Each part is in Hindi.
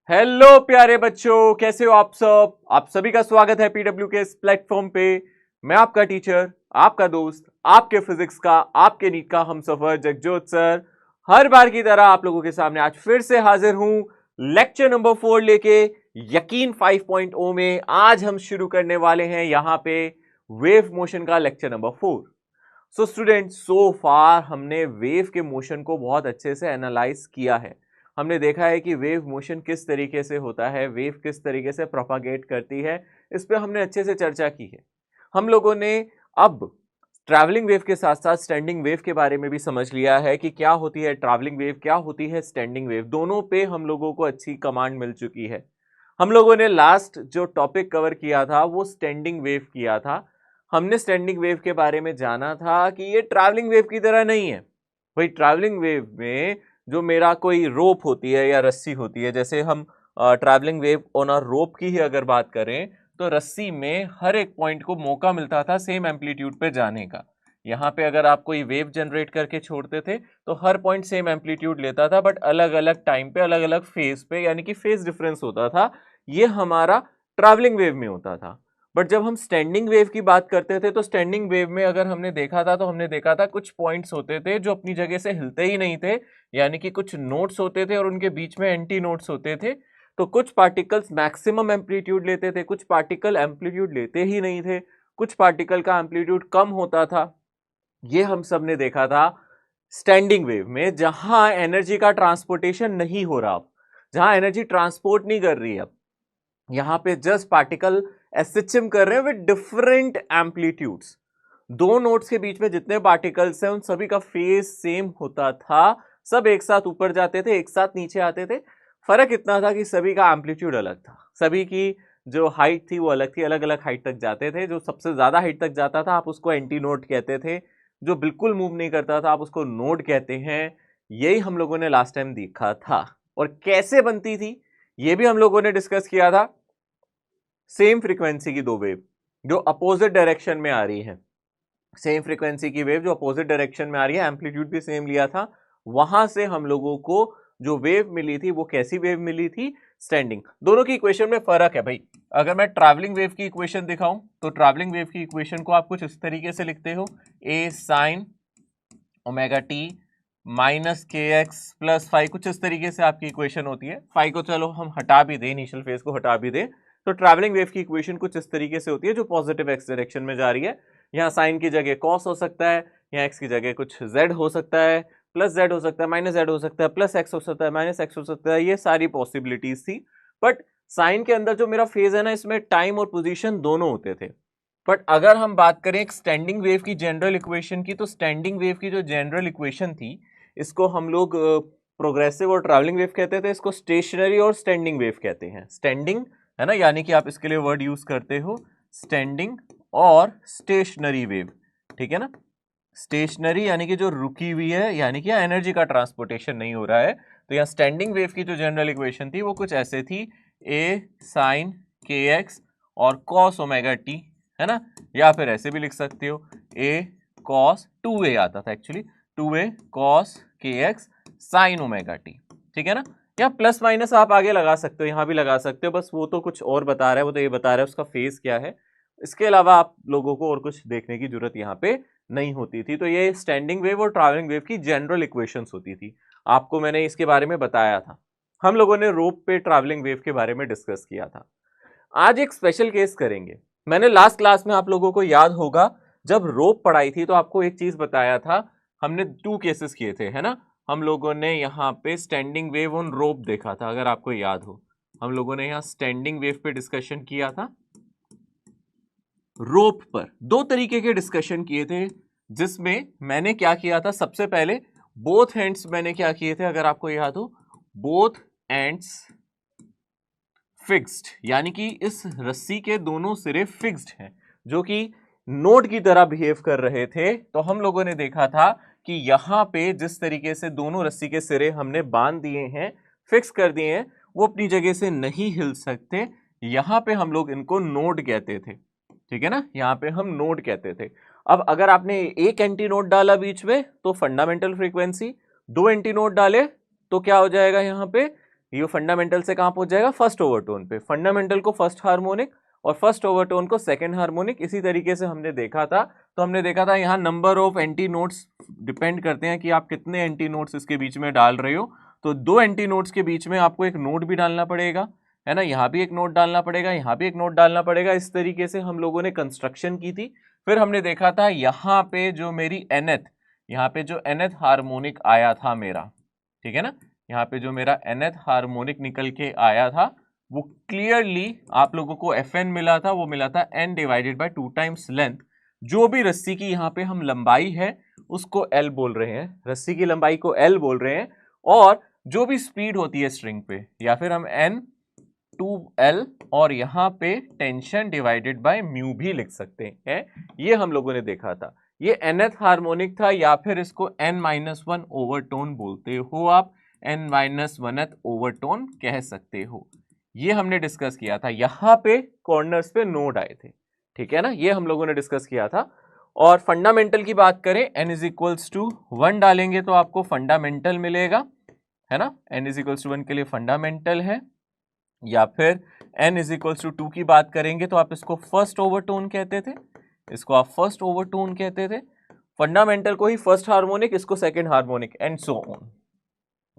हेलो प्यारे बच्चों, कैसे हो आप सब। आप सभी का स्वागत है पीडब्ल्यू के इस प्लेटफॉर्म पे। मैं आपका टीचर, आपका दोस्त, आपके फिजिक्स का, आपके नीट का हमसफर जगजोत सर हर बार की तरह आप लोगों के सामने आज फिर से हाजिर हूं लेक्चर नंबर 4 लेके। यकीन 5.0 में आज हम शुरू करने वाले हैं यहां पे वेव मोशन का लेक्चर नंबर 4। सो स्टूडेंट, सो फार हमने वेव के मोशन को बहुत अच्छे से एनालाइज किया है। हमने देखा है कि वेव मोशन किस तरीके से होता है, वेव किस तरीके से प्रोपागेट करती है, इस पे हमने अच्छे से चर्चा की है। हम लोगों ने अब ट्रैवलिंग वेव के साथ साथ स्टैंडिंग वेव के बारे में भी समझ लिया है कि क्या होती है ट्रैवलिंग वेव, क्या होती है स्टैंडिंग वेव। दोनों पे हम लोगों को अच्छी कमांड मिल चुकी है। हम लोगों ने लास्ट जो टॉपिक कवर किया था वो स्टैंडिंग वेव किया था। हमने स्टैंडिंग वेव के बारे में जाना था कि ये ट्रैवलिंग वेव की तरह नहीं है। भाई ट्रैवलिंग वेव में जो मेरा कोई रोप होती है या रस्सी होती है, जैसे हम ट्रैवलिंग वेव ऑन अ रोप की ही अगर बात करें तो रस्सी में हर एक पॉइंट को मौका मिलता था सेम एम्पलीट्यूड पे जाने का। यहाँ पे अगर आप कोई वेव जनरेट करके छोड़ते थे तो हर पॉइंट सेम एम्पलीट्यूड लेता था, बट अलग अलग टाइम पे अलग अलग फेज पे, यानी कि फेज डिफरेंस होता था। ये हमारा ट्रैवलिंग वेव में होता था। बट जब हम स्टैंडिंग वेव की बात करते थे तो स्टैंडिंग वेव में अगर हमने देखा था तो हमने देखा था कुछ पॉइंट्स होते थे जो अपनी जगह से हिलते ही नहीं थे, यानी कि कुछ नोड्स होते थे और उनके बीच में एंटी नोड्स होते थे। तो कुछ पार्टिकल्स मैक्सिमम एम्पलीट्यूड लेते थे, कुछ पार्टिकल एम्पलीट्यूड लेते ही नहीं थे, कुछ पार्टिकल का एम्पलीट्यूड कम होता था। ये हम सब ने देखा था स्टैंडिंग वेव में, जहां एनर्जी का ट्रांसपोर्टेशन नहीं हो रहा, जहां एनर्जी ट्रांसपोर्ट नहीं कर रही है। अब यहां पे जस्ट पार्टिकल एसएचएम कर रहे हैं विद डिफरेंट एम्पलीट्यूड्स। दो नोड्स के बीच में जितने पार्टिकल्स हैं उन सभी का फेज सेम होता था। सब एक साथ ऊपर जाते थे, एक साथ नीचे आते थे। फर्क इतना था कि सभी का एम्पलीट्यूड अलग था, सभी की जो हाइट थी वो अलग थी, अलग अलग हाइट तक जाते थे। जो सबसे ज्यादा हाइट तक जाता था आप उसको एंटी नोड कहते थे, जो बिल्कुल मूव नहीं करता था आप उसको नोड कहते हैं। यही हम लोगों ने लास्ट टाइम देखा था। और कैसे बनती थी ये भी हम लोगों ने डिस्कस किया था। सेम फ्रीक्वेंसी की दो वेव जो अपोजिट डायरेक्शन में आ रही है, सेम फ्रीक्वेंसी की वेव जो अपोजिट डायरेक्शन में आ रही है, एम्पलीट्यूड भी सेम लिया था। वहां से हम लोगों को जो वेव मिली थी वो कैसी वेव मिली थी, स्टैंडिंग। दोनों की इक्वेशन में फर्क है भाई। अगर मैं ट्रैवलिंग वेव की इक्वेशन दिखाऊं तो ट्रैवलिंग वेव की इक्वेशन को आप कुछ इस तरीके से लिखते हो, ए साइन ओमेगा टी माइनस के एक्स प्लस फाइव, कुछ इस तरीके से आपकी इक्वेशन होती है। फाइव को चलो हम हटा भी दें, इनिशियल फेज को हटा भी दें, तो ट्रैवलिंग वेव की इक्वेशन कुछ इस तरीके से होती है जो पॉजिटिव एक्स डायरेक्शन में जा रही है। यहाँ साइन की जगह कॉस हो सकता है, यहाँ एक्स की जगह कुछ जेड हो सकता है, प्लस जेड हो सकता है, माइनस जेड हो सकता है, प्लस एक्स हो सकता है, माइनस एक्स हो सकता है। ये सारी पॉसिबिलिटीज थी। बट साइन के अंदर जो मेरा फेज है ना, इसमें टाइम और पोजीशन दोनों होते थे। बट अगर हम बात करें एक स्टैंडिंग वेव की जनरल इक्वेशन की, तो स्टैंडिंग वेव की जो जनरल इक्वेशन थी इसको हम लोग प्रोग्रेसिव और ट्रैवलिंग वेव कहते थे, इसको स्टेशनरी और स्टैंडिंग वेव कहते हैं। स्टैंडिंग है ना, यानी कि आप इसके लिए वर्ड यूज करते हो स्टैंडिंग और स्टेशनरी वेव, ठीक है ना। स्टेशनरी यानी कि जो रुकी हुई है, यानी कि एनर्जी का ट्रांसपोर्टेशन नहीं हो रहा है। तो यहाँ स्टैंडिंग वेव की जो जनरल इक्वेशन थी वो कुछ ऐसे थी, ए साइन के एक्स और कॉस ओमेगा टी, है ना। या फिर ऐसे भी लिख सकते हो, ए कॉस 2a आता था एक्चुअली, 2a कॉस के एक्स साइन ओमेगा टी, ठीक है ना। या प्लस माइनस आप आगे लगा सकते हो, यहाँ भी लगा सकते हो, बस वो तो कुछ और बता रहा है, वो तो ये बता रहा है उसका फेज क्या है। इसके अलावा आप लोगों को और कुछ देखने की जरूरत यहाँ पे नहीं होती थी। तो ये स्टैंडिंग वेव और ट्रैवलिंग वेव की जनरल इक्वेशंस होती थी। आपको मैंने इसके बारे में बताया था। हम लोगों ने रोप पे ट्रैवलिंग वेव के बारे में डिस्कस किया था। आज एक स्पेशल केस करेंगे। मैंने लास्ट क्लास में आप लोगों को याद होगा जब रोप पढ़ाई थी तो आपको एक चीज बताया था, हमने 2 केसेस किए थे, है ना। हम लोगों ने यहाँ पे स्टैंडिंग वेव ऑन रोप देखा था, अगर आपको याद हो। हम लोगों ने यहाँ स्टैंडिंग वेव पे डिस्कशन किया था। रोप पर 2 तरीके के डिस्कशन किए थे, जिसमें मैंने क्या किया था, सबसे पहले बोथ एंड्स मैंने क्या किए थे, अगर आपको याद हो, बोथ एंड्स फिक्स्ड, यानी कि इस रस्सी के दोनों सिरे फिक्स्ड हैं, जो कि नोट की तरह बिहेव कर रहे थे। तो हम लोगों ने देखा था कि यहां पे जिस तरीके से दोनों रस्सी के सिरे हमने बांध दिए हैं, फिक्स कर दिए हैं, वो अपनी जगह से नहीं हिल सकते। यहां पे हम लोग इनको नोड कहते थे, ठीक है ना, यहां पे हम नोड कहते थे। अब अगर आपने एक एंटी नोड डाला बीच में तो फंडामेंटल फ्रीक्वेंसी, 2 एंटी नोड डाले तो क्या हो जाएगा, यहां पे ये फंडामेंटल से कहाँ पहुंच जाएगा, फर्स्ट ओवरटोन पे। फंडामेंटल को फर्स्ट हार्मोनिक और फर्स्ट ओवरटोन को सेकंड हार्मोनिक, इसी तरीके से हमने देखा था। तो हमने देखा था यहाँ number of anti notes depend करते हैं कि आप कितने एंटी नोट्स इसके बीच में डाल रहे हो। तो 2 एंटी नोट्स के बीच में आपको एक नोट भी डालना पड़ेगा, है ना, यहाँ भी एक नोट डालना पड़ेगा, यहाँ भी एक नोट डालना पड़ेगा। इस तरीके से हम लोगों ने कंस्ट्रक्शन की थी। फिर हमने देखा था यहाँ पे जो मेरी nth, यहाँ पे जो nth हार्मोनिक आया था मेरा, ठीक है ना, यहाँ पे जो मेरा nth हार्मोनिक निकल के आया था वो क्लियरली आप लोगों को Fn मिला था, वो मिला था n divided by 2 times length. जो भी रस्सी की यहाँ पे हम लंबाई है उसको L बोल रहे हैं, रस्सी की लंबाई को L बोल रहे हैं। और जो भी स्पीड होती है स्ट्रिंग पे, या फिर हम N2L और यहाँ पे टेंशन डिवाइडेड बाय म्यू भी लिख सकते हैं। ये हम लोगों ने देखा था। ये nth हार्मोनिक था, या फिर इसको n-1 ओवरटोन बोलते हो आप, n-1th ओवरटोन कह सकते हो। ये हमने डिस्कस किया था। यहाँ पे कॉर्नर्स पे नोड आए थे, ठीक है ना, ये हम लोगों ने डिस्कस किया था। और फंडामेंटल की बात करें, n=1 डालेंगे तो आपको फंडामेंटल मिलेगा, है ना, n=1 के लिए फंडामेंटल है। या फिर n=2 की बात करेंगे तो आप इसको फर्स्ट ओवरटोन कहते थे, इसको आप फर्स्ट ओवरटोन कहते थे। फंडामेंटल को ही फर्स्ट हार्मोनिक, इसको second harmonic, and so on.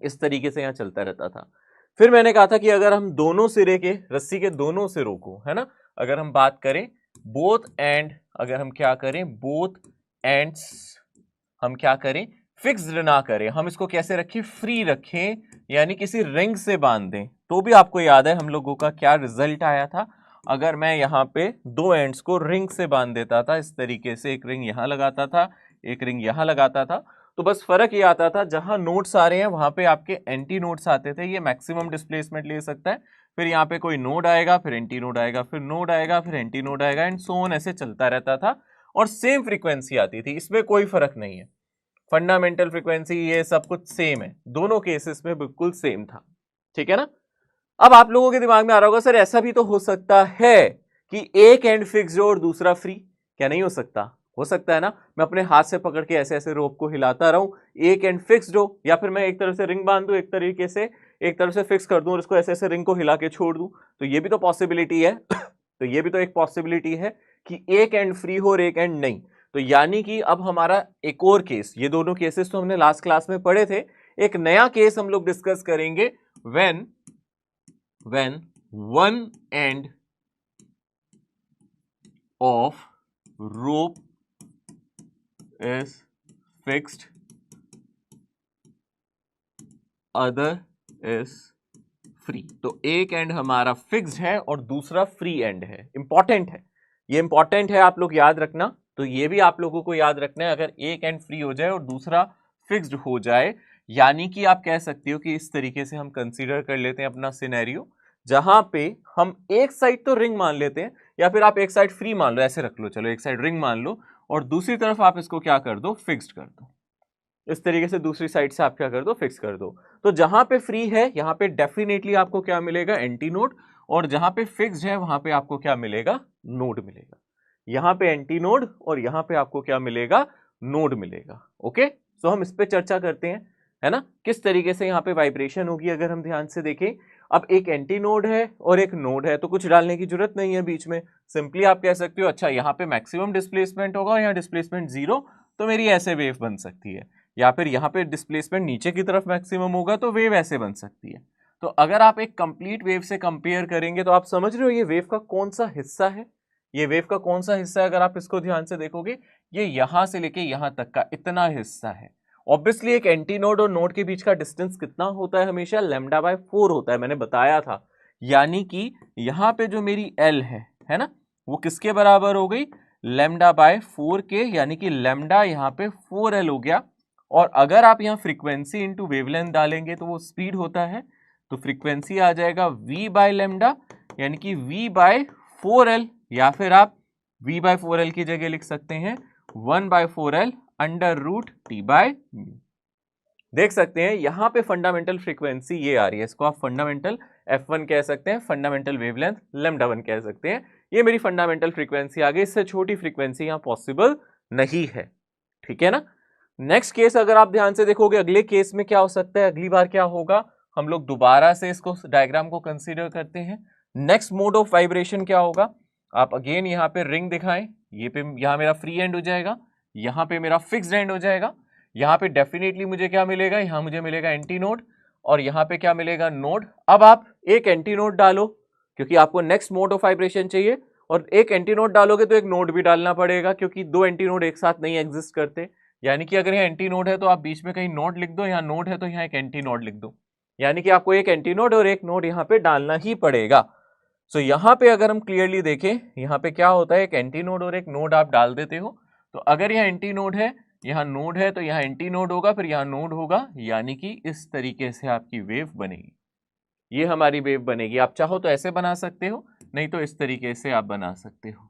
इस तरीके से यहाँ चलता रहता था। फिर मैंने कहा था कि अगर हम दोनों सिरे के, रस्सी के दोनों सिरों को, है ना, अगर हम बात करें बोथ एंड, अगर हम क्या करें, बोथ एंड्स हम क्या करें, फिक्स्ड ना करें, हम इसको कैसे रखें, फ्री रखें, यानी किसी रिंग से बांध दें। तो भी आपको याद है हम लोगों का क्या रिजल्ट आया था। अगर मैं यहाँ पे 2 एंड्स को रिंग से बांध देता था इस तरीके से, एक रिंग यहाँ लगाता था, एक रिंग यहाँ लगाता था, तो बस फर्क ये आता था जहां नोड्स आ रहे हैं वहां पे आपके एंटी नोड्स आते थे। ये मैक्सिमम डिस्प्लेसमेंट ले सकता है। फिर यहाँ पे कोई नोड आएगा, फिर एंटी नोड आएगा, फिर नोड आएगा, फिर एंटी नोड आएगा, एंड सो ऑन, ऐसे चलता रहता था। और सेम फ्रीक्वेंसी आती थी, इसमें कोई फर्क नहीं है। फंडामेंटल फ्रीक्वेंसी ये सब कुछ सेम है, दोनों केसेस में बिल्कुल सेम था, ठीक है ना। अब आप लोगों के दिमाग में आ रहा होगा, सर ऐसा भी तो हो सकता है कि एक एंड फिक्स्ड हो और दूसरा फ्री, क्या नहीं हो सकता? हो सकता है ना। मैं अपने हाथ से पकड़ के ऐसे ऐसे रोप को हिलाता रहूं, एक एंड फिक्स्ड हो, या फिर मैं एक तरफ से रिंग बांध दूं, एक तरीके से एक तरफ से फिक्स कर दूं और इसको ऐसे ऐसे रिंग को हिला के छोड़ दूं, तो ये भी तो पॉसिबिलिटी है। तो ये भी तो एक पॉसिबिलिटी है कि एक एंड फ्री हो और एक एंड नहीं। तो यानी कि अब हमारा एक और केस, ये दोनों केसेस तो हमने लास्ट क्लास में पढ़े थे, एक नया केस हम लोग डिस्कस करेंगे, when one end of rope is fixed, other is free। तो एक एंड हमारा फिक्स्ड है और दूसरा फ्री एंड है। इंपॉर्टेंट है, ये इंपॉर्टेंट है, आप लोग याद रखना। तो ये भी आप लोगों को याद रखना है, अगर एक एंड फ्री हो जाए और दूसरा फिक्स्ड हो जाए, यानी कि आप कह सकते हो कि इस तरीके से हम कंसीडर कर लेते हैं अपना सिनेरियो, जहां पे हम एक साइड तो रिंग मान लेते हैं, या फिर आप एक साइड फ्री मान लो, ऐसे रख लो, चलो एक साइड रिंग मान लो और दूसरी तरफ आप इसको क्या कर दो, फिक्स्ड कर दो। इस तरीके से दूसरी साइड से आप क्या कर दो, फिक्स कर दो। तो जहां पे फ्री है यहां पे डेफिनेटली आपको क्या मिलेगा, एंटी नोड, और जहां पे फिक्स्ड है वहां पे आपको क्या मिलेगा, नोड मिलेगा। यहां पे एंटी नोड और यहां पे आपको क्या मिलेगा, नोड मिलेगा। ओके, तो हम इस पे चर्चा करते हैं, है ना, किस तरीके से यहाँ पे वाइब्रेशन होगी। अगर हम ध्यान से देखें, अब एक एंटी नोड है और एक नोड है, तो कुछ डालने की जरूरत नहीं है बीच में। सिंपली आप कह सकते हो, अच्छा यहाँ पे मैक्सिमम डिस्प्लेसमेंट होगा, यहाँ डिस्प्लेसमेंट 0, तो मेरी ऐसे वेव बन सकती है। या फिर यहाँ पे डिस्प्लेसमेंट नीचे की तरफ मैक्सिमम होगा तो वेव ऐसे बन सकती है। तो अगर आप एक कंप्लीट वेव से कंपेयर करेंगे तो आप समझ रहे हो ये वेव का कौन सा हिस्सा है, ये वेव का कौन सा हिस्सा है। अगर आप इसको ध्यान से देखोगे, ये यहां से लेके यहां तक का इतना हिस्सा है। ऑब्वियसली एक एंटी नोड और नोड के बीच का डिस्टेंस कितना होता है, हमेशा λ/4 होता है, मैंने बताया था। यानी कि यहाँ पे जो मेरी L है ना, वो किसके बराबर हो गई, λ/4 के, यानी कि लैम्डा यहाँ पे 4L हो गया। और अगर आप यहाँ फ्रीक्वेंसी इंटू वेवलेंथ डालेंगे तो वो स्पीड होता है, तो फ्रीक्वेंसी आ जाएगा v/λ, यानी कि v/4L, या फिर आप v/4L की जगह लिख सकते हैं 1/4L √T/μ। देख सकते हैं यहाँ पे फंडामेंटल फ्रीक्वेंसी ये आ रही है, इसको आप फंडामेंटल f1 कह सकते हैं, फंडामेंटल वेवलेंथ λ1 कह सकते हैं। ये मेरी फंडामेंटल फ्रीक्वेंसी आ गई, इससे छोटी फ्रीक्वेंसी यहाँ पॉसिबल नहीं है, ठीक है ना। नेक्स्ट केस अगर आप ध्यान से देखोगे, अगले केस में क्या हो सकता है, अगली बार क्या होगा, हम लोग दोबारा से इसको डायग्राम को कंसीडर करते हैं। नेक्स्ट मोड ऑफ वाइब्रेशन क्या होगा, आप अगेन यहाँ पे रिंग दिखाएं, ये पे यहाँ मेरा फ्री एंड हो जाएगा, यहाँ पे मेरा फिक्स्ड एंड हो जाएगा। यहाँ पे डेफिनेटली मुझे क्या मिलेगा, यहाँ मुझे मिलेगा एंटी नोड, और यहाँ पे क्या मिलेगा, नोड। अब आप एक एंटी नोड डालो क्योंकि आपको नेक्स्ट मोड ऑफ वाइब्रेशन चाहिए, और एक एंटी नोड डालोगे तो एक नोड भी डालना पड़ेगा क्योंकि दो एंटी नोड एक साथ नहीं एग्जिस्ट करते। यानी कि अगर यहाँ एंटी नोड है तो आप बीच में कहीं नोड लिख दो, यहाँ नोड है तो यहाँ एक एंटी नोड लिख दो, यानी कि आपको एक एंटी नोड और एक नोड यहाँ पे डालना ही पड़ेगा। सो यहाँ पे अगर हम क्लियरली देखें, यहाँ पे क्या होता है, एक एंटी नोड और एक नोड आप डाल देते हो, तो अगर यहाँ एंटी नोड है, यहाँ नोड है, तो यहाँ एंटी नोड होगा, फिर यहाँ नोड होगा, यानी कि इस तरीके से आपकी वेव बनेगी। ये हमारी वेव बनेगी। आप चाहो तो ऐसे बना सकते हो, नहीं तो इस तरीके से आप बना सकते हो,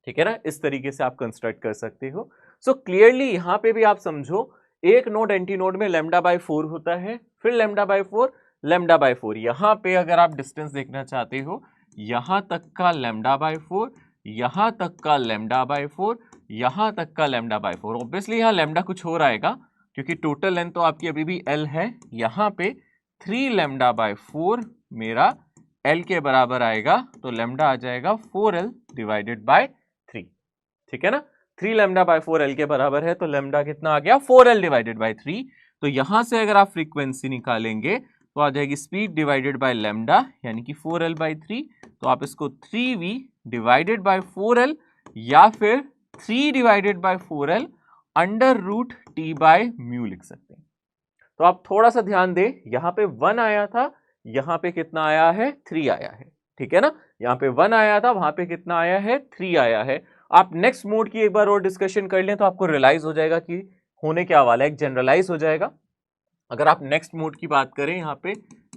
ठीक है ना, इस तरीके से आप कंस्ट्रक्ट कर सकते हो। सो क्लियरली यहाँ पे भी आप समझो, एक नोड एंटी नोड में λ/4 होता है, फिर λ/4 λ/4। यहाँ पे अगर आप डिस्टेंस देखना चाहते हो, यहाँ तक का λ/4, यहाँ तक का λ/4, यहाँ तक का λ/4। ऑब्वियसली यहाँ लैम्डा कुछ और आएगा क्योंकि टोटल लेंथ तो आपकी अभी भी l है। यहाँ पे 3 λ/4 मेरा l के बराबर आएगा, तो लैम्डा आ जाएगा 4l डिवाइडेड बाय 3, ठीक है ना। 3 λ/4 l के बराबर है, तो लैम्डा कितना आ गया, 4l डिवाइडेड बाय 3। तो यहां से अगर आप फ्रीक्वेंसी निकालेंगे तो आ जाएगी स्पीड डिवाइडेड बाय लैम्डा, यानी कि 4l/3। तो आप इसको 3v डिवाइडेड बाय 4l या फिर 3 डिवाइडेड बाय 4l √T/μ लिख सकते हैं। तो आप थोड़ा सा ध्यान दें, यहाँ पे 1 आया था, यहाँ पे कितना आया है, 3 आया है, ठीक है ना। यहाँ पे 1 आया था, वहां पे कितना आया है, 3 आया है। आप नेक्स्ट मोड की एक बार और डिस्कशन कर लें तो आपको रियलाइज हो जाएगा कि होने क्या वाला है, एक जनरलाइज हो जाएगा। अगर आप नेक्स्ट मोड की बात करें, यहाँ पे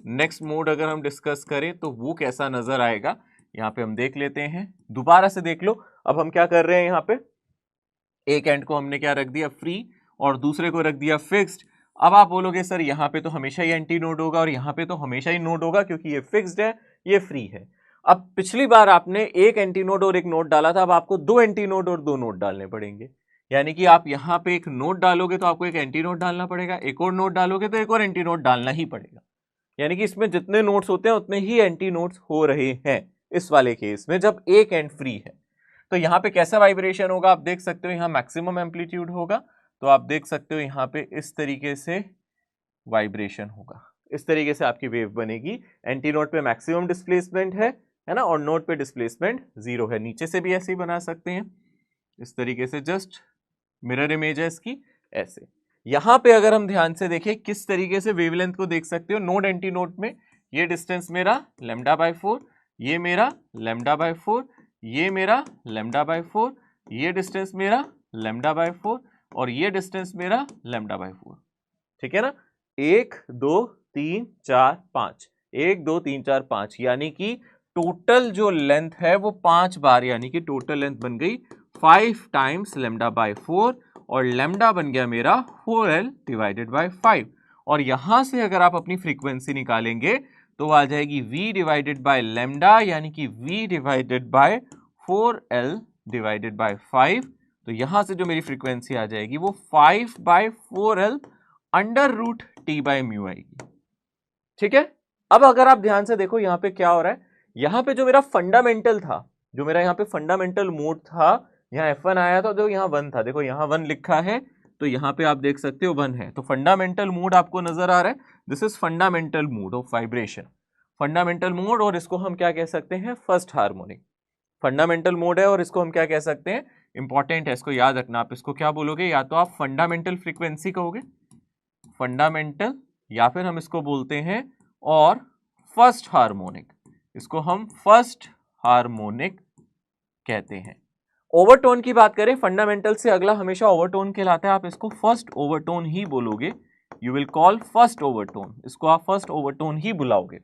नेक्स्ट मोड अगर हम डिस्कस करें तो वो कैसा नजर आएगा, यहाँ पे हम देख लेते हैं। दोबारा से देख लो, अब हम क्या कर रहे हैं, यहाँ पे एक एंड को हमने क्या रख दिया, फ्री, और दूसरे को रख दिया फिक्स्ड। अब आप बोलोगे सर यहाँ पे तो हमेशा ही एंटी नोड होगा और यहाँ पे तो हमेशा ही नोड होगा क्योंकि ये फिक्स्ड है, ये फ्री है। अब पिछली बार आपने एक एंटी नोड और एक नोड डाला था, अब आपको दो एंटी नोड और दो नोड डालने पड़ेंगे। यानी कि आप यहाँ पे एक नोड डालोगे तो आपको एक एंटी नोड डालना पड़ेगा, एक और नोड डालोगे तो एक और एंटी नोड डालना ही पड़ेगा। यानी कि इसमें जितने नोड्स होते हैं उतने ही एंटी नोड्स हो रहे हैं इस वाले केस में, जब एक एंड फ्री है। तो यहाँ पे कैसा वाइब्रेशन होगा, आप देख सकते हो यहाँ मैक्सिमम एम्पलीट्यूड होगा, तो आप देख सकते हो यहाँ पे इस तरीके से वाइब्रेशन होगा, इस तरीके से आपकी वेव बनेगी। एंटी नोड पे मैक्सिमम डिस्प्लेसमेंट है ना, और नोड पे डिस्प्लेसमेंट 0 है। नीचे से भी ऐसे ही बना सकते हैं, इस तरीके से, जस्ट मिरर इमेज है इसकी, ऐसे। यहाँ पे अगर हम ध्यान से देखें किस तरीके से वेवलेंथ को देख सकते हो, नोड एंटी नोड में ये डिस्टेंस मेरा λ/4, ये मेरा λ/4, ये मेरा λ/4, ये डिस्टेंस मेरा λ/4, और ये डिस्टेंस मेरा λ/4, ठीक है ना। 1 2 3 4 5, 1 2 3 4 5, यानी कि टोटल जो लेंथ है वो 5 बार, यानी कि टोटल लेंथ बन गई 5 टाइम्स λ/4, और लैम्डा बन गया मेरा 4l डिवाइडेड बाय 5। और यहां से अगर आप अपनी फ्रीक्वेंसी निकालेंगे तो आ जाएगी v डिवाइडेड बाय लैम्डा, यानी कि v divided by 4l divided by 5। तो यहां से जो मेरी फ्रीक्वेंसी आ जाएगी वो 5/4l √T/μ आएगी, ठीक है। अब अगर आप ध्यान से देखो यहाँ पे क्या हो रहा है, यहाँ पे जो मेरा फंडामेंटल था, जो मेरा यहाँ पे फंडामेंटल मोड था, यहाँ F1 आया था, जो यहाँ 1 था, देखो यहाँ 1 लिखा है, तो यहाँ पे आप देख सकते हो 1 है, तो फंडामेंटल मोड आपको नजर आ रहा है। This is fundamental mode of vibration, fundamental mode, और इसको हम क्या कह सकते हैं, फर्स्ट हार्मोनिक। फंडामेंटल मोड है और इसको हम क्या कह सकते हैं, इंपॉर्टेंट है, इसको याद रखना। आप इसको क्या बोलोगे, या तो आप फंडामेंटल फ्रीक्वेंसी कहोगे, फंडामेंटल, या फिर हम इसको बोलते हैं और फर्स्ट हार्मोनिक, इसको हम फर्स्ट हार्मोनिक कहते हैं। ओवरटोन की बात करें, फंडामेंटल से अगला हमेशा ओवरटोन कहलाता है, आप इसको फर्स्ट ओवरटोन ही बोलोगे, you will call first overtone, इसको आप फर्स्ट ओवरटोन ही बुलाओगे,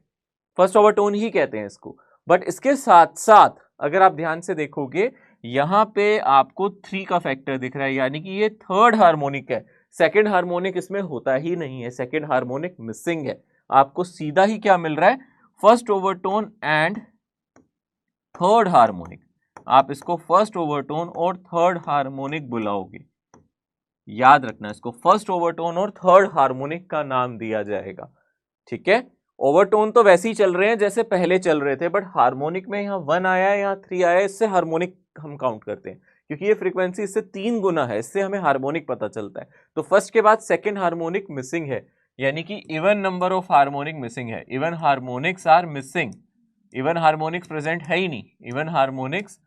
फर्स्ट ओवरटोन ही कहते हैं इसको। बट इसके साथ साथ अगर आप ध्यान से देखोगे, यहाँ पे आपको 3 का फैक्टर दिख रहा है, यानी कि ये थर्ड हार्मोनिक है, सेकेंड हार्मोनिक इसमें होता ही नहीं है, सेकेंड हार्मोनिक मिसिंग है। आपको सीधा ही क्या मिल रहा है, first overtone and third harmonic. आप इसको फर्स्ट ओवरटोन और थर्ड हार्मोनिक बुलाओगे, याद रखना, इसको फर्स्ट ओवरटोन और थर्ड हार्मोनिक का नाम दिया जाएगा, ठीक है, ओवरटोन तो वैसे ही चल रहे हैं जैसे पहले चल रहे थे, बट हार्मोनिक में यहाँ 1 आया है, यहाँ 3 आया है, इससे हार्मोनिक हम काउंट करते हैं क्योंकि ये फ्रीक्वेंसी इससे 3 गुना है, इससे हमें हार्मोनिक पता चलता है। तो फर्स्ट के बाद सेकेंड हार्मोनिक मिसिंग है, यानी कि even number of harmonic missing है, even harmonics are missing, even harmonics present है ही नहीं, इवन हार्मोनिक्स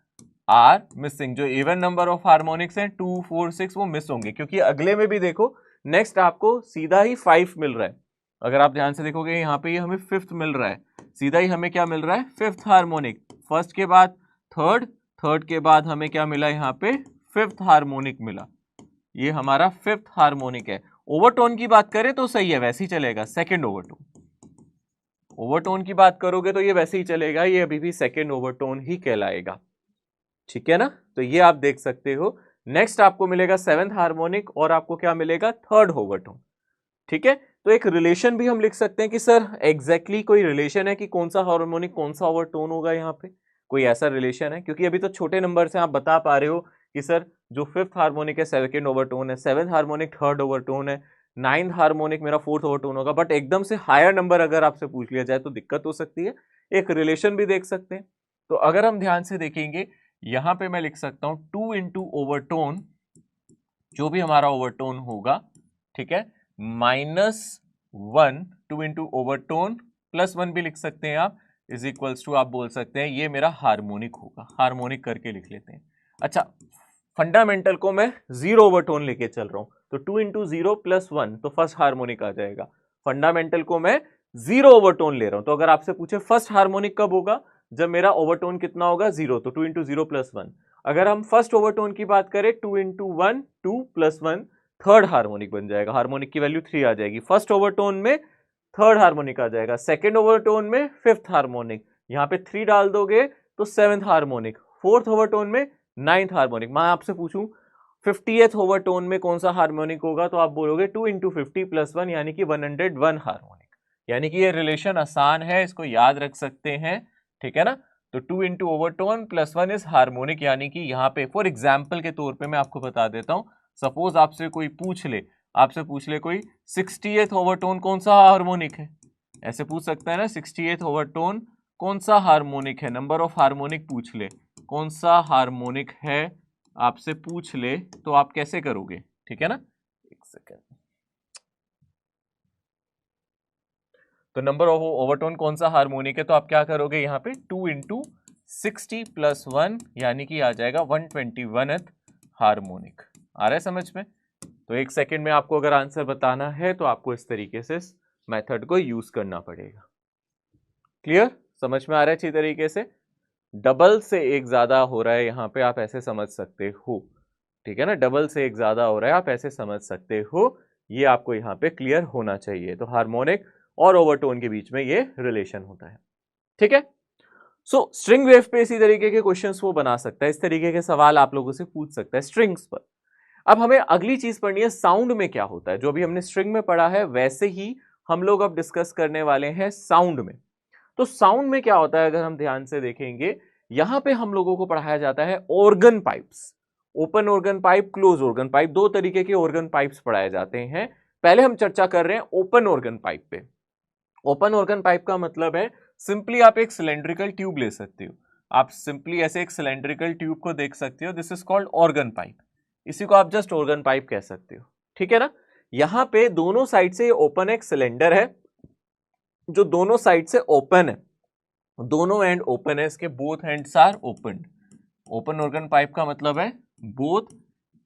आर मिसिंग। जो इवन नंबर ऑफ हार्मोनिक्स हैं 2, 4, 6 वो मिस होंगे, क्योंकि अगले में भी देखो नेक्स्ट आपको सीधा ही 5 मिल रहा है। अगर आप ध्यान से देखोगे यहाँ पे ये हमें 5th मिल रहा है, सीधा ही हमें क्या मिल रहा है 5th हार्मोनिक। फर्स्ट के बाद थर्ड, थर्ड के बाद हमें क्या मिला यहाँ पे 5th हार्मोनिक मिला, ये हमारा 5th हार्मोनिक है। ओवरटोन की बात करें तो सही है, वैसे ही चलेगा, सेकेंड ओवरटोन। ओवरटोन की बात करोगे तो ये वैसे ही चलेगा, ये अभी भी सेकेंड ओवरटोन ही कहलाएगा, ठीक है ना। तो ये आप देख सकते हो। नेक्स्ट आपको मिलेगा 7th हार्मोनिक और आपको क्या मिलेगा 3rd ओवरटोन, ठीक है। तो एक रिलेशन भी हम लिख सकते हैं कि सर एग्जैक्टली कोई रिलेशन है कि कौन सा हार्मोनिक कौन सा ओवरटोन होगा, यहाँ पे कोई ऐसा रिलेशन है? क्योंकि अभी तो छोटे नंबर से आप बता पा रहे हो कि सर जो 5th हार्मोनिक है 2nd ओवरटोन है, 7th हार्मोनिक 3rd ओवरटोन है, 9th हार्मोनिक मेरा 4th ओवरटोन होगा, बट एकदम से हायर नंबर अगर आपसे पूछ लिया जाए तो दिक्कत हो सकती है। एक रिलेशन भी देख सकते हैं। तो अगर हम ध्यान से देखेंगे यहाँ पे मैं लिख सकता हूँ 2 इंटू ओवरटोन, जो भी हमारा ओवरटोन होगा, ठीक है, -1, 2 इंटू ओवरटोन +1 भी लिख सकते हैं आप, इज इक्वल्स टू आप बोल सकते हैं ये मेरा हार्मोनिक होगा। हार्मोनिक करके लिख लेते हैं। अच्छा, फंडामेंटल को मैं 0 ओवरटोन लेके चल रहा हूं, तो 2 इंटू 0 +1 तो फर्स्ट हार्मोनिक आ जाएगा। फंडामेंटल को मैं 0 ओवरटोन ले रहा हूं, तो अगर आपसे पूछे फर्स्ट हार्मोनिक कब होगा, जब मेरा ओवरटोन कितना होगा 0, तो 2 इंटू 0 +1। अगर हम फर्स्ट ओवरटोन की बात करें 2 इंटू 1 2 +1 3rd हार्मोनिक बन जाएगा, हार्मोनिक की वैल्यू 3 आ जाएगी। फर्स्ट ओवरटोन में 3rd हार्मोनिक आ जाएगा, सेकेंड ओवरटोन में 5th हार्मोनिक, यहाँ पे 3 डाल दोगे तो 7th हार्मोनिक, 4th ओवरटोन में 9th हार्मोनिक। मैं आपसे पूछूं 50th ओवरटोन में कौन सा हार्मोनिक होगा, तो आप बोलोगे 2 इंटू 50 +1 यानी कि 101 हार्मोनिक। यानी कि ये रिलेशन आसान है, इसको याद रख सकते हैं, ठीक है ना। तो 2 इंटू ओवरटोन +1 इज हार्मोनिक, यानी कि यहाँ पे फॉर एग्जाम्पल के तौर पे मैं आपको बता देता हूँ, सपोज आपसे कोई पूछ ले, आपसे पूछ ले कोई 60th ओवरटोन कौन सा हार्मोनिक है, ऐसे पूछ सकता है ना, 60th ओवरटोन कौन सा हार्मोनिक है, नंबर ऑफ हार्मोनिक पूछ ले, कौन सा हार्मोनिक है आपसे पूछ ले, तो आप कैसे करोगे, ठीक है ना। एक सेकेंड, तो नंबर ऑफ ओवरटोन कौन सा हार्मोनिक है, तो आप क्या करोगे यहाँ पे 2 इंटू 60 +1 यानी कि आ जाएगा 121th हार्मोनिक। आ रहा है समझ में। तो एक सेकंड में आपको अगर आंसर बताना है तो आपको इस तरीके से इस मेथड को यूज करना पड़ेगा। क्लियर, समझ में आ रहा है अच्छी तरीके से। डबल से एक ज्यादा हो रहा है यहाँ पे, आप ऐसे समझ सकते हो, ठीक है ना, डबल से एक ज्यादा हो रहा है आप ऐसे समझ सकते हो, ये आपको यहाँ पे क्लियर होना चाहिए। तो हार्मोनिक और ओवरटोन के बीच में ये रिलेशन होता है, ठीक है। सो स्ट्रिंग वेव पे इसी तरीके के क्वेश्चंस वो बना सकता है, इस तरीके के सवाल आप लोगों से पूछ सकता है स्ट्रिंग्स पर। अब हमें अगली चीज पढ़नी है, साउंड में क्या होता है। जो अभी हमने स्ट्रिंग में पढ़ा है वैसे ही हम लोग अब डिस्कस करने वाले हैं साउंड में। तो साउंड में क्या होता है, अगर हम ध्यान से देखेंगे, यहां पे हम लोगों को पढ़ाया जाता है organ pipes, open organ pipe, close organ pipe, दो तरीके के ऑर्गन पाइप्स पढ़ाए जाते हैं। पहले हम चर्चा कर रहे हैं ओपन ऑर्गन पाइप पे। ओपन ऑर्गन पाइप का मतलब है सिंपली आप एक सिलेंड्रिकल ट्यूब ले सकते हो, आप सिंपली ऐसे एक सिलेंड्रिकल ट्यूब को देख सकते हो, this is called organ pipe, इसी को आप जस्ट ऑर्गन पाइप कह सकते हो, ठीक है ना। यहां पे दोनों साइड से ओपन एक सिलेंडर है जो दोनों साइड से ओपन है, दोनों एंड ओपन है, इसके both ends are open. Open organ pipe का मतलब है बोथ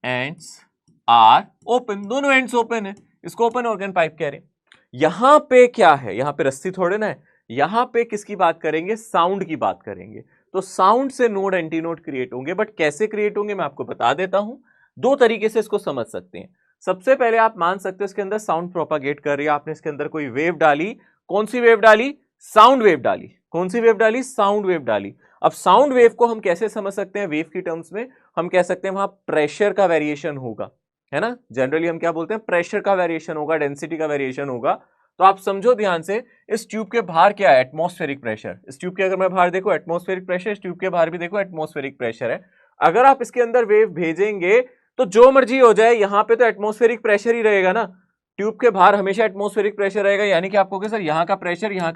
एंड्स आर ओपन, दोनों एंड्स ओपन है, इसको ओपन ऑर्गन पाइप कह रहे हैं। यहां पे क्या है, यहां पे रस्सी थोड़े ना है, यहां पे किसकी बात करेंगे, साउंड की बात करेंगे। तो साउंड से नोड एंटी नोड क्रिएट होंगे, बट कैसे क्रिएट होंगे मैं आपको बता देता हूं। दो तरीके से इसको समझ सकते हैं। सबसे पहले आप मान सकते हो इसके अंदर साउंड प्रोपागेट कर रही है, आपने इसके अंदर कोई वेव डाली, कौन सी वेव डाली, साउंड वेव डाली, कौन सी वेव डाली, साउंड वेव डाली। अब साउंड वेव को हम कैसे समझ सकते हैं, वेव की टर्म्स में हम कह सकते हैं वहां प्रेशर का वेरिएशन होगा, है ना। जनरली हम क्या बोलते हैं, प्रेशर का वेरिएशन होगा, डेंसिटी का वेरिएशन होगा। तो आप समझो ध्यान से, इस ट्यूब के बाहर क्या है, एटमॉस्फेरिक प्रेशर। इस ट्यूब के अगर मैं बाहर देखो एटमॉस्फेरिक प्रेशर, इस ट्यूब के बाहर भी देखो एटमॉस्फेरिक प्रेशर है। अगर आप इसके अंदर वेव भेजेंगे तो जो मर्जी हो जाए, यहां पे तो एटमॉस्फेरिक प्रेशर ही रहेगा ना, ट्यूब के बाहर हमेशा एटमॉस्फेरिक प्रेशर रहेगा, यानी कि आपको सर यहाँ का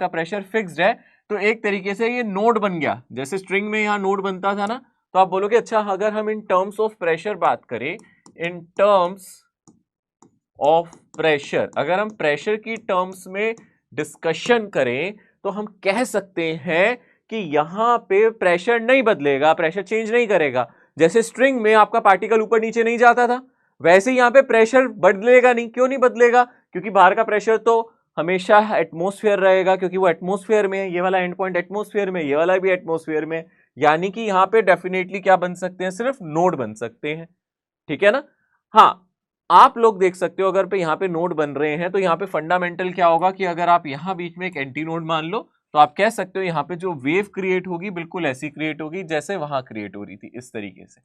प्रेशर फिक्स्ड है, तो एक तरीके से ये नोड बन गया। जैसे स्ट्रिंग में यहाँ नोड बनता था ना, तो आप बोलोगे अच्छा अगर हम इन टर्म्स ऑफ प्रेशर बात करें, इन टर्म्स ऑफ प्रेशर, अगर हम प्रेशर की टर्म्स में डिस्कशन करें तो हम कह सकते हैं कि यहां पे प्रेशर नहीं बदलेगा, प्रेशर चेंज नहीं करेगा। जैसे स्ट्रिंग में आपका पार्टिकल ऊपर नीचे नहीं जाता था, वैसे यहां पे प्रेशर बदलेगा नहीं। क्यों नहीं बदलेगा? क्योंकि बाहर का प्रेशर तो हमेशा एटमॉस्फेयर रहेगा, क्योंकि वो एटमॉस्फेयर में है, ये वाला एंड पॉइंट एटमॉस्फेयर में, ये वाला भी एटमॉस्फेयर में, यानी कि यहां पे डेफिनेटली क्या बन सकते हैं, सिर्फ नोड बन सकते हैं। ठीक है ना? हाँ, आप लोग देख सकते हो अगर पे यहाँ पे नोड बन रहे हैं तो यहाँ पे फंडामेंटल क्या होगा कि अगर आप यहाँ बीच में एक एंटी नोड मान लो तो आप कह सकते हो यहाँ पे जो वेव क्रिएट होगी बिल्कुल ऐसी क्रिएट होगी जैसे वहां क्रिएट हो रही थी। इस तरीके से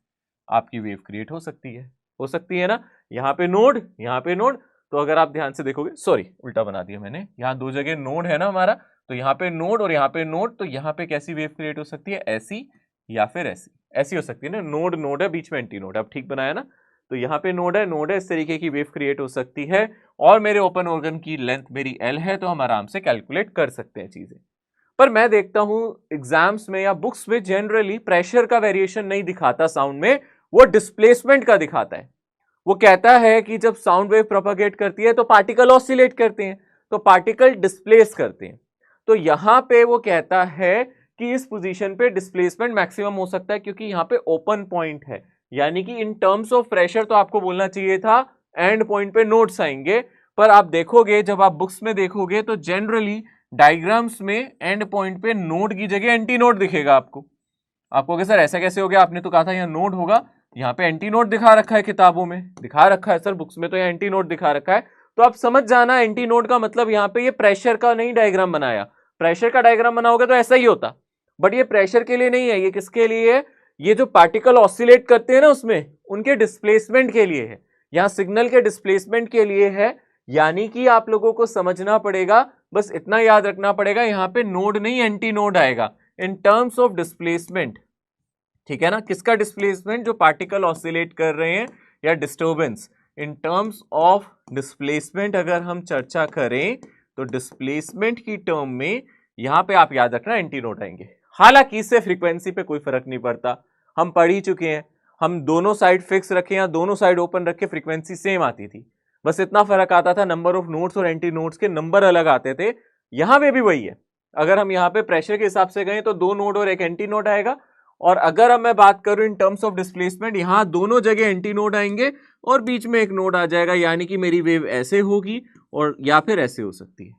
आपकी वेव क्रिएट हो सकती है ना। यहाँ पे नोड, तो अगर आप ध्यान से देखोगे, सॉरी उल्टा बना दिया मैंने, यहाँ दो जगह नोड है ना हमारा, तो यहाँ पे नोड और यहाँ पे नोड, तो यहाँ पे कैसी वेव क्रिएट हो सकती है, ऐसी या फिर ऐसी हो सकती है ना। नोड है, बीच में एंटी नोड, अब ठीक बनाया ना। तो यहाँ पे नोड है, इस तरीके की वेव क्रिएट हो सकती है। और मेरे ओपन ऑर्गन की लेंथ मेरी L है, तो हम आराम से कैलकुलेट कर सकते हैं चीजें। पर मैं देखता हूं एग्जाम्स में या बुक्स में जनरली प्रेशर का वेरिएशन नहीं दिखाता साउंड में, वो डिस्प्लेसमेंट का दिखाता है। वो कहता है कि जब साउंड वेव प्रोपागेट करती है तो पार्टिकल ऑसिलेट करते हैं, तो पार्टिकल डिस्प्लेस करते हैं। तो यहां पे वो कहता है कि इस पोजीशन पे डिस्प्लेसमेंट मैक्सिमम हो सकता है, क्योंकि यहाँ पे ओपन पॉइंट है, यानी कि इन टर्म्स ऑफ प्रेशर तो आपको बोलना चाहिए था एंड पॉइंट पे नोड्स आएंगे। पर आप देखोगे, जब आप बुक्स में देखोगे तो जनरली डायग्राम्स में एंड पॉइंट पे नोड की जगह एंटी नोड दिखेगा आपको सर ऐसा कैसे हो गया, आपने तो कहा था यहाँ नोड होगा, यहाँ पे एंटी नोड दिखा रखा है, किताबों में दिखा रखा है सर, बुक्स में तो यहाँ एंटी नोड दिखा रखा है। तो आप समझ जाना एंटी नोड का मतलब यहाँ पे ये प्रेशर का नहीं डायग्राम बनाया। प्रेशर का डायग्राम बनाओगे तो ऐसा ही होता, बट ये प्रेशर के लिए नहीं है, ये किसके लिए है, ये जो पार्टिकल ऑसिलेट करते हैं ना उसमें, उनके डिस्प्लेसमेंट के लिए है, यहाँ सिग्नल के डिस्प्लेसमेंट के लिए है। यानी कि आप लोगों को समझना पड़ेगा, बस इतना याद रखना पड़ेगा, यहाँ पे नोड नहीं एंटी नोड आएगा इन टर्म्स ऑफ डिस्प्लेसमेंट। ठीक है ना? किसका डिस्प्लेसमेंट? जो पार्टिकल ऑसिलेट कर रहे हैं या disturbance. In terms of displacement अगर हम चर्चा करें तो डिस्प्लेसमेंट की टर्म में यहां पे आप याद रखना एंटी नोड आएंगे। हालांकि इससे फ्रीक्वेंसी पे कोई फर्क नहीं पड़ता, हम पढ़ ही चुके हैं, हम दोनों साइड फिक्स रखे या दोनों साइड ओपन रखे फ्रीक्वेंसी सेम आती थी, बस इतना फर्क आता था नंबर ऑफ नोड्स और एंटी नोड्स के नंबर अलग आते थे। यहां पे भी वही है, अगर हम यहाँ पे प्रेशर के हिसाब से गए तो दो नोड और एक एंटी नोड आएगा, और अगर अब मैं बात करूं इन टर्म्स ऑफ डिस्प्लेसमेंट, यहां दोनों जगह एंटी नोड आएंगे और बीच में एक नोड आ जाएगा, यानी कि मेरी वेव ऐसे होगी और या फिर ऐसे हो सकती है।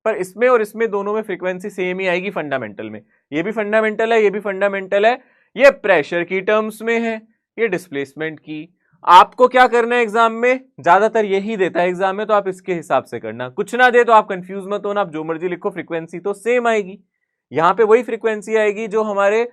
पर इसमें और इसमें दोनों में फ्रीक्वेंसी सेम ही आएगी फंडामेंटल में, ये भी फंडामेंटल है, ये भी फंडामेंटल है, ये प्रेशर की टर्म्स में है, ये डिस्प्लेसमेंट की। आपको क्या करना है एग्जाम में, ज्यादातर यही देता है एग्जाम में, तो आप इसके हिसाब से करना, कुछ ना दे तो आप कंफ्यूज मत होना, आप जो मर्जी लिखो, फ्रीक्वेंसी तो सेम आएगी। यहां पे वही फ्रीक्वेंसी आएगी जो हमारे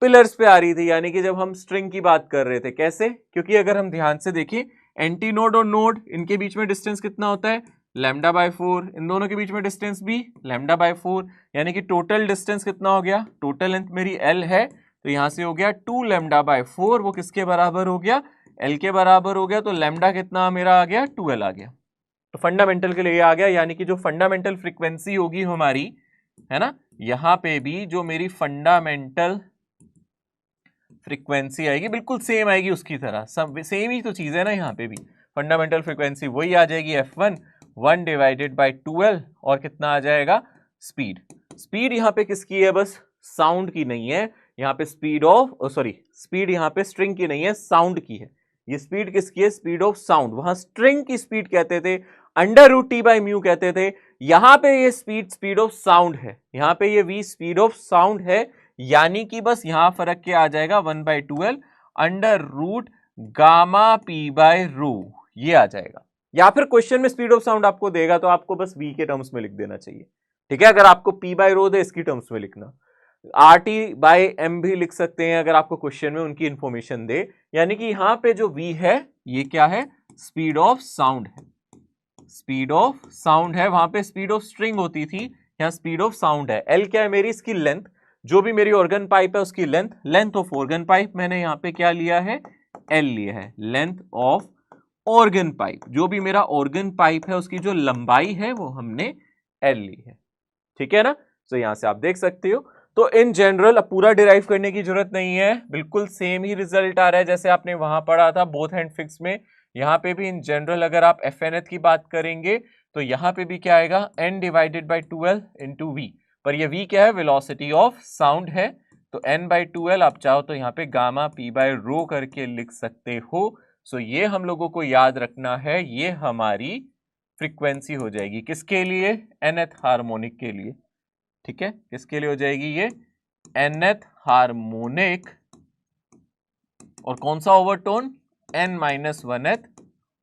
पिलर्स पे आ रही थी, यानी कि जब हम स्ट्रिंग की बात कर रहे थे। कैसे? क्योंकि अगर हम ध्यान से देखें, एंटी नोड और नोड, इनके बीच में डिस्टेंस कितना होता है, λ/4, इन दोनों के बीच में डिस्टेंस भी λ/4, यानी कि टोटल डिस्टेंस कितना हो गया, टोटल लेंथ मेरी L है, तो यहां से हो गया 2λ/4, वो किसके बराबर हो गया, L के बराबर हो गया, तो लैम्डा कितना मेरा आ गया, 2L आ गया। तो फंडामेंटल के लिए आ गया, यानी कि जो फंडामेंटल फ्रीक्वेंसी होगी हमारी, है ना, यहां पे भी जो मेरी फंडामेंटल फ्रीक्वेंसी आएगी बिल्कुल सेम आएगी उसकी तरह, सब सेम ही तो चीज है ना। यहाँ पे भी फंडामेंटल फ्रीक्वेंसी वही आ जाएगी, F1 1 डिवाइडेड बाई 2L, और कितना आ जाएगा, स्पीड यहाँ पे किसकी है, बस साउंड की नहीं है, यहाँ पे स्पीड यहाँ पे स्ट्रिंग की नहीं है, साउंड की है। ये स्पीड किसकी है, स्पीड ऑफ साउंड, वहां स्ट्रिंग की स्पीड कहते थे, √T/μ कहते थे, यहाँ पे ये स्पीड ऑफ साउंड है, यहाँ पे ये V स्पीड ऑफ साउंड है, यानी कि बस यहां फर्क क्या आ जाएगा, 1/2L √γp/ρ, ये आ जाएगा। या फिर क्वेश्चन में स्पीड ऑफ साउंड आपको देगा तो आपको बस V के टर्म्स में लिख देना चाहिए। ठीक है, अगर आपको P/ρ दे इसकी टर्म्स में लिखना, RT/m भी लिख सकते हैं अगर आपको क्वेश्चन में उनकी इंफॉर्मेशन दे, यानी कि यहां पे जो V है ये क्या है, स्पीड ऑफ साउंड है, स्पीड ऑफ साउंड है, वहां पे स्पीड ऑफ स्ट्रिंग होती थी, यहाँ स्पीड ऑफ साउंड है। L क्या है मेरी, इसकी लेंथ, जो भी मेरी ऑर्गन पाइप है उसकी लेंथ ऑफ ऑर्गन पाइप मैंने यहाँ पे क्या लिया है, L लिया है, लेंथ ऑफ ऑर्गन पाइप, जो भी मेरा ऑर्गन पाइप है उसकी जो लंबाई है वो हमने एल ली है, ठीक है ना। तो यहां से आप देख सकते हो। तो इन जनरल अब पूरा डिराइव करने की जरूरत नहीं है, बिल्कुल सेम ही रिजल्ट आ रहा है जैसे आपने वहां पढ़ा था बोथ हैंड फिक्स में। यहां पे भी इन जनरल अगर आप एफ एन एथ की बात करेंगे तो यहां पे भी क्या आएगा, n divided by 12 into V. पर ये v क्या है, वेलोसिटी ऑफ साउंड है। तो n बाई 12 आप चाहो तो यहाँ पे गामा p बाय रो करके लिख सकते हो। सो ये हम लोगों को याद रखना है, ये हमारी फ्रीक्वेंसी हो जाएगी किसके लिए, nth हार्मोनिक के लिए, ठीक है। किसके लिए हो जाएगी ये, nth हार्मोनिक। और कौन सा ओवरटोन, n-1th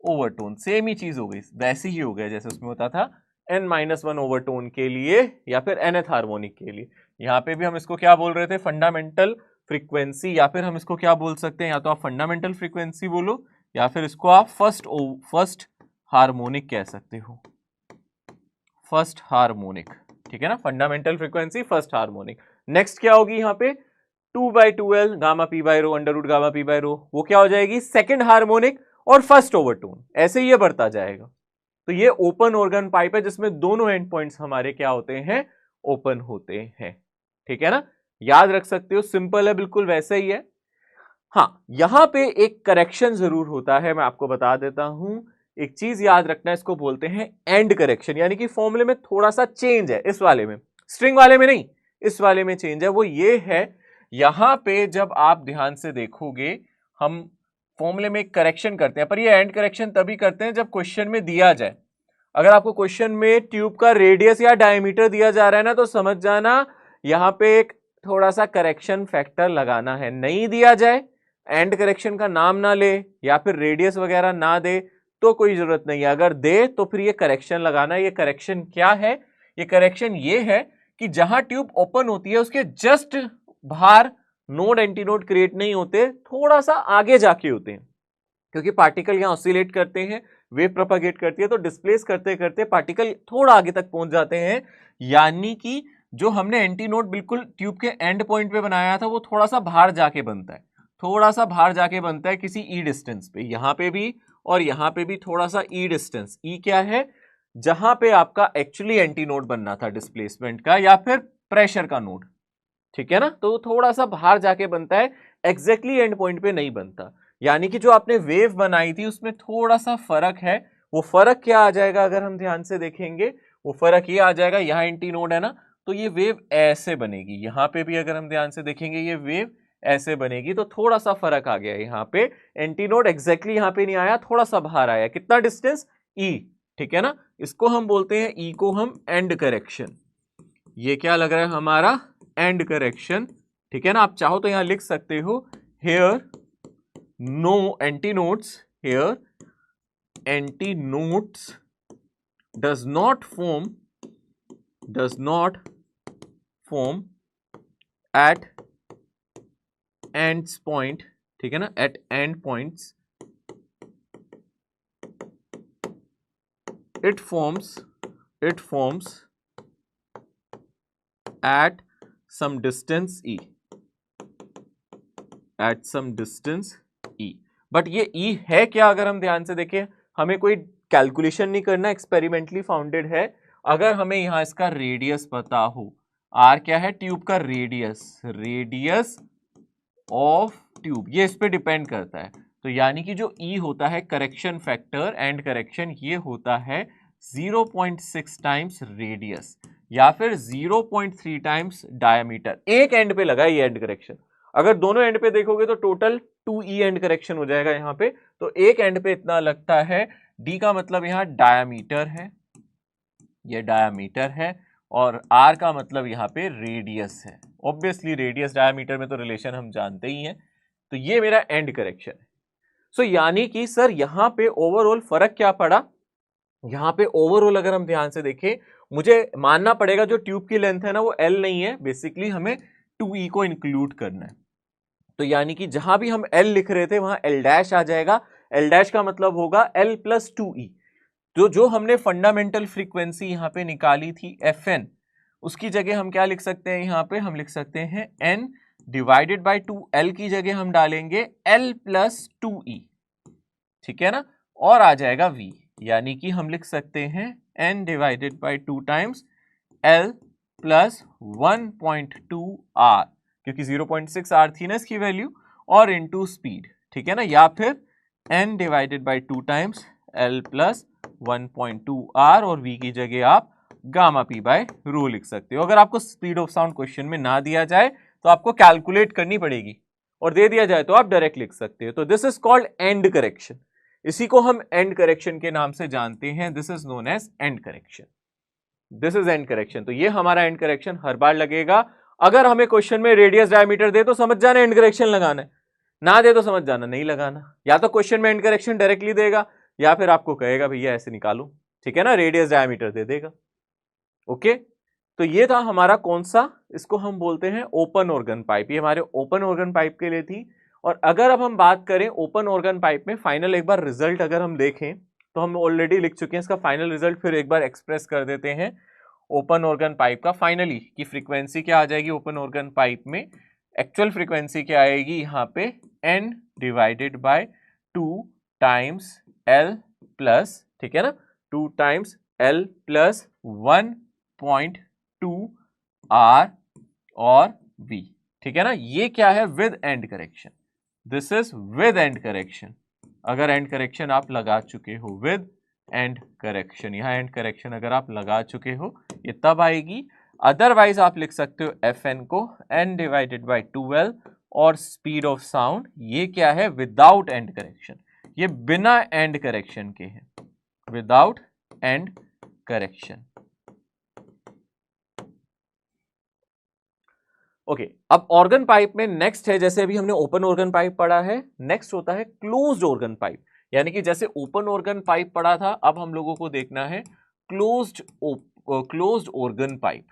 ओवरटोन। सेम ही चीज हो गई, वैसे ही हो गया जैसे उसमें होता था n-1 ओवरटोन के लिए या फिर nth हार्मोनिक के लिए। यहां पे भी हम इसको क्या बोल रहे थे, फंडामेंटल फ्रीक्वेंसी, या फिर हम इसको क्या बोल सकते हैं, या तो आप फंडामेंटल फ्रीक्वेंसी बोलो या फिर इसको आप फर्स्ट हार्मोनिक कह सकते हो, फर्स्ट हार्मोनिक, ठीक है ना। Fundamental frequency first harmonic. Next क्या होगी यहाँ पे, 2/12 gamma P by rho under root gamma P by rho, वो क्या हो जाएगी, सेकंड हार्मोनिक और फर्स्ट ओवरटोन, ऐसे ये बढ़ता जाएगा। तो ये ओपन ऑर्गन पाइप है जिसमें दोनों एंड पॉइंट्स हमारे क्या होते हैं, ओपन होते हैं, ठीक है ना। याद रख सकते हो, सिंपल है, बिल्कुल वैसे ही है। हाँ, यहां पे एक करेक्शन जरूर होता है, मैं आपको बता देता हूं। एक चीज याद रखना, इसको बोलते हैं एंड करेक्शन, यानी कि फॉर्मूले में थोड़ा सा चेंज है, इस वाले में, स्ट्रिंग वाले में नहीं, इस वाले में चेंज है। वो ये है, यहां पे जब आप ध्यान से देखोगे हम फॉर्मूले में एक करेक्शन करते हैं, पर ये एंड करेक्शन तभी करते हैं जब क्वेश्चन में दिया जाए। अगर आपको क्वेश्चन में ट्यूब का रेडियस या डायमीटर दिया जा रहा है ना, तो समझ जाना यहां पे एक थोड़ा सा करेक्शन फैक्टर लगाना है। नहीं दिया जाए, एंड करेक्शन का नाम ना ले या फिर रेडियस वगैरह ना दे तो कोई जरूरत नहीं है। अगर दे तो फिर ये करेक्शन लगाना है। ये करेक्शन क्या है, ये करेक्शन ये है कि जहां ट्यूब ओपन होती है उसके जस्ट बाहर नोड एंटी नोड क्रिएट नहीं होते, थोड़ा सा आगे जाके होते हैं, क्योंकि पार्टिकल यहां ऑसिलेट करते हैं, वेव प्रोपागेट करती है, तो डिस्प्लेस करते करते पार्टिकल थोड़ा आगे तक पहुंच जाते हैं। यानी कि जो हमने एंटी नोड बिल्कुल ट्यूब के एंड पॉइंट पे बनाया था वो थोड़ा सा बाहर जाके बनता है, थोड़ा सा बाहर जाके बनता है किसी ई डिस्टेंस पे। यहां पे भी और यहां पे भी थोड़ा सा ई डिस्टेंस, ई क्या है, जहां पे आपका एक्चुअली एंटी नोड बनना था डिस्प्लेसमेंट का या फिर प्रेशर का नोड, ठीक है ना। तो थोड़ा सा बाहर जाके बनता है, एग्जैक्टली एंड पॉइंट पे नहीं बनता। यानी कि जो आपने वेव बनाई थी उसमें थोड़ा सा फर्क है। वो फर्क क्या आ जाएगा, अगर हम ध्यान से देखेंगे वो फर्क ये आ जाएगा, यहाँ एंटी नोड है ना, तो ये वेव ऐसे बनेगी। यहां पे भी अगर हम ध्यान से देखेंगे ये वेव ऐसे बनेगी, तो थोड़ा सा फर्क आ गया। यहाँ पे एंटी नोड एग्जैक्टली यहाँ पे नहीं आया, थोड़ा सा बाहर आया। कितना डिस्टेंस, ई, ठीक है ना। इसको हम बोलते हैं, ई को हम एंड करेक्शन। ये क्या लग रहा है हमारा, एंड करेक्शन, ठीक है ना। आप चाहो तो यहां लिख सकते हो, here no anti nodes, here anti nodes does not form at ends point, ठीक है ना, at end points, it forms at some distance e, at some distance e। But ये e है क्या, अगर हम ध्यान से देखें, हमें कोई कैलकुलेशन नहीं करना, एक्सपेरिमेंटली फाउंडेड है। अगर हमें यहां इसका रेडियस पता हो, r क्या है, ट्यूब का रेडियस ऑफ ट्यूब, ये इस पे डिपेंड करता है। तो यानी कि जो E होता है करेक्शन फैक्टर एंड करेक्शन, ये होता है 0.6 टाइम्स रेडियस या फिर 0.3 टाइम्स डायमीटर। एक एंड पे लगा ये एंड करेक्शन, अगर दोनों एंड पे देखोगे तो टोटल 2E एंड करेक्शन हो जाएगा यहाँ पे। तो एक एंड पे इतना लगता है, D का मतलब यहाँ डायमीटर है, ये डायमीटर है, और R का मतलब यहाँ पे रेडियस है। ऑब्वियसली रेडियस डायमीटर में तो रिलेशन हम जानते ही हैं। तो ये मेरा एंड करेक्शन है। सो यानी कि सर यहाँ पे ओवरऑल फर्क क्या पड़ा, यहाँ पे ओवरऑल अगर हम ध्यान से देखें, मुझे मानना पड़ेगा जो ट्यूब की लेंथ है ना वो L नहीं है, बेसिकली हमें 2E को इंक्लूड करना है। तो यानी कि जहां भी हम L लिख रहे थे वहां L डैश आ जाएगा। L डैश का मतलब होगा L प्लस 2E। तो जो हमने फंडामेंटल फ्रीक्वेंसी यहाँ पे निकाली थी Fn, उसकी जगह हम क्या लिख सकते हैं, यहाँ पे हम लिख सकते हैं n डिवाइडेड बाई 2, L की जगह हम डालेंगे L प्लस 2E, ठीक है ना। और आ जाएगा v, यानी कि हम लिख सकते हैं n divided by 2 times l plus 1.2 r, क्योंकि 0.6 r थी ना इसकी वैल्यू, और इनटू स्पीड, ठीक है ना, या फिर n divided by 2 times l plus 1.2 r और v की जगह आप गामा p बाय रो लिख सकते हो। अगर आपको स्पीड ऑफ साउंड क्वेश्चन में ना दिया जाए तो आपको कैलकुलेट करनी पड़ेगी, और दे दिया जाए तो आप डायरेक्ट लिख सकते हो। तो this is called and correction, इसी को हम एंड करेक्शन के नाम से जानते हैं। This is known as end correction, this is end correction. तो ये हमारा एंड करेक्शन हर बार लगेगा। अगर हमें क्वेश्चन में रेडियस डायमीटर दे तो समझ जाना एंड करेक्शन लगाना है, ना दे तो समझ जाना नहीं लगाना। या तो क्वेश्चन में एंड करेक्शन डायरेक्टली देगा, या फिर आपको कहेगा भैया ऐसे निकालो, ठीक है ना, रेडियस डायमीटर दे देगा। ओके, तो ये था हमारा कौन सा, इसको हम बोलते हैं ओपन ऑर्गन पाइप। ये हमारे ओपन ऑर्गन पाइप के लिए थी। और अगर अब हम बात करें ओपन ऑर्गन पाइप में फाइनल एक बार रिजल्ट अगर हम देखें तो हम ऑलरेडी लिख चुके हैं इसका फाइनल रिजल्ट, फिर एक बार एक्सप्रेस कर देते हैं ओपन ऑर्गन पाइप का फाइनली की फ्रीक्वेंसी क्या आ जाएगी ओपन ऑर्गन पाइप में। एक्चुअल फ्रीक्वेंसी क्या आएगी यहाँ पे n divided by 2 times l plus, ठीक है ना, 2 टाइम्स l प्लस 1.2 r और v, ठीक है ना। ये क्या है, with end correction, this is with end correction. अगर एंड करेक्शन आप लगा चुके हो, विद एंड करेक्शन, यहां एंड करेक्शन अगर आप लगा चुके हो ये तब आएगी। अदरवाइज आप लिख सकते हो fn को n डिवाइडेड बाई 2l, और स्पीड ऑफ साउंड ये क्या है, विदाउट एंड करेक्शन, ये बिना एंड करेक्शन के है, विदाउट एंड करेक्शन। ओके, अब ऑर्गन पाइप में नेक्स्ट है, जैसे अभी हमने ओपन ऑर्गन पाइप पढ़ा है, नेक्स्ट होता है क्लोज्ड ऑर्गन पाइप। यानी कि जैसे ओपन ऑर्गन पाइप पढ़ा था, अब हम लोगों को देखना है क्लोज्ड ऑर्गन पाइप।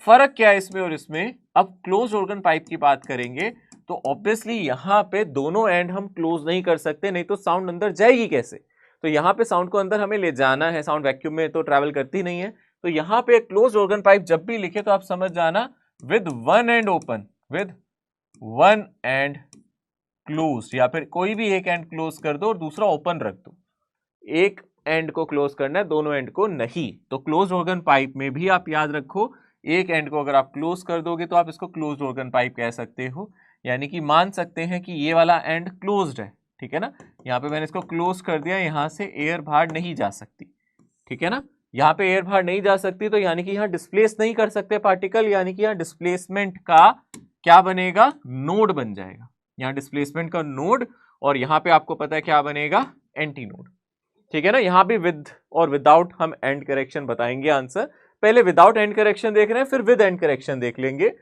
फर्क क्या है इसमें और इसमें। अब क्लोज्ड ऑर्गन पाइप की बात करेंगे तो ऑब्वियसली यहां पे दोनों एंड हम क्लोज नहीं कर सकते, नहीं तो साउंड अंदर जाएगी कैसे। तो यहां पे साउंड को अंदर हमें ले जाना है, साउंड वैक्यूम में तो ट्रैवल करती नहीं है। तो यहां पे क्लोज्ड ऑर्गन पाइप जब भी लिखे तो आप समझ जाना with one and open, with one and close, या फिर कोई भी एक एंड क्लोज कर दो और दूसरा ओपन रख दो। एक एंड को क्लोज करना है, दोनों एंड को नहीं। तो क्लोज्ड ऑर्गन पाइप में भी आप याद रखो, एक एंड को अगर आप क्लोज कर दोगे तो आप इसको क्लोज्ड ऑर्गन पाइप कह सकते हो। यानी कि मान सकते हैं कि ये वाला एंड क्लोज्ड है, ठीक है ना, यहाँ पे मैंने इसको क्लोज कर दिया, यहां से एयर बाहर नहीं जा सकती, ठीक है ना, यहाँ पे एयर बाहर नहीं जा सकती, तो यानी कि यहाँ डिस्प्लेस नहीं कर सकते पार्टिकल, यानी कि यहाँ डिस्प्लेसमेंट का क्या बनेगा, नोड बन जाएगा, यहाँ डिस्प्लेसमेंट का नोड, और यहाँ पे आपको पता है क्या बनेगा, एंटी नोड, ठीक है ना। यहाँ भी विद और विदाउट हम एंड करेक्शन बताएंगे आंसर, पहले विदाउट एंड करेक्शन देख रहे हैं, फिर विद एंड करेक्शन देख लेंगे।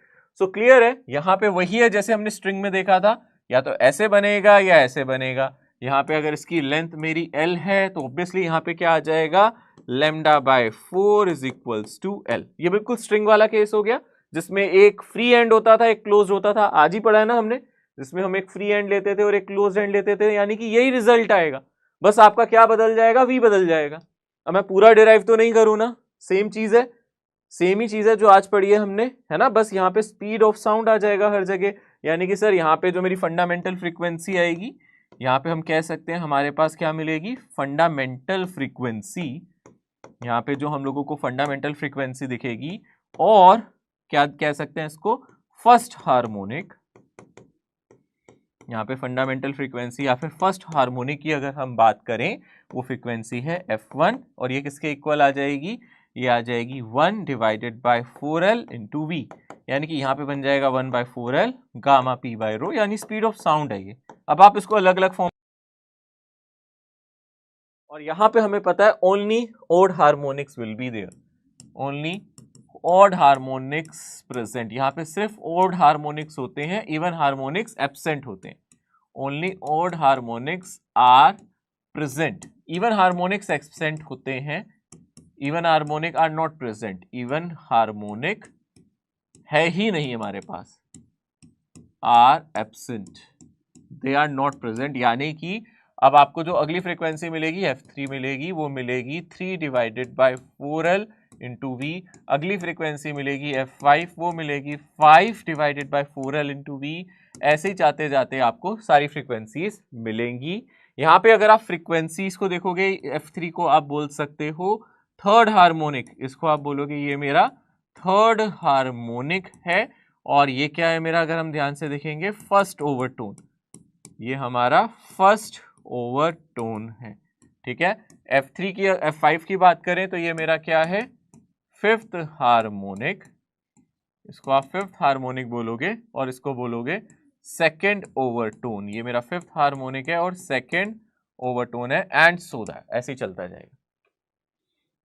सो क्लियर है, यहाँ पे वही है जैसे हमने स्ट्रिंग में देखा था, या तो ऐसे बनेगा या ऐसे बनेगा। यहाँ पे अगर इसकी लेंथ मेरी l है तो ऑब्वियसली यहाँ पे क्या आ जाएगा, lambda by 4 is equals to l। ये बिल्कुल स्ट्रिंग वाला केस हो गया, जिसमें एक फ्री एंड होता था, एक क्लोज होता था, आज ही पढ़ा है ना हमने, जिसमें हम एक फ्री एंड लेते थे और एक क्लोज एंड लेते थे, यानी कि यही रिजल्ट आएगा, बस आपका क्या बदल जाएगा, v बदल जाएगा। अब मैं पूरा डिराइव तो नहीं करूँ ना, सेम चीज है, सेम ही चीज है जो आज पढ़ी है हमने, है ना, बस यहाँ पे स्पीड ऑफ साउंड आ जाएगा हर जगह। यानी कि सर यहाँ पे जो मेरी फंडामेंटल फ्रीक्वेंसी आएगी, यहाँ पे हम कह सकते हैं हमारे पास क्या मिलेगी, फंडामेंटल फ्रीक्वेंसी, यहाँ पे जो हम लोगों को फंडामेंटल फ्रीक्वेंसी दिखेगी, और क्या कह सकते हैं इसको, फर्स्ट हार्मोनिक। यहाँ पे फंडामेंटल फ्रीक्वेंसी या फिर फर्स्ट हार्मोनिक की अगर हम बात करें, वो फ्रीक्वेंसी है f1, और ये किसके इक्वल आ जाएगी, ये आ जाएगी 1 divided by 4l into we, यानी कि यहाँ पे बन जाएगा 1 by 4l gamma p by rho, यानी स्पीड ऑफ साउंड है ये। अब आप इसको अलग अलग फॉर्म, और यहाँ पे हमें पता है only odd harmonics will be there, only odd harmonics present, यहाँ पे सिर्फ ऑड हार्मोनिक्स होते हैं, इवन हार्मोनिक्स एब्सेंट होते हैं, only odd harmonics are present, even harmonics absent होते हैं, even harmonic are not present, even harmonic है ही नहीं हमारे पास, are absent, they are not present. यानी कि अब आपको जो अगली फ्रीक्वेंसी मिलेगी f3 मिलेगी, वो मिलेगी 3 divided by 4l into V. अगली फ्रीक्वेंसी मिलेगी f5, वो मिलेगी 5 divided by 4l into we. ऐसे ही जाते जाते आपको सारी फ्रीक्वेंसीज मिलेंगी। यहाँ पे अगर आप फ्रीक्वेंसीज को देखोगे F3 को आप बोल सकते हो थर्ड हार्मोनिक, इसको आप बोलोगे ये मेरा थर्ड हार्मोनिक है, और ये क्या है मेरा, अगर हम ध्यान से देखेंगे फर्स्ट ओवरटोन, ये हमारा फर्स्ट ओवरटोन है। ठीक है, F3 की F5 की बात करें तो ये मेरा क्या है, फिफ्थ हार्मोनिक, इसको आप फिफ्थ हार्मोनिक बोलोगे, और इसको बोलोगे सेकेंड ओवरटोन, ये मेरा फिफ्थ हार्मोनिक है और सेकेंड ओवरटोन है, एंड सो दैट, ऐसे ही चलता जाएगा।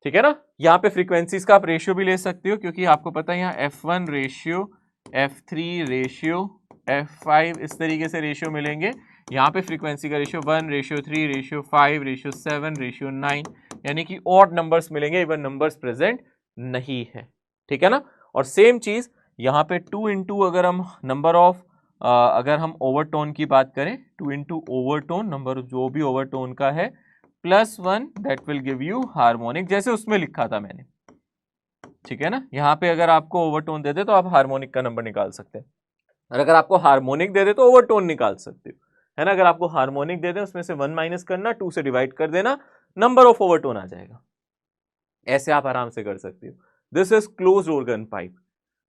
ठीक है ना, यहाँ पे फ्रीक्वेंसीज का आप रेशियो भी ले सकते हो, क्योंकि आपको पता है यहाँ F1 ratio, F3 ratio, F5 इस तरीके से रेशियो मिलेंगे। यहाँ पे फ्रीक्वेंसी का ratio 1 ratio 3 ratio 5 ratio 7 ratio 9, यानी कि ऑड नंबर्स मिलेंगे, इवन नंबर्स प्रेजेंट नहीं है। ठीक है ना, और सेम चीज यहाँ पे 2 इंटू अगर हम नंबर ऑफ अगर हम ओवरटोन की बात करें, 2 इंटू ओवरटोन, नंबर जो भी ओवरटोन का है, +1 that will give you harmonic, जैसे उसमें लिखा था मैंने। ठीक है ना, यहाँ पे अगर आपको ओवरटोन दे दे तो आप हार्मोनिक का नंबर निकाल सकते हैं, और अगर आपको हार्मोनिक दे दे तो ओवरटोन निकाल सकते हो, है ना। अगर आपको हार्मोनिक दे दे उसमें से 1 माइनस करना, 2 से डिवाइड कर देना, नंबर ऑफ ओवरटोन आ जाएगा। ऐसे आप आराम से कर सकते हो। This is closed organ pipe.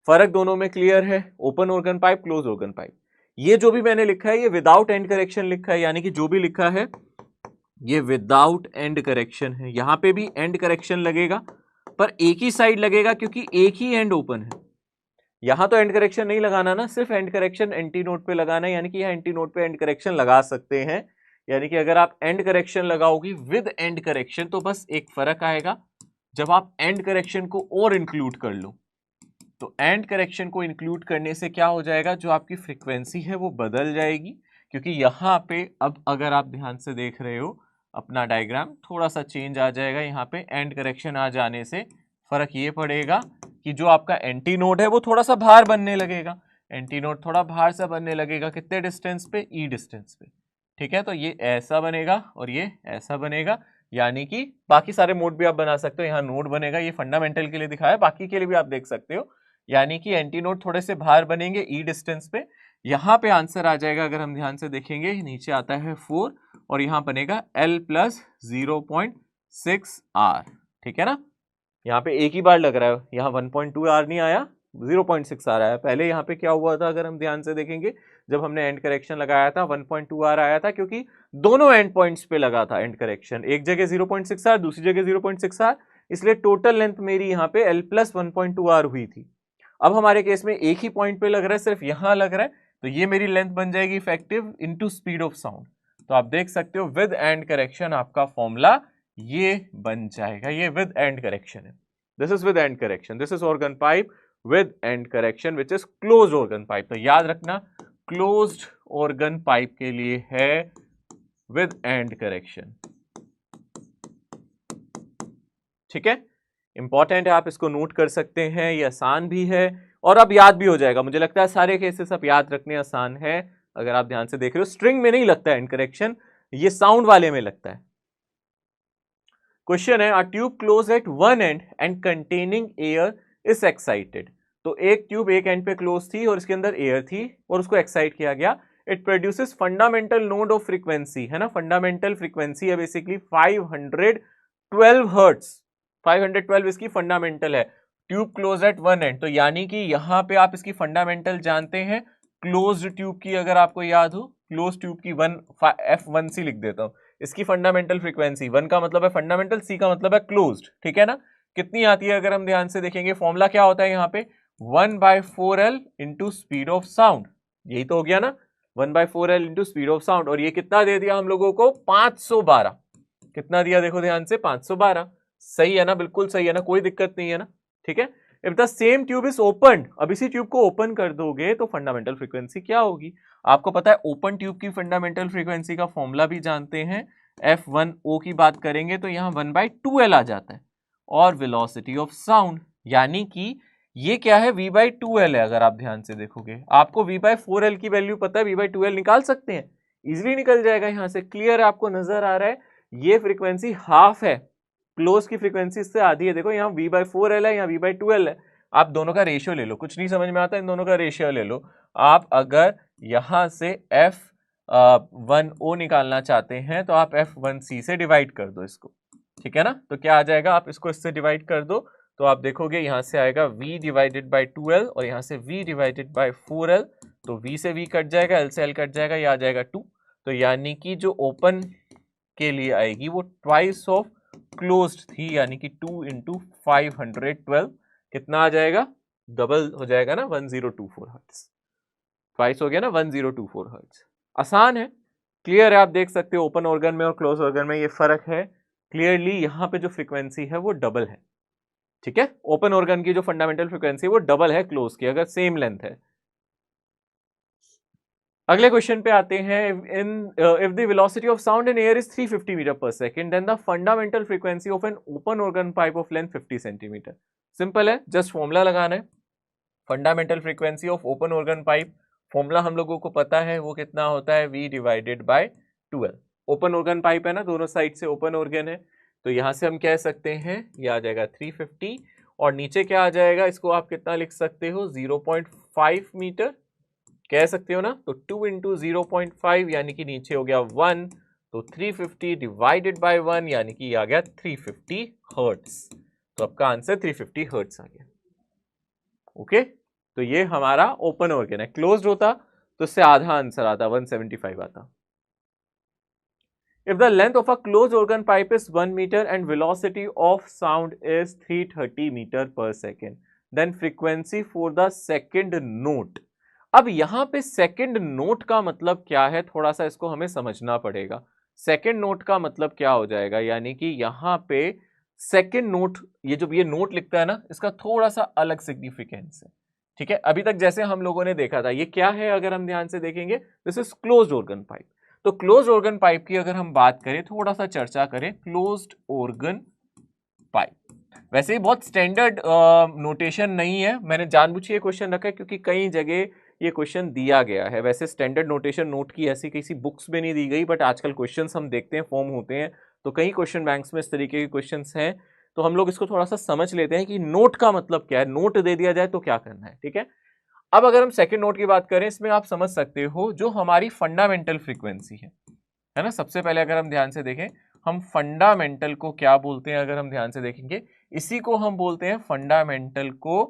फर्क दोनों में क्लियर है, open organ pipe, close organ pipe. ये जो भी मैंने लिखा है ये विदाउट एंड करेक्शन लिखा है, यानी कि जो भी लिखा है ये विदाउट एंड करेक्शन है। यहां पे भी एंड करेक्शन लगेगा, पर एक ही साइड लगेगा क्योंकि एक ही एंड ओपन है। यहां तो एंड करेक्शन नहीं लगाना ना, सिर्फ एंड करेक्शन एंटी नोड पे लगाना है, यानी कि यहां एंटी नोड पे एंड करेक्शन लगा सकते हैं। यानी कि अगर आप एंड करेक्शन लगाओगी विद एंड करेक्शन तो बस एक फर्क आएगा, जब आप एंड करेक्शन को और इंक्लूड कर लो, तो एंड करेक्शन को इंक्लूड करने से क्या हो जाएगा, जो आपकी फ्रीक्वेंसी है वो बदल जाएगी। क्योंकि यहाँ पे अब अगर आप ध्यान से देख रहे हो अपना डायग्राम, थोड़ा सा चेंज आ जाएगा। यहाँ पे एंड करेक्शन आ जाने से फर्क ये पड़ेगा कि जो आपका एंटी नोड है वो थोड़ा सा बाहर बनने लगेगा। एंटी नोड थोड़ा बाहर से बनने लगेगा, कितने डिस्टेंस पे, ई डिस्टेंस पे। ठीक है, तो ये ऐसा बनेगा और ये ऐसा बनेगा, यानी कि बाकी सारे मोड भी आप बना सकते हो। यहाँ नोड बनेगा, ये फंडामेंटल के लिए दिखाया, बाकी के लिए भी आप देख सकते हो। यानी कि एंटी नोड थोड़े से बाहर बनेंगे ई डिस्टेंस पे। यहाँ पे आंसर आ जाएगा, अगर हम ध्यान से देखेंगे नीचे आता है 4 और यहाँ बनेगा L + 0.6 R। ठीक है ना, यहाँ पे एक ही बार लग रहा है, यहाँ 1.2 R नहीं आया, 0.6 आ रहा है। पहले यहाँ पे क्या हुआ था, अगर हम ध्यान से देखेंगे, जब हमने एंड करेक्शन लगाया था 1.2 R आया था, क्योंकि दोनों एंड पॉइंट्स पे लगा था एंड करेक्शन, एक जगह 0.6 R, दूसरी जगह 0.6 R, इसलिए टोटल लेंथ मेरी यहाँ पे L + 1.2 R हुई थी। अब हमारे केस में एक ही पॉइंट पे लग रहा है, सिर्फ यहां लग रहा है, तो ये मेरी लेंथ बन जाएगी effective into speed of sound. तो आप देख सकते हो विद एंड करेक्शन आपका फॉर्मूला ये बन जाएगा, ये विद एंड करेक्शन है। This is with end correction, this is organ pipe with end correction which is closed organ pipe. तो याद रखना क्लोज्ड ऑर्गन पाइप के लिए है विद एंड करेक्शन। ठीक है, इंपॉर्टेंट है, आप इसको नोट कर सकते हैं, ये आसान भी है और अब याद भी हो जाएगा। मुझे लगता है सारे केसेस अब याद रखने आसान है, अगर आप ध्यान से देख रहे हो। स्ट्रिंग में नहीं लगता है एंड करेक्शन, ये साउंड वाले में लगता है। क्वेश्चन है, a tube close eight one and and containing air is excited. तो एक ट्यूब एक एंड पे क्लोज थी और इसके अंदर एयर थी और उसको एक्साइट किया गया। It produces fundamental node of frequency, है ना, फंडामेंटल फ्रीक्वेंसी है बेसिकली 512 हर्ट्ज। 512 इसकी फंडामेंटल है। Tube close eight one and, तो यानी कि यहां पे आप इसकी फंडामेंटल जानते हैं। क्लोज्ड ट्यूब की अगर आपको याद हो, क्लोज ट्यूब की F1C लिख देता हूं। इसकी फंडामेंटल फ्रीक्वेंसी 1 का मतलब है फंडामेंटल, C का मतलब है क्लोज्ड। ठीक है ना, कितनी आती है अगर हम ध्यान से देखेंगे, फॉर्मूला क्या होता है यहाँ पे, 1/4L into speed of sound. यही तो हो गया ना, 1/4L into speed of sound. और ये कितना दे दिया हम लोगों को, 512। कितना दिया देखो ध्यान से, 512। सही है ना, बिल्कुल सही है ना, कोई दिक्कत नहीं है ना। ठीक है, if the same tube is open, अब इसी ट्यूब को ओपन कर दोगे तो फंडामेंटल फ्रीक्वेंसी क्या होगी, आपको पता है। ओपन ट्यूब की फंडामेंटल फ्रीक्वेंसी का फॉर्मूला भी जानते हैं। F1O की बात करेंगे तो यहां 1/2L आ जाता है, और वेलोसिटी ऑफ साउंड, यानी कि ये क्या है, V/2L है। अगर आप ध्यान से देखोगे, आपको V/4L की वैल्यू पता है, V/2L निकाल सकते हैं, इजिली निकल जाएगा यहां से। क्लियर है, आपको नजर आ रहा है, ये फ्रीक्वेंसी हाफ है, क्लोज की फ्रीक्वेंसी इससे आधी है। देखो यहाँ V/4L है, यहाँ V/2L है। आप दोनों का रेशियो ले लो, कुछ नहीं समझ में आता, इन दोनों का रेशियो ले लो। आप अगर यहां से F F1O निकालना चाहते हैं तो आप F1C से डिवाइड कर दो इसको, ठीक है ना। तो क्या आ जाएगा, आप इसको इससे डिवाइड कर दो तो आप देखोगे यहाँ से आएगा V डिवाइडेड बाई 2L और यहाँ से V डिवाइडेड बाई 4L, तो V से V कट जाएगा, L से L कट जाएगा, ये आ जाएगा 2। तो यानी कि जो ओपन के लिए आएगी वो ट्वाइस ऑफ क्लोज्ड थी, यानी कि 2 इंटू 512 कितना आ जाएगा, डबल हो जाएगा ना 1024 हर्ट्ज, ट्वाइस हो गया ना 1024 हर्ट्ज। आसान है, क्लियर है, आप देख सकते हो ओपन ऑर्गन में और क्लोज ऑर्गन में ये फर्क है। क्लियरली यहाँ पे जो फ्रीक्वेंसी है वो डबल है, ठीक है। ओपन ऑर्गन की जो फंडामेंटल फ्रीक्वेंसी वो डबल है क्लोज की, अगर सेम लेंथ है। अगले क्वेश्चन पे आते हैं। If the velocity of sound in air is 350 metre per second then the fundamental frequency of an open organ pipe of length 50 centimetre. Simple है, जस्ट फॉर्मूला लगाना है। Fundamental frequency of open organ pipe, formula हम लोगों को पता है वो कितना होता है, V divided by 12। Open organ pipe है ना, दोनों साइड से ओपन ऑर्गन है, तो यहां से हम कह सकते हैं ये आ जाएगा 350 और नीचे क्या आ जाएगा, इसको आप कितना लिख सकते हो 0.5 मीटर कह सकते हो ना। तो 2 इंटू 0.5 यानी कि नीचे हो गया 1, तो 350 डिवाइडेड बाय 1 यानी कि आ गया 350 हर्ट्ज। तो आपका आंसर 350 हर्ट्ज आ गया। ओके, तो ये हमारा ओपन ऑर्गन है। क्लोज्ड होता तो इससे आधा आंसर आता, 175 आता। If the length of a closed organ pipe is 1 meter and velocity of sound is 330 meter per second, then frequency for the second note। अब यहां पे सेकंड नोट का मतलब क्या है, थोड़ा सा इसको हमें समझना पड़ेगा। सेकंड नोट का मतलब क्या हो जाएगा, यानी कि यहां पे सेकंड नोट, ये जो ये नोट लिखता है ना, इसका थोड़ा सा अलग सिग्निफिकेंस है, ठीक है। अभी तक जैसे हम लोगों ने देखा था, ये क्या है अगर हम ध्यान से देखेंगे, this is closed organ pipe. तो क्लोज्ड ऑर्गन पाइप की अगर हम बात करें, थोड़ा सा चर्चा करें, क्लोज्ड ऑर्गन पाइप वैसे ही बहुत स्टैंडर्ड नोटेशन नहीं है, मैंने जानबूझ के क्वेश्चन रखा है क्योंकि कई जगह ये क्वेश्चन दिया गया है। वैसे स्टैंडर्ड नोटेशन नोट की ऐसी किसी बुक्स में नहीं दी गई, बट आजकल क्वेश्चंस हम देखते हैं फॉर्म होते हैं, तो कई क्वेश्चन बैंक्स में इस तरीके के क्वेश्चंस हैं, तो हम लोग इसको थोड़ा सा समझ लेते हैं कि नोट का मतलब क्या है, नोट दे दिया जाए तो क्या करना है, ठीक है। अब अगर हम सेकंड नोट की बात करें, इसमें आप समझ सकते हो जो हमारी फंडामेंटल फ्रीक्वेंसी है ना। सबसे पहले अगर हम ध्यान से देखें, हम फंडामेंटल को क्या बोलते हैं, अगर हम ध्यान से देखेंगे, इसी को हम बोलते हैं फंडामेंटल को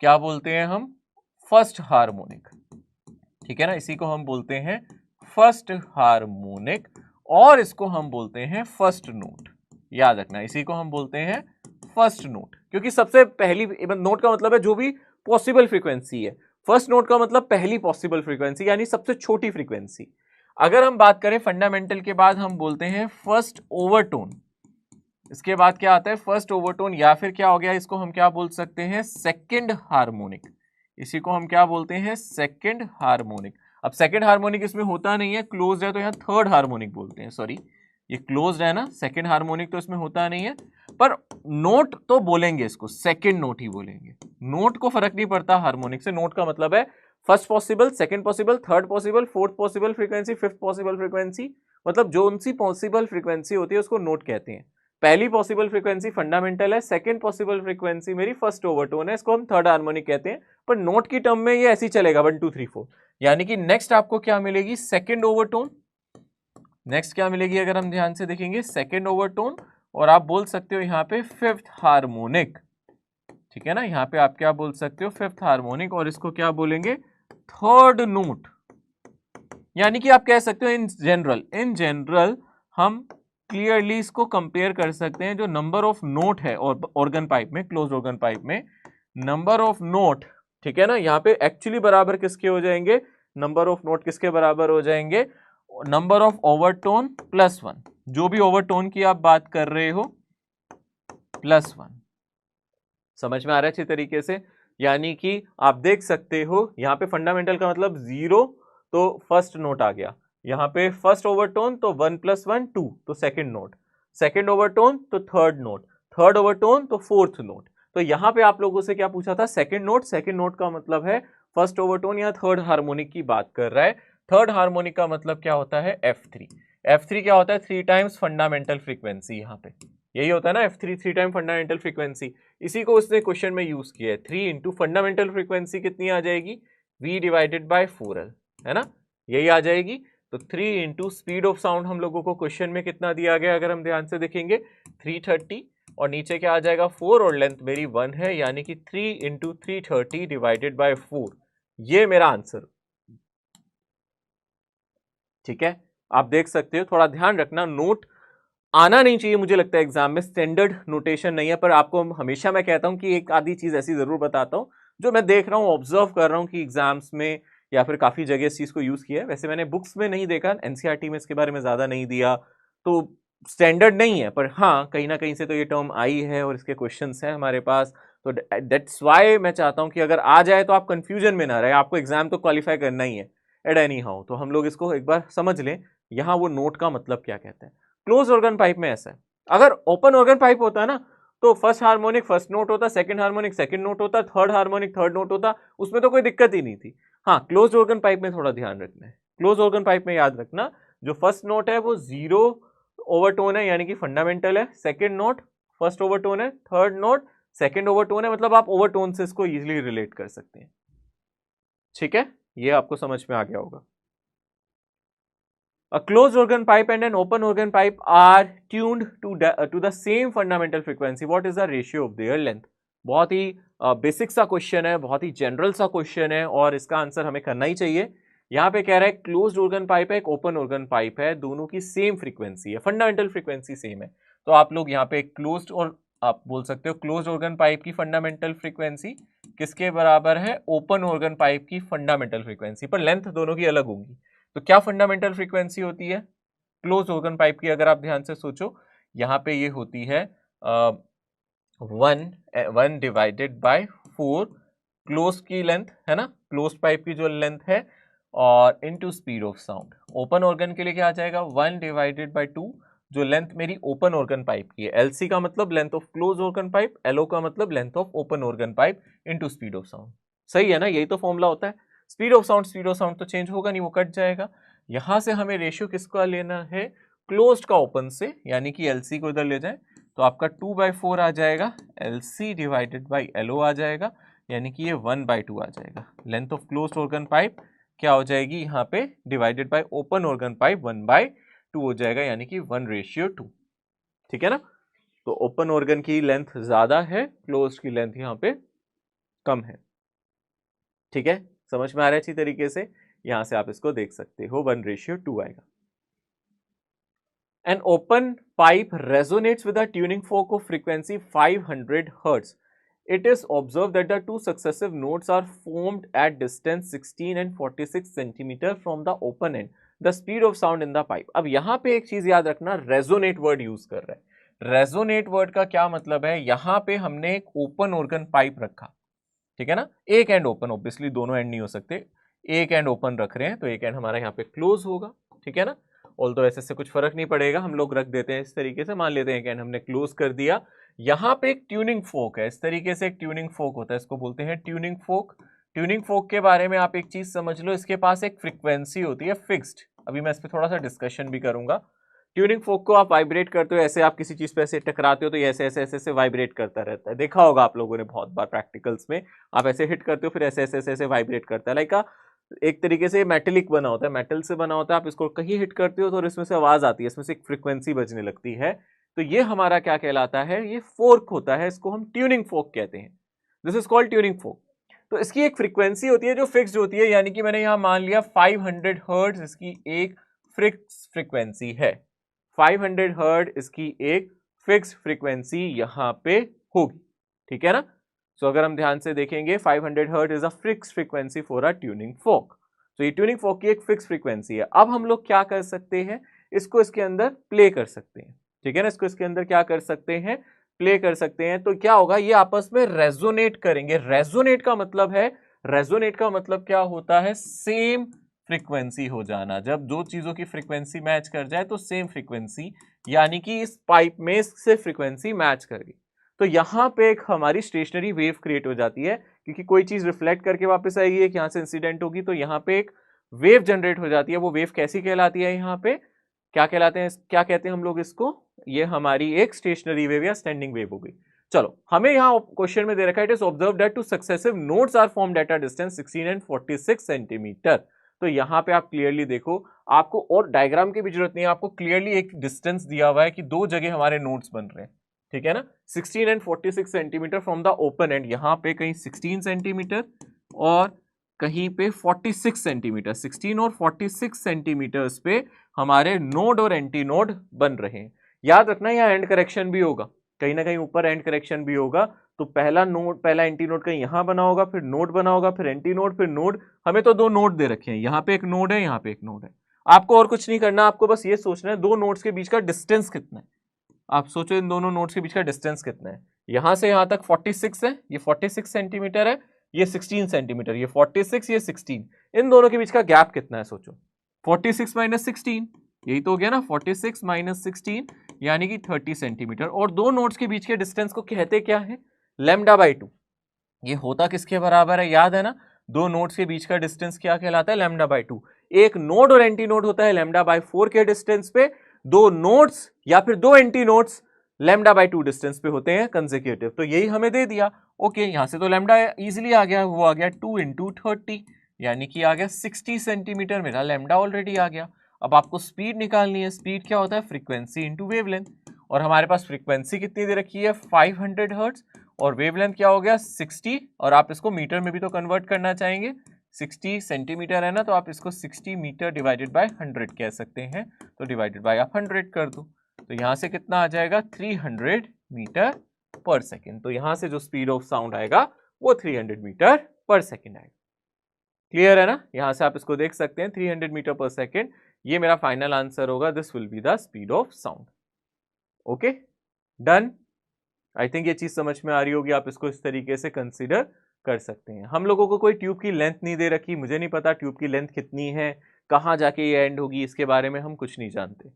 क्या बोलते हैं हम, फर्स्ट हार्मोनिक, ठीक है ना। इसी को हम बोलते हैं फर्स्ट हार्मोनिक और इसको हम बोलते हैं फर्स्ट नोट। याद रखना, इसी को हम बोलते हैं फर्स्ट नोट, क्योंकि सबसे पहली नोट का मतलब है जो भी पॉसिबल फ्रीक्वेंसी है, फर्स्ट नोट का मतलब पहली पॉसिबल फ्रीक्वेंसी, यानी सबसे छोटी फ्रीक्वेंसी। अगर हम बात करें फंडामेंटल के बाद हम बोलते हैं फर्स्ट ओवरटोन, इसके बाद क्या आता है फर्स्ट ओवरटोन, या फिर क्या हो गया, इसको हम क्या बोल सकते हैं, सेकंड हार्मोनिक। इसी को हम क्या बोलते हैं, सेकंड हार्मोनिक। अब सेकंड हार्मोनिक इसमें होता नहीं है, क्लोज्ड है, तो यहाँ थर्ड हार्मोनिक बोलते हैं, सॉरी ये क्लोज्ड है ना, सेकंड हार्मोनिक तो इसमें होता नहीं है, पर नोट तो बोलेंगे, इसको सेकंड नोट ही बोलेंगे। नोट को फर्क नहीं पड़ता हार्मोनिक से, नोट का मतलब है first possible, second possible, third possible, fourth possible frequency, fifth possible frequency, मतलब जो उनसी पॉसिबल फ्रीक्वेंसी होती है उसको नोट कहते हैं। पहली पॉसिबल फ्रीक्वेंसी फंडामेंटल है, सेकंड पॉसिबल फ्रीक्वेंसी मेरी फर्स्ट ओवरटोन है, इसको हम थर्ड हार्मोनिक कहते हैं, पर नोट की टर्म में ये ऐसे ही चलेगा 1 2 3 4। यानी कि नेक्स्ट आपको क्या मिलेगी, सेकंड ओवरटोन। नेक्स्ट क्या मिलेगी अगर हम ध्यान से देखेंगे, सेकंड ओवरटोन, और आप बोल सकते हो यहाँ पे फिफ्थ हार्मोनिक, ठीक है ना। यहाँ पे आप क्या बोल सकते हो, फिफ्थ हार्मोनिक, और इसको क्या बोलेंगे, थर्ड नोट। यानी कि आप कह सकते हो इन जनरल हम क्लियरली इसको कंपेयर कर सकते हैं, जो नंबर ऑफ नोट है और ऑर्गन पाइप में, क्लोज ऑर्गन पाइप में नंबर ऑफ नोट, ठीक है ना, यहाँ पे एक्चुअली बराबर किसके हो जाएंगे, नंबर ऑफ नोट किसके बराबर हो जाएंगे, नंबर ऑफ ओवरटोन प्लस 1, जो भी ओवरटोन की आप बात कर रहे हो प्लस 1। समझ में आ रहा है अच्छी तरीके से। यानी कि आप देख सकते हो यहाँ पे फंडामेंटल का मतलब 0, तो फर्स्ट नोट आ गया, यहाँ पे फर्स्ट ओवरटोन तो 1 + 1 2, तो सेकंड नोट, सेकंड ओवरटोन तो थर्ड नोट, थर्ड ओवरटोन तो फोर्थ नोट। तो यहाँ पे आप लोगों से क्या पूछा था, सेकंड नोट, सेकंड नोट का मतलब है फर्स्ट ओवरटोन या थर्ड हार्मोनिक की बात कर रहा है। थर्ड हार्मोनिक का मतलब क्या होता है, F3। F3 क्या होता है, 3 टाइम्स फंडामेंटल फ्रीक्वेंसी, यहाँ पे यही होता है ना F3, 3 टाइम फंडामेंटल फ्रीक्वेंसी। इसी को उसने क्वेश्चन में यूज किया है, 3 इंटू फंडामेंटल फ्रीक्वेंसी कितनी आ जाएगी, V डिवाइडेड बाय 4L, है ना, यही आ जाएगी। तो 3 इंटू स्पीड ऑफ साउंड हम लोगों को क्वेश्चन में कितना दिया गया, अगर हम ध्यान से देखेंगे 330, और नीचे क्या आ जाएगा 4, और लेंथ मेरी 1 है, यानी कि 3 इंटू 330 डिवाइडेड बाय 4, ये मेरा आंसर। ठीक है, आप देख सकते हो, थोड़ा ध्यान रखना, नोट आना नहीं चाहिए, मुझे लगता है एग्जाम में स्टैंडर्ड नोटेशन नहीं है, पर आपको हमेशा मैं कहता हूं कि एक आधी चीज ऐसी जरूर बताता हूं जो मैं देख रहा हूं, ऑब्जर्व कर रहा हूं कि एग्जाम्स में या फिर काफी जगह इस चीज को यूज किया है। वैसे मैंने बुक्स में नहीं देखा, एनसीईआरटी में इसके बारे में ज्यादा नहीं दिया, तो स्टैंडर्ड नहीं है, पर हाँ कहीं ना कहीं से तो ये टर्म आई है और इसके क्वेश्चन हैं हमारे पास, तो दैट्स वाई मैं चाहता हूं कि अगर आ जाए तो आप कंफ्यूजन में ना रहे, आपको एग्जाम तो क्वालिफाई करना ही है एट एनी हाउ। तो हम लोग इसको एक बार समझ लें, यहाँ वो नोट का मतलब क्या कहते हैं। क्लोज ऑर्गन पाइप में ऐसा है, अगर ओपन ऑर्गन पाइप होता है ना, तो फर्स्ट हार्मोनिक फर्स्ट नोट होता, सेकंड हार्मोनिक सेकंड नोट होता, थर्ड हार्मोनिक थर्ड नोट होता, उसमें तो कोई दिक्कत ही नहीं थी। हाँ, क्लोज ऑर्गन पाइप में थोड़ा ध्यान रखना है। क्लोज ऑर्गन पाइप में याद रखना, जो फर्स्ट नोट है वो 0 ओवरटोन है, यानी कि फंडामेंटल है, सेकंड नोट फर्स्ट ओवरटोन है, थर्ड नोट सेकंड ओवरटोन है, मतलब आप ओवरटोन से इसको इजीली रिलेट कर सकते हैं। ठीक है, ये आपको समझ में आ गया होगा। A closed organ pipe and an open organ pipe are tuned to the same fundamental frequency. What is the ratio of their length? बहुत ही बेसिक सा क्वेश्चन है, बहुत ही जनरल सा क्वेश्चन है, और इसका आंसर हमें करना ही चाहिए। यहाँ पे कह रहा है क्लोज्ड ऑर्गन पाइप है, एक ओपन ऑर्गन पाइप है, दोनों की सेम फ्रीक्वेंसी है, फंडामेंटल फ्रीक्वेंसी सेम है। तो आप लोग यहाँ पे क्लोज्ड, और आप बोल सकते हो क्लोज्ड ऑर्गन पाइप की फंडामेंटल फ्रीक्वेंसी किसके बराबर है, ओपन ऑर्गन पाइप की फंडामेंटल फ्रीक्वेंसी, पर लेंथ दोनों की अलग होगी। तो क्या फंडामेंटल फ्रीक्वेंसी होती है क्लोज ऑर्गन पाइप की, अगर आप ध्यान से सोचो, यहाँ पे ये होती है 1 डिवाइडेड बाय 4, क्लोज की लेंथ है ना, क्लोज पाइप की जो लेंथ है, और into speed of sound. Open organ के लिए क्या आ जाएगा 1 डिवाइडेड बाय 2, जो लेंथ मेरी ओपन ऑर्गन पाइप की है, एलसी का मतलब length of close organ pipe, LO का मतलब length of open organ pipe, into speed of sound. सही है ना, यही तो फॉर्मूला होता है। स्पीड ऑफ साउंड तो चेंज होगा नहीं, वो कट जाएगा। यहां से हमें रेशियो किसका लेना है, क्लोज्ड का ओपन से, यानी कि एलसी को इधर ले जाए, तो आपका 2/4 आ जाएगा, एलसी डिवाइडेड बाई एलओ आ जाएगा, यानी कि ये 1/2 आ जाएगा। Length of closed organ pipe क्या हो जाएगी यहाँ पे, divided by open organ pipe 1/2 हो जाएगा, यानी कि 1:2। ठीक है ना, तो ओपन ऑर्गन की लेंथ ज्यादा है, क्लोज्ड की लेंथ यहाँ पे कम है। ठीक है, समझ में आ रहा है अच्छी तरीके से, यहां से आप इसको देख सकते हो, 1:2 आएगा। An open pipe resonates with a tuning fork of frequency 500 Hz. It is observed that the two successive notes are formed at distance 16 and 46 cm from the open end. The speed of sound in the pipe. अब यहाँ पे एक चीज याद रखना, रेजोनेट वर्ड यूज कर रहा है। रेजोनेट वर्ड का क्या मतलब है, यहाँ पे हमने एक ओपन ऑर्गन पाइप रखा, ठीक है ना, एक एंड ओपन, ऑब्वियसली दोनों एंड नहीं हो सकते, एक एंड ओपन रख रहे हैं, तो एक एंड हमारा यहाँ पे क्लोज होगा। ठीक है ना, ऑल तो ऐसे से कुछ फर्क नहीं पड़ेगा, हम लोग रख देते हैं इस तरीके से, मान लेते हैं कि हमने क्लोज कर दिया। यहाँ पे एक ट्यूनिंग फोक है, इस तरीके से एक ट्यूनिंग फोक होता है, इसको बोलते हैं ट्यूनिंग फोक। ट्यूनिंग फोक के बारे में आप एक चीज समझ लो, इसके पास एक फ्रीक्वेंसी होती है फिक्स्ड, अभी मैं इस पर थोड़ा सा डिस्कशन भी करूंगा। ट्यूनिंग फोक को आप वाइब्रेट करते हो, ऐसे आप किसी चीज पे ऐसे टकराते हो तो ये ऐसे ऐसे ऐसे ऐसे वाइब्रेट करता रहता है, देखा होगा आप लोगों ने बहुत बार प्रैक्टिकल्स में, आप ऐसे हिट करते हो फिर ऐसे ऐसे ऐसे ऐसे वाइब्रेट करता है, लाइक एक तरीके से मेटेलिक बना होता है, मेटल से बना होता है, आप इसको कहीं हिट करते हो तो इसमें से आवाज आती है, इसमें से एक फ्रीक्वेंसी बजने लगती है, तो ये हमारा क्या कहलाता है, ये फोर्क होता है, इसको हम ट्यूनिंग फोक कहते हैं। दिस इज कॉल्ड ट्यूनिंग फोक। तो इसकी एक फ्रीक्वेंसी होती है जो फिक्स्ड होती है, यानी कि मैंने यहां मान लिया 500 हर्ट्ज इसकी एक फिक्स फ्रीक्वेंसी है, 500 हर्ट्ज इसकी एक फिक्स फ्रीक्वेंसी यहां पे होगी। ठीक है ना, सो अगर हम ध्यान से देखेंगे 500 hertz is a fix frequency for a tuning फोक। तो ये ट्यूनिंग फोक की एक फिक्स फ्रीक्वेंसी है। अब हम लोग क्या कर सकते हैं, इसको इसके अंदर प्ले कर सकते हैं। ठीक है ना, इसको इसके अंदर क्या कर सकते हैं, प्ले कर सकते हैं, तो क्या होगा, ये आपस में रेजोनेट करेंगे। रेजोनेट का मतलब है, रेजोनेट का मतलब क्या होता है, सेम फ्रीक्वेंसी हो जाना। जब दो चीजों की फ्रीक्वेंसी मैच कर जाए तो सेम फ्रीक्वेंसी, यानी कि इस पाइप में से फ्रीक्वेंसी मैच कर गई, तो यहां पे एक हमारी स्टेशनरी वेव क्रिएट हो जाती है, क्योंकि कोई चीज रिफ्लेक्ट करके वापस आएगी, एक यहां से इंसिडेंट होगी, तो यहाँ पे एक वेव जनरेट हो जाती है। वो वेव कैसी कहलाती है, यहाँ पे क्या कहलाते हैं, क्या कहते हैं हम लोग इसको, ये हमारी एक स्टेशनरी वेव या स्टैंडिंग वेव हो गई। चलो, हमें यहाँ क्वेश्चन में दे रखा है, it is observe that two successive notes are formed at a distance 16 and 46 centimetre. तो यहाँ पे आप क्लियरली देखो, आपको और डायग्राम की भी जरूरत नहीं है, आपको क्लियरली एक डिस्टेंस दिया हुआ है कि दो जगह हमारे नोड्स बन रहे हैं, ठीक है ना, 16 and 46 centimetre from the open and, यहाँ पे कहीं 16 सेंटीमीटर और कहीं पे 46 सेंटीमीटर, 16 और 46 सेंटीमीटर्स पे हमारे नोड और एंटी नोड बन रहे हैं। याद रखना यहाँ एंड करेक्शन भी होगा, कहीं ना कहीं ऊपर एंड करेक्शन भी होगा, तो पहला नोड, पहला एंटी नोड कहीं यहाँ बना होगा, फिर नोड बना होगा, फिर एंटी नोड, फिर नोड। हमें तो दो नोड दे रखे हैं, यहाँ पे एक नोड है, यहाँ पे एक नोड है। आपको और कुछ नहीं करना, आपको बस ये सोचना है दो नोड्स के बीच का डिस्टेंस कितना है। आप सोचो इन दोनों नोड्स के बीच का डिस्टेंस कितना है। यहां से यहां तक 46 है, ये 46 सेंटीमीटर है, ये 16 सेंटीमीटर, ये 46, ये 16, इन दोनों के बीच का गैप कितना है सोचो। 46 माइनस 16, यही तो हो गया ना, 46 माइनस 16 यानी कि 30 सेंटीमीटर। और दो नोड्स के बीच के डिस्टेंस को कहते क्या है, लैम्डा बाई 2। ये होता किसके बराबर है, याद है ना, दो नोड्स के बीच का डिस्टेंस क्या कहलाता है, लैम्डा बाई 2। एक नोड और एंटी नोड होता है लैम्डा बाई 4 के डिस्टेंस पे, दो नोड्स या फिर दो anti nodes lambda by 2 distance पे होते हैं कंसेक्यूटिव। तो यही हमें दे दिया। ओके, यहां से तो लैम्डा इजीली आ गया, वो आ गया 2 इंटू 30 यानी कि आ गया 60 सेंटीमीटर, मेरा लैम्डा ऑलरेडी आ गया। अब आपको स्पीड निकालनी है, स्पीड क्या होता है, फ्रीक्वेंसी इंटू वेवलेंथ, और हमारे पास फ्रीक्वेंसी कितनी दे रखी है 500 हर्ट्ज, और वेवलेंथ क्या हो गया 60, और आप इसको मीटर में भी तो कन्वर्ट करना चाहेंगे, 60 सेंटीमीटर है ना, तो आप इसको 60 मीटर डिवाइडेड बाय 100 कह सकते हैं, तो डिवाइडेड बाय आप 100 कर दो, तो यहां से कितना आ जाएगा 300 मीटर पर सेकेंड। तो यहां से जो स्पीड ऑफ साउंड आएगा वो 300 मीटर पर सेकेंड आएगा। क्लियर है ना, यहां से आप इसको देख सकते हैं 300 मीटर पर सेकेंड, ये मेरा फाइनल आंसर होगा, this will be the speed of sound. Okay, done. I think ये चीज समझ में आ रही होगी, आप इसको इस तरीके से कंसीडर कर सकते हैं। हम लोगों को कोई ट्यूब की लेंथ नहीं दे रखी, मुझे नहीं पता ट्यूब की लेंथ कितनी है, कहां जाके ये एंड होगी, इसके बारे में हम कुछ नहीं जानते,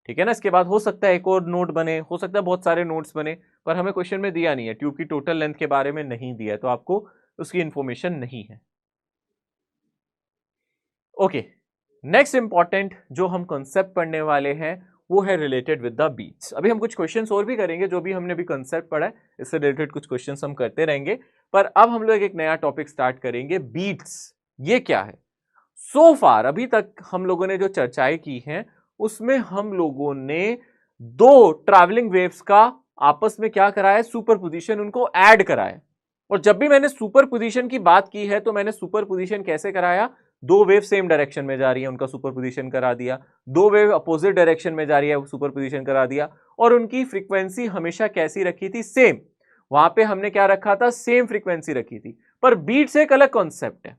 ठीक है ना। इसके बाद हो सकता है एक और नोड बने, हो सकता है बहुत सारे नोड्स बने, पर हमें क्वेश्चन में दिया नहीं है, ट्यूब की टोटल लेंथ के बारे में नहीं दिया है, तो आपको उसकी इंफॉर्मेशन नहीं है। ओके, नेक्स्ट इंपॉर्टेंट जो हम कॉन्सेप्ट पढ़ने वाले हैं वो है रिलेटेड विद द बीट्स। अभी हम कुछ क्वेश्चंस और भी करेंगे, जो भी हमने अभी कॉन्सेप्ट पढ़ा है इससे रिलेटेड कुछ क्वेश्चंस हम करते रहेंगे, पर अब हम लोग एक नया टॉपिक स्टार्ट करेंगे, बीट्स ये क्या है। सो फार अभी तक हम लोगों ने जो चर्चाएं की हैं उसमें हम लोगों ने दो ट्रैवलिंग वेव्स का आपस में क्या कराया, सुपरपोजिशन, उनको ऐड कराया। और जब भी मैंने सुपरपोजिशन की बात की है तो मैंने सुपरपोजिशन कैसे कराया, दो वेव सेम डायरेक्शन में जा रही है उनका सुपरपोजिशन करा दिया, दो वेव अपोजिट डायरेक्शन में जा रही है सुपरपोजिशन करा दिया, और उनकी फ्रीक्वेंसी हमेशा कैसी रखी थी, सेम। वहां पे हमने क्या रखा था, सेम फ्रीक्वेंसी रखी थी। पर बीट्स एक अलग कॉन्सेप्ट है।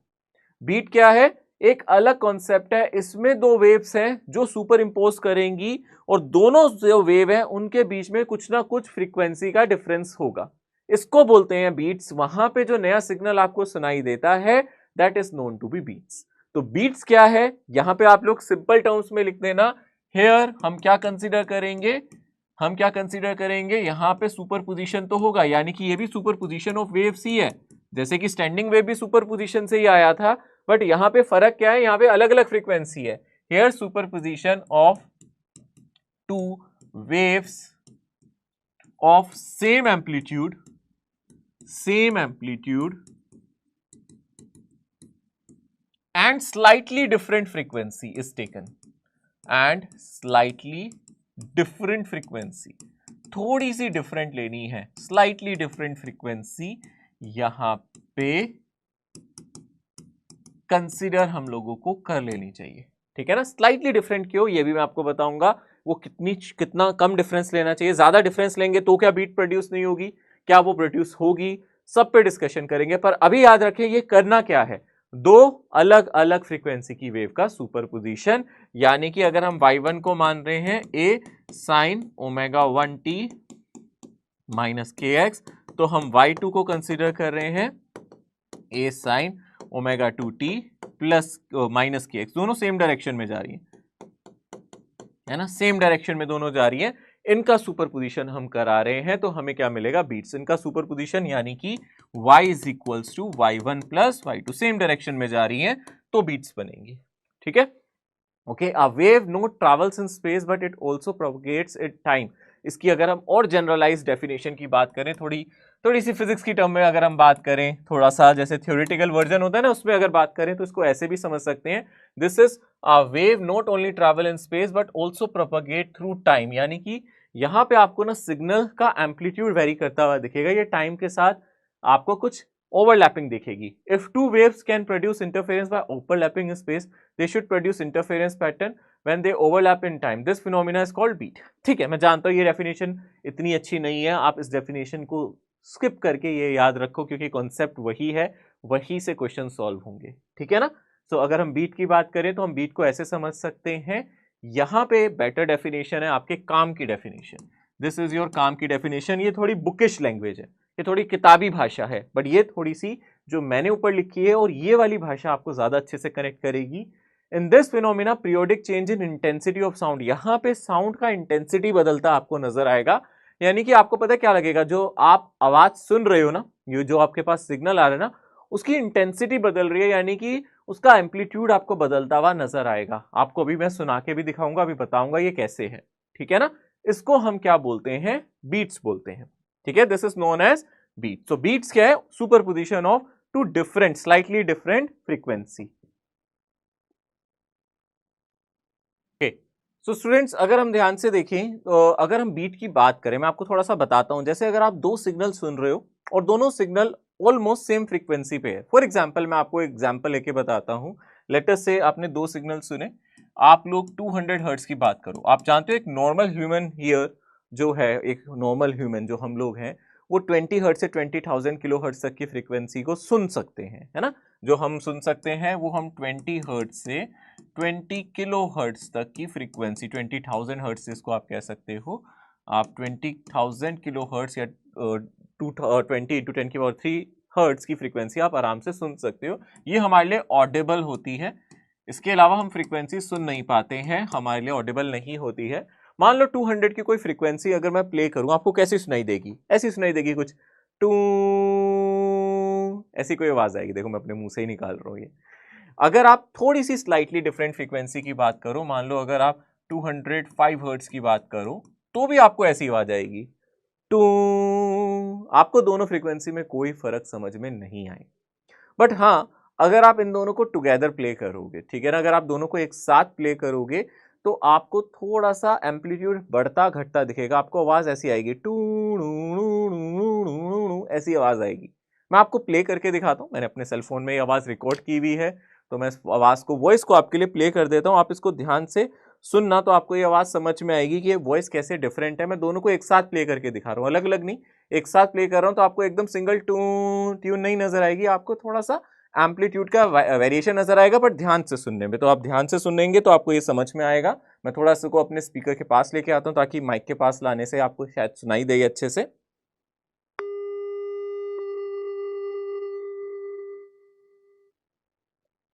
बीट क्या है, एक अलग कॉन्सेप्ट है, इसमें दो वेव्स हैं जो सुपर इंपोज करेंगी, और दोनों जो वेव हैं उनके बीच में कुछ ना कुछ फ्रीक्वेंसी का डिफरेंस होगा, इसको बोलते हैं बीट्स। वहां पे जो नया सिग्नल आपको सुनाई देता है that is known to be beats. तो बीट्स क्या है, यहां पे आप लोग सिंपल टर्म्स में लिख देना। हेयर हम क्या कंसीडर करेंगे, हम क्या कंसीडर करेंगे, यहां पे सुपरपोजिशन तो होगा, यानी कि ये भी सुपरपोजिशन ऑफ वेव्स ही है, जैसे कि स्टैंडिंग वेव भी सुपरपोजिशन से ही आया था, बट यहां पे फर्क क्या है, यहां पे अलग अलग फ्रीक्वेंसी है। Here superposition of two waves of same amplitude and slightly different frequency is taken, and slightly different frequency, थोड़ी सी डिफरेंट लेनी है, slightly different frequency यहां पे कंसीडर हम लोगों को कर लेनी चाहिए, ठीक है ना। स्लाइटली डिफरेंट क्यों, ये भी मैं आपको बताऊंगा, वो कितना कम डिफरेंस लेना चाहिए, ज्यादा डिफरेंस लेंगे तो क्या बीट प्रोड्यूस नहीं होगी, क्या वो प्रोड्यूस होगी, सब पे डिस्कशन करेंगे। पर अभी याद रखें ये करना क्या है, दो अलग अलग फ्रीक्वेंसी की वेव का सुपरपोजिशन, यानी कि अगर हम y1 को मान रहे हैं a sin ω1t minus kx, तो हम y2 को कंसीडर कर रहे हैं a sin ω2t plus minus kx, दोनों सेम डायरेक्शन में जा रही है ना, सेम डायरेक्शन में दोनों जा रही है, इनका सुपरपोजिशन हम करा रहे हैं, तो हमें क्या मिलेगा, बीट्स। इनका सुपरपोजिशन यानी कि y is equals to y1 plus y2, same direction में जा रही है तो बीट्स बनेंगी, ठीक है। Okay, a wave not travels in space but it also propagates in time. इसकी अगर हम और जनरलाइज डेफिनेशन की बात करें, थोड़ी थोड़ी सी फिजिक्स की टर्म में अगर हम बात करें, थोड़ा सा जैसे थ्योरेटिकल वर्जन होता है ना, उसमें अगर बात करें तो इसको ऐसे भी समझ सकते हैं, this is a wave not only travel in space but also propagate through time. यानी कि यहाँ पे आपको ना सिग्नल का एम्पलीट्यूड वेरी करता हुआ दिखेगा, ये टाइम के साथ आपको कुछ ओवरलैपिंग दिखेगी। If two waves can produce interference by overlapping in space, they should produce interference pattern when they overlap in time, this phenomena is called beat. ठीक है, मैं जानता हूँ ये डेफिनेशन इतनी अच्छी नहीं है, आप इस डेफिनेशन को स्किप करके ये याद रखो क्योंकि कॉन्सेप्ट वही है, वही से क्वेश्चन सॉल्व होंगे। ठीक है ना। सो अगर हम बीट की बात करें तो हम बीट को ऐसे समझ सकते हैं, यहाँ पे बेटर डेफिनेशन है आपके काम की डेफिनेशन, दिस इज योर काम की डेफिनेशन। ये थोड़ी बुकिश लैंग्वेज है, ये थोड़ी किताबी भाषा है, बट ये थोड़ी सी जो मैंने ऊपर लिखी है और ये वाली भाषा आपको ज्यादा अच्छे से कनेक्ट करेगी। In this phenomena periodic change in intensity of sound, यहाँ पे साउंड का इंटेंसिटी बदलता आपको नजर आएगा। यानी कि आपको पता क्या लगेगा, जो आप आवाज सुन रहे हो ना, ये जो आपके पास सिग्नल आ रहा है ना, उसकी इंटेंसिटी बदल रही है, यानी कि उसका एम्पलीट्यूड आपको बदलता हुआ नजर आएगा। आपको अभी मैं सुना के भी दिखाऊंगा, अभी बताऊंगा ये कैसे है। ठीक है ना। इसको हम क्या बोलते हैं, बीट्स बोलते हैं। ठीक है, this is known as beat. So beats क्या है, superposition of two different slightly different frequency. So students, अगर हम ध्यान से देखें तो अगर हम बीट की बात करें, मैं आपको थोड़ा सा बताता हूं। जैसे अगर आप दो सिग्नल सुन रहे हो और दोनों सिग्नल ऑलमोस्ट सेम फ्रीक्वेंसी पे है, फॉर एग्जांपल मैं आपको एग्जांपल लेके बताता हूं। लेट अस से आपने दो सिग्नल सुने, आप लोग 200 हर्ट्ज की बात करो। आप जानते हो एक नॉर्मल ह्यूमन ईयर जो है, एक नॉर्मल ह्यूमन जो हम लोग हैं, वो 20 हर्ट्ज से 20,000 किलो हर्ट्ज तक की फ्रीक्वेंसी को सुन सकते हैं, है ना। जो हम सुन सकते हैं वो हम 20 हर्ट्ज से 20 किलो हर्ट्ज तक की फ्रीक्वेंसी, 20,000 हर्ट्ज इसको आप कह सकते हो। आप 20,000 किलो हर्ट्ज या 20 इंटू 10 की पावर 3 हर्ट्ज की फ्रीक्वेंसी आप आराम से सुन सकते हो। ये हमारे लिए ऑडिबल होती है, इसके अलावा हम फ्रीक्वेंसी सुन नहीं पाते हैं, हमारे लिए ऑडिबल नहीं होती है। मान लो 200 की कोई फ्रीक्वेंसी अगर मैं प्ले करूं, आपको कैसी सुनाई देगी, ऐसी सुनाई देगी कुछ टू, ऐसी कोई आवाज आएगी। देखो मैं अपने मुंह से ही निकाल रहा हूं ये। अगर आप थोड़ी सी स्लाइटली डिफरेंट फ्रीक्वेंसी की बात करो, मान लो अगर आप 205 हर्ट्ज की बात करो, तो भी आपको ऐसी आवाज आएगी टू। आपको दोनों फ्रीक्वेंसी में कोई फर्क समझ में नहीं आए। बट हाँ, अगर आप इन दोनों को टुगेदर प्ले करोगे, ठीक है ना, अगर आप दोनों को एक साथ प्ले करोगे तो आपको थोड़ा सा एम्पलीट्यूड बढ़ता घटता दिखेगा। आपको आवाज ऐसी आएगी टू, ऐसी आवाज आएगी। मैं आपको प्ले करके दिखाता हूं, मैंने अपने सेलफोन में ये आवाज रिकॉर्ड की हुई है, तो मैं इस आवाज को, वॉइस को आपके लिए प्ले कर देता हूं। आप इसको ध्यान से सुनना, तो आपको ये आवाज समझ में आएगी कि ये वॉइस कैसे डिफरेंट है। मैं दोनों को एक साथ प्ले करके दिखा रहा हूँ, अलग अलग नहीं, एक साथ प्ले कर रहा हूँ, तो आपको एकदम सिंगल ट्यून नहीं नजर आएगी, आपको थोड़ा सा एम्पलीट्यूड का वेरिएशन नजर आएगा, बट ध्यान से सुनने में। तो आप ध्यान से सुनेंगे तो आपको ये समझ में आएगा। मैं थोड़ा सा को अपने स्पीकर के पास लेके आता हूँ ताकि माइक के पास लाने से आपको शायद सुनाई दे अच्छे से।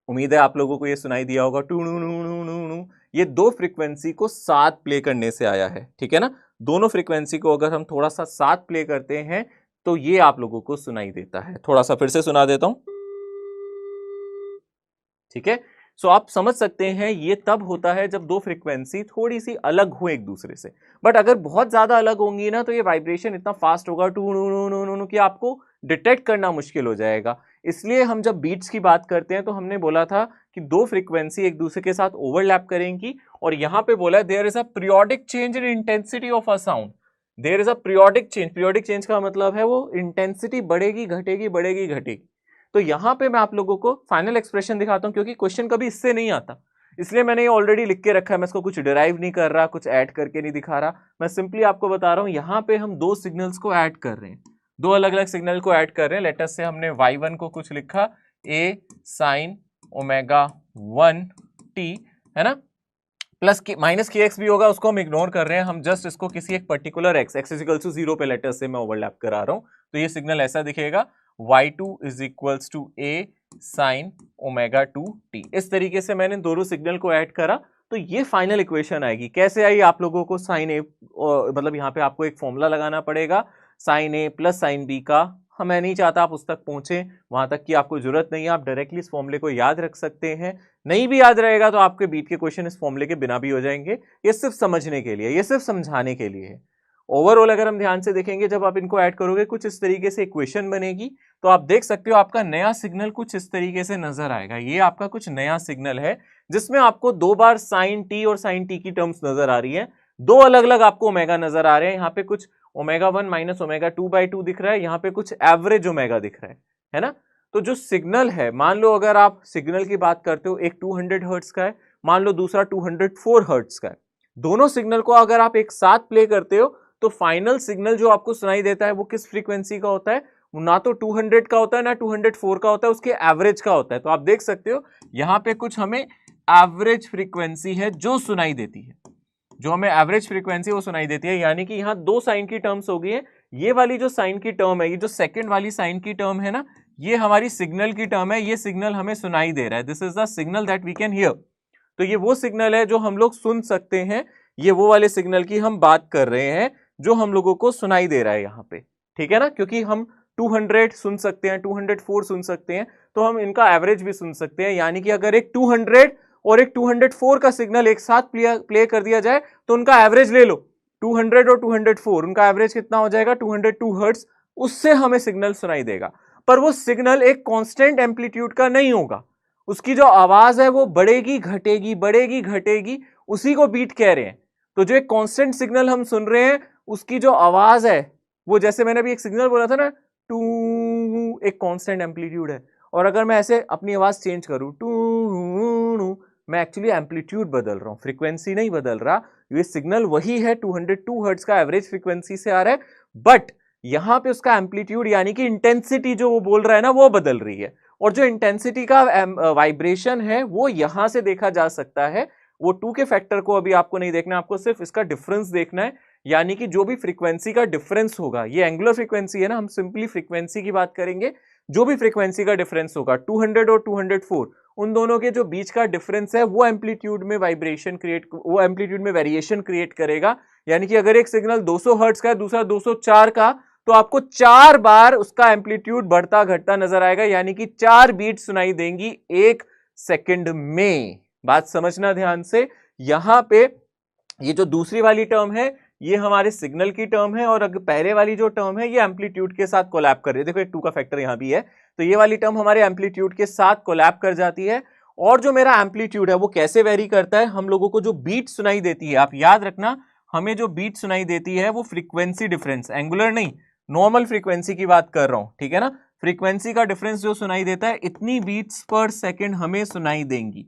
उम्मीद है आप लोगों को ये सुनाई दिया होगा टू नू नू नू नू नू। ये दो फ्रीक्वेंसी को साथ प्ले करने से आया है, ठीक है ना। दोनों फ्रीक्वेंसी को अगर हम थोड़ा सा साथ प्ले करते हैं तो ये आप लोगों को सुनाई देता है। थोड़ा सा फिर से सुना देता हूं, ठीक है। सो आप समझ सकते हैं ये तब होता है जब दो फ्रीक्वेंसी थोड़ी सी अलग हो एक दूसरे से। बट अगर बहुत ज्यादा अलग होंगी ना, तो ये वाइब्रेशन इतना फास्ट होगा टू नू नू नू नू कि आपको डिटेक्ट करना मुश्किल हो जाएगा। इसलिए हम जब बीट्स की बात करते हैं तो हमने बोला था कि दो फ्रीक्वेंसी एक दूसरे के साथ ओवरलैप करेंगी, और यहां पे बोला there is a periodic change in intensity of a sound. There is a periodic change, periodic change का मतलब है वो इंटेंसिटी बढ़ेगी घटेगी बढ़ेगी घटेगी। तो यहां पे मैं आप लोगों को फाइनल एक्सप्रेशन दिखाता हूं, क्योंकि क्वेश्चन कभी इससे नहीं आता, इसलिए मैंने ये ऑलरेडी लिख के रखा है। मैं इसको कुछ डिराइव नहीं कर रहा, कुछ ऐड करके नहीं दिखा रहा, मैं सिंपली आपको बता रहा हूं। यहां पे हम दो सिग्नल्स को ऐड कर रहे हैं, दो अलग अलग सिग्नल को ऐड कर रहे हैं। लेट अस से हमने y1 को कुछ लिखा a sin ओमेगा 1 t, है ना, प्लस माइनस के एक्स भी होगा, उसको हम इग्नोर कर रहे हैं। हम जस्ट इसको किसी एक particular x is equal to 0 पे लेटर से मैं ओवरलैप करा रहा हूं। तो ये सिग्नल ऐसा दिखेगा y2 is equals to a sin omega 2t। इस तरीके से मैंने दोनों सिग्नल को ऐड करा, तो ये फाइनल इक्वेशन आएगी। कैसे आई, आप लोगों को साइन ए, मतलब यहाँ पे आपको एक फॉर्मूला लगाना पड़ेगा साइन ए प्लस साइन बी का। मैं नहीं चाहता आप उस तक पहुंचे, वहां तक की आपको जरूरत नहीं है। आप डायरेक्टली इस फॉर्मूले को याद रख सकते हैं। नहीं भी याद रहेगा तो आपके बीट के क्वेश्चन इस फॉर्मूले के बिना भी हो जाएंगे। ये सिर्फ समझने के लिए, ये सिर्फ समझाने के लिए है। ओवरऑल अगर हम ध्यान से देखेंगे, जब आप इनको ऐड करोगे कुछ इस तरीके से इक्वेशन बनेगी, तो आप देख सकते हो आपका नया सिग्नल कुछ इस तरीके से नजर आएगा। ये आपका कुछ नया सिग्नल है जिसमें आपको 2 बार साइन टी और साइन टी की टर्म्स नजर आ रही है, 2 अलग अलग आपको ओमेगा नजर आ रहे हैं। यहाँ पे कुछ ओमेगा 1 माइनस ओमेगा 2/2 दिख रहा है, यहाँ पे कुछ एवरेज ओमेगा दिख रहा है ना। तो जो सिग्नल है, मान लो अगर आप सिग्नल की बात करते हो, एक 200 हर्ट्ज का है, मान लो दूसरा 204 हर्ट्ज का है, दोनों सिग्नल को अगर आप एक साथ प्ले करते हो तो फाइनल सिग्नल जो आपको सुनाई देता है वो किस फ्रीक्वेंसी का होता है? ना तो 200 का होता है ना 204 का होता है, उसके एवरेज का होता है। तो आप देख सकते हो यहाँ पे कुछ हमें एवरेज फ्रीक्वेंसी है जो सुनाई देती है, जो हमें एवरेज फ्रीक्वेंसी वो सुनाई देती है। यानी कि यहाँ 2 साइन की टर्म्स हो गई है। ये वाली जो साइन की टर्म है, ये जो सेकंड वाली साइन की टर्म है ना, ये हमारी सिग्नल की टर्म है, ये सिग्नल हमें सुनाई दे रहा है। This is the signal that we can hear. तो ये वो सिग्नल है जो हम लोग सुन सकते हैं, ये वो वाले सिग्नल की हम बात कर रहे हैं जो हम लोगों को सुनाई दे रहा है यहाँ पे, ठीक है ना। क्योंकि हम 200 सुन सकते हैं, 204 सुन सकते हैं, तो हम इनका एवरेज भी सुन सकते हैं। यानी कि अगर एक 200 और एक 204 का सिग्नल एक साथ प्ले कर दिया जाए तो उनका एवरेज ले लो, 200 और 204, उनका एवरेज कितना हो जाएगा? 202 हर्ट्ज। उससे हमें सिग्नल सुनाई देगा, पर वो सिग्नल एक कांस्टेंट एम्पलीट्यूड का नहीं होगा। उसकी जो आवाज है वो बढ़ेगी घटेगी, बढ़ेगी घटेगी, उसी को बीट कह रहे हैं। तो जो एक कांस्टेंट सिग्नल हम सुन रहे हैं, उसकी जो आवाज है वो, जैसे मैंने अभी एक सिग्नल बोला था ना, टू, एक कांस्टेंट एम्पलीट्यूड है। और अगर मैं ऐसे अपनी आवाज चेंज करूं, टू, मैं एक्चुअली एम्पलीट्यूड बदल रहा हूं, फ्रीक्वेंसी नहीं बदल रहा। ये सिग्नल वही है, 202 हर्ट्ज का एवरेज फ्रीक्वेंसी से आ रहा है, बट यहां पे उसका एम्पलीट्यूड यानी कि इंटेंसिटी जो वो बोल रहा है ना, वो बदल रही है। और जो इंटेंसिटी का वाइब्रेशन है वो यहां से देखा जा सकता है। वो 2 के फैक्टर को अभी आपको नहीं देखना, आपको सिर्फ इसका डिफरेंस देखना है। यानी कि जो भी फ्रीक्वेंसी का डिफरेंस होगा, ये एंगुलर फ्रीक्वेंसी है ना, हम सिंपली फ्रीक्वेंसी की बात करेंगे। जो भी फ्रीक्वेंसी का डिफरेंस होगा, 200 और 204, उन दोनों के जो बीच का डिफरेंस है वो एम्पलीट्यूड में वाइब्रेशन क्रिएट, वो एम्पलीट्यूड में वेरिएशन क्रिएट करेगा। यानी कि अगर एक सिग्नल 200 हर्ट्ज का है, दूसरा 204 का, तो आपको 4 बार उसका एम्पलीट्यूड बढ़ता घटता नजर आएगा। यानी कि 4 बीट सुनाई देंगी 1 सेकंड में। बात समझना ध्यान से। यहां पे ये जो दूसरी वाली टर्म है, ये हमारे सिग्नल की टर्म है, और अगर पहले वाली जो टर्म है ये एम्पलीट्यूड के साथ कोलैब कर रही है। देखो एक 2 का फैक्टर यहां भी है, तो ये वाली टर्म हमारे एम्पलीट्यूड के साथ कोलैब कर जाती है। और जो मेरा एम्पलीट्यूड है वो कैसे वेरी करता है? हम लोगों को जो बीट सुनाई देती है, आप याद रखना, हमें जो बीट सुनाई देती है वो फ्रीक्वेंसी डिफरेंस, एंगुलर नहीं, नॉर्मल फ्रीक्वेंसी की बात कर रहा हूं, ठीक है ना। फ्रीक्वेंसी का डिफरेंस जो सुनाई देता है, इतनी बीट्स पर सेकेंड हमें सुनाई देंगी,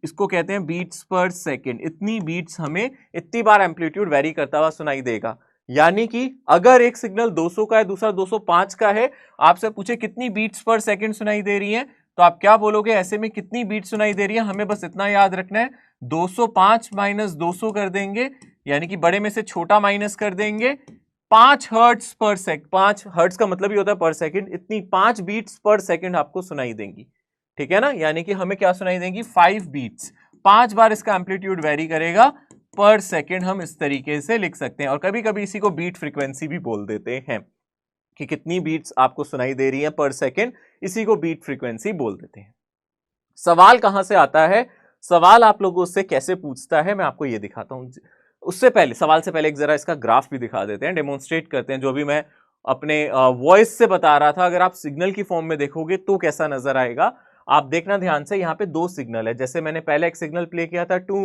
इसको कहते हैं बीट्स पर सेकेंड। इतनी बीट्स हमें इतनी बार एम्पलीट्यूड वेरी करता हुआ सुनाई देगा। यानी कि अगर एक सिग्नल 200 का है, दूसरा 205 का है, आपसे पूछे कितनी बीट्स पर सेकेंड सुनाई दे रही है, तो आप क्या बोलोगे? ऐसे में कितनी बीट सुनाई दे रही है? हमें बस इतना याद रखना है, 205 माइनस 200 कर देंगे, यानी कि बड़े में से छोटा माइनस कर देंगे, 5 हर्ट्ज पर सेकंड। 5 हर्ट्ज का मतलब ही होता है पर सेकंड। इतनी 5 बीट्स पर सेकंड आपको सुनाई देंगी, ठीक है ना। यानी कि हमें क्या सुनाई देंगी? 5 बीट्स, 5 बार इसका एम्पलीट्यूड वेरी करेगा पर सेकंड। हम इस तरीके से लिख सकते हैं। और कभी कभी इसी को बीट फ्रीक्वेंसी भी बोल देते हैं, कि कितनी बीट्स आपको सुनाई दे रही है पर सेकंड, इसी को बीट फ्रीक्वेंसी बोल देते हैं। सवाल कहां से आता है? सवाल आप लोगों से कैसे पूछता है, मैं आपको ये दिखाता हूं। उससे पहले, सवाल से पहले एक जरा इसका ग्राफ भी दिखा देते हैं, डेमोन्स्ट्रेट करते हैं। जो भी मैं अपने वॉइस से बता रहा था, अगर आप सिग्नल की फॉर्म में देखोगे तो कैसा नजर आएगा, आप देखना ध्यान से। यहाँ पे 2 सिग्नल है, जैसे मैंने पहले एक सिग्नल प्ले किया था टू,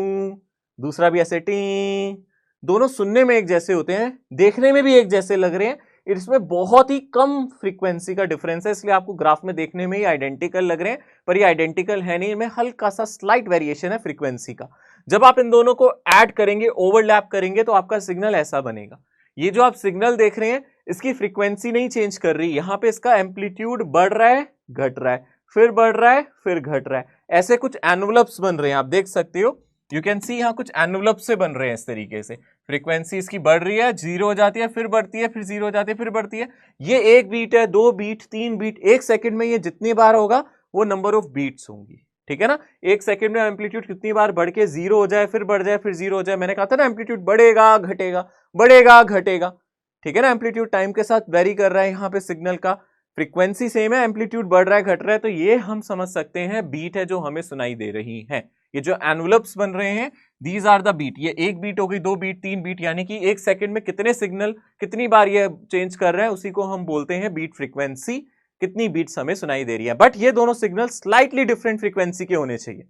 दूसरा भी ऐसे टी। दोनों सुनने में एक जैसे होते हैं, देखने में भी एक जैसे लग रहे हैं, इसमें बहुत ही कम फ्रीक्वेंसी का डिफरेंस है, इसलिए आपको ग्राफ में देखने में ही आइडेंटिकल लग रहे हैं, पर ये आइडेंटिकल है नहीं, इनमें हल्का सा स्लाइट वेरिएशन है फ्रीक्वेंसी का। जब आप इन दोनों को ऐड करेंगे, ओवरलैप करेंगे, तो आपका सिग्नल ऐसा बनेगा। ये जो आप सिग्नल देख रहे हैं, इसकी फ्रीक्वेंसी नहीं चेंज कर रही, यहां पे इसका एम्पलीट्यूड बढ़ रहा है, घट रहा है, फिर बढ़ रहा है, फिर घट रहा है। ऐसे कुछ एनवलप्स बन रहे हैं, आप देख सकते हो, यू कैन सी यहाँ कुछ एनवलप से बन रहे हैं इस तरीके से। फ्रीक्वेंसी इसकी बढ़ रही है, 0 हो जाती है, फिर बढ़ती है, फिर 0 हो जाती है, फिर बढ़ती है। ये 1 बीट है, 2 बीट, 3 बीट, 1 सेकंड में ये जितनी बार होगा वो नंबर ऑफ बीट्स होंगी, ठीक है ना। 1 सेकंड में एम्पलीट्यूड कितनी बार बढ़ के 0 हो जाए, फिर बढ़ जाए, फिर 0 हो जाए। मैंने कहा था ना, एम्पलीट्यूड बढ़ेगा घटेगा, बढ़ेगा घटेगा, ठीक है ना। एम्पलीट्यूड टाइम के साथ वेरी कर रहा है, यहाँ पे सिग्नल का फ्रीक्वेंसी सेम है, एम्पलीट्यूड बढ़ रहा है, घट रहा है, तो ये हम समझ सकते हैं बीट है जो हमें सुनाई दे रही है। ये जो एनवलप्स बन रहे हैं दीज आर द बीट। ये एक बीट हो गई, 2 बीट, 3 बीट, यानी कि एक सेकंड में कितने सिग्नल कितनी बार ये चेंज कर रहे हैं उसी को हम बोलते हैं बीट फ्रीक्वेंसी। कितनी बीट्स हमें सुनाई दे रही है। बट ये दोनों सिग्नल स्लाइटली डिफरेंट फ्रीक्वेंसी के होने चाहिए।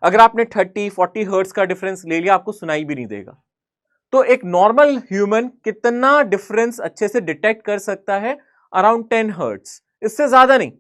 अगर आपने 30-40 हर्ट्ज का डिफरेंस ले लिया आपको सुनाई भी नहीं देगा। तो एक नॉर्मल ह्यूमन कितना डिफरेंस अच्छे से डिटेक्ट कर सकता है? अराउंड 10 हर्ट्ज, इससे ज्यादा नहीं।